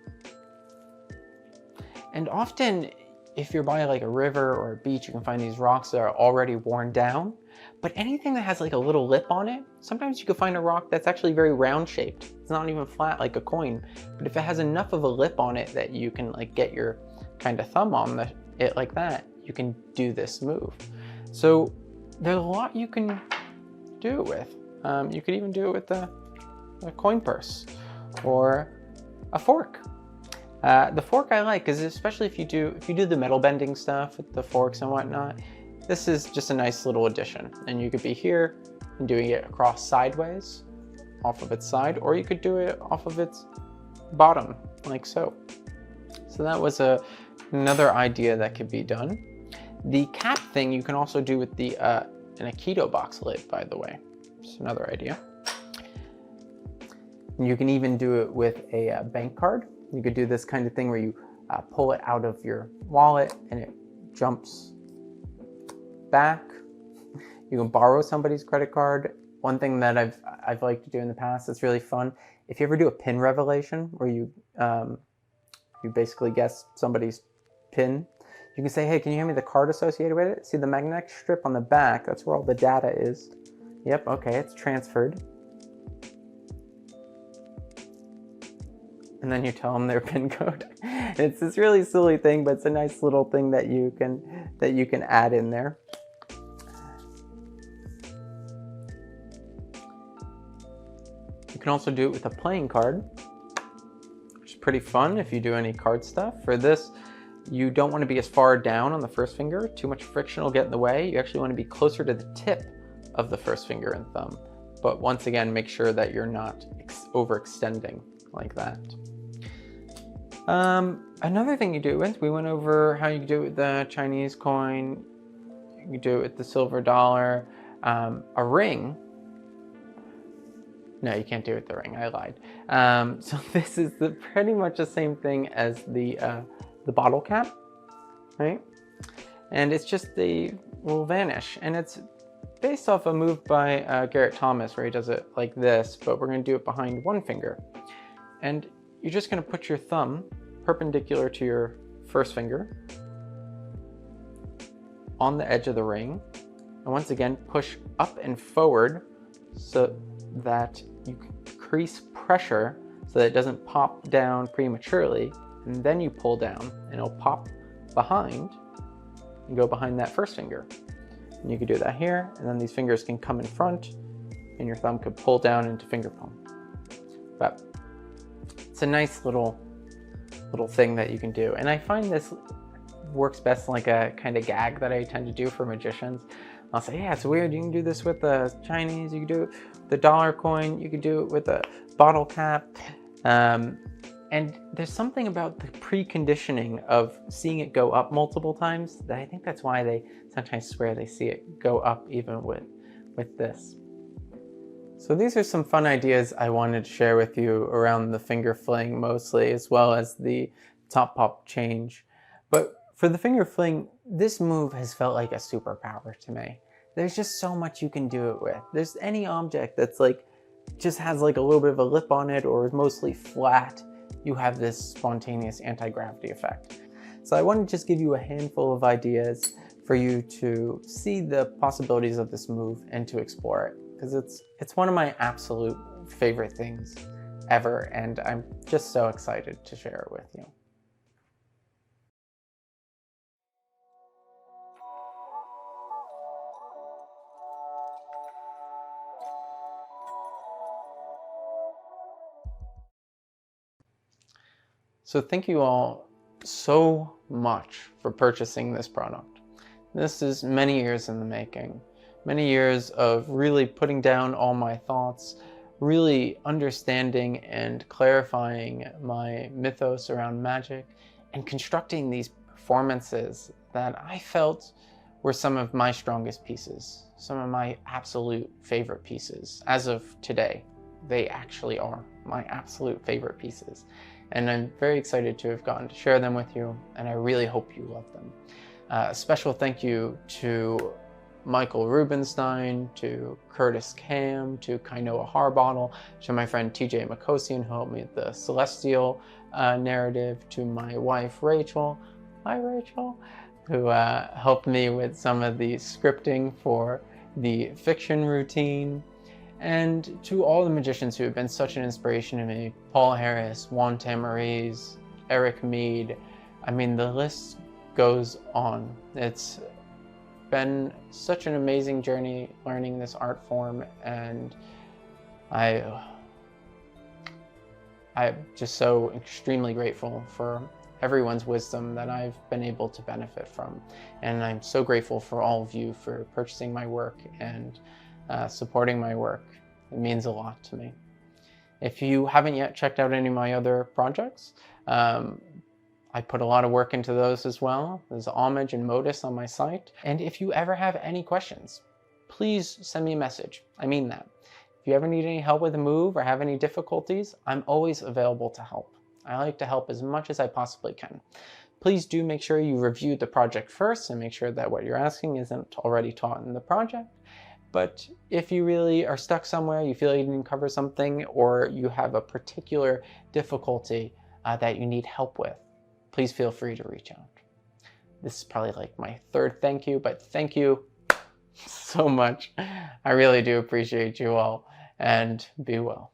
And often, if you're by like a river or a beach, you can find these rocks that are already worn down. But anything that has like a little lip on it, sometimes you can find a rock that's actually very round shaped. It's not even flat like a coin. But if it has enough of a lip on it that you can like get your kind of thumb on it like that, you can do this move. So there's a lot you can do it with. You could even do it with a coin purse or a fork. The fork I like because especially if you do the metal bending stuff with the forks and whatnot, this is just a nice little addition. And you could be here and doing it across sideways off of its side, or you could do it off of its bottom like so. So that was another idea that could be done. The cap thing you can also do with the an Mhto box lid, by the way. Just another idea. And you can even do it with a bank card. You could do this kind of thing where you pull it out of your wallet and it jumps back. You can borrow somebody's credit card. One thing that I've liked to do in the past that's really fun, if you ever do a pin revelation where you basically guess somebody's pin, you can say, hey, can you hand me the card associated with it? See the magnetic strip on the back, that's where all the data is. Yep, okay, it's transferred. And then you tell them their PIN code. It's this really silly thing, but it's a nice little thing that you can add in there. You can also do it with a playing card, which is pretty fun if you do any card stuff. For this, you don't want to be as far down on the first finger. Too much friction will get in the way. You actually want to be closer to the tip of the first finger and thumb. But once again, make sure that you're not overextending like that. Another thing you do it with, we went over how you do it with the Chinese coin, you can do it with the silver dollar, a ring. No, you can't do it with the ring, I lied. So this is pretty much the same thing as the bottle cap, right? and it's just they will vanish. And it's based off a move by Garrett Thomas where he does it like this, but we're going to do it behind one finger. And you're just going to put your thumb perpendicular to your first finger on the edge of the ring, and once again push up and forward so that you increase pressure so that it doesn't pop down prematurely, and then you pull down and it'll pop behind and go behind that first finger. And you can do that here, and then these fingers can come in front and your thumb could pull down into finger palm. But it's a nice little thing that you can do, and I find this works best like a kind of gag that I tend to do for magicians. I'll say, yeah, it's weird, you can do this with the Chinese, you can do it with the dollar coin, you can do it with a bottle cap, and there's something about the preconditioning of seeing it go up multiple times that I think that's why they sometimes swear they see it go up even with this. So these are some fun ideas I wanted to share with you around the finger fling mostly, as well as the top pop change. But for the finger fling, this move has felt like a superpower to me. There's just so much you can do it with. There's any object that's like, just has like a little bit of a lip on it or is mostly flat, you have this spontaneous anti-gravity effect. So I want to just give you a handful of ideas for you to see the possibilities of this move and to explore it, because it's one of my absolute favorite things ever, and I'm just so excited to share it with you. So thank you all so much for purchasing this product. This is many years in the making, many years of really putting down all my thoughts, really understanding and clarifying my mythos around magic, and constructing these performances that I felt were some of my strongest pieces, some of my absolute favorite pieces. As of today, they actually are my absolute favorite pieces. And I'm very excited to have gotten to share them with you, and I really hope you love them. A special thank you to Michael Rubenstein, to Curtis Cam, to Kainoa Harbottle, to my friend TJ Makosian, who helped me with the Celestial narrative, to my wife Rachel, hi Rachel, who helped me with some of the scripting for the fiction routine, and to all the magicians who have been such an inspiration to me, Paul Harris, Juan Tamariz, Eric Mead. I mean, the list goes on. It's been such an amazing journey learning this art form, and I'm just so extremely grateful for everyone's wisdom that I've been able to benefit from. And I'm so grateful for all of you for purchasing my work and supporting my work. It means a lot to me. If you haven't yet checked out any of my other projects, I put a lot of work into those as well. There's Homage and Modus on my site. And if you ever have any questions, please send me a message. I mean that. If you ever need any help with a move or have any difficulties, I'm always available to help. I like to help as much as I possibly can. Please do make sure you review the project first and make sure that what you're asking isn't already taught in the project. But if you really are stuck somewhere, you feel you didn't cover something, or you have a particular difficulty that you need help with, please feel free to reach out. This is probably like my third thank you, but thank you so much. I really do appreciate you all, and be well.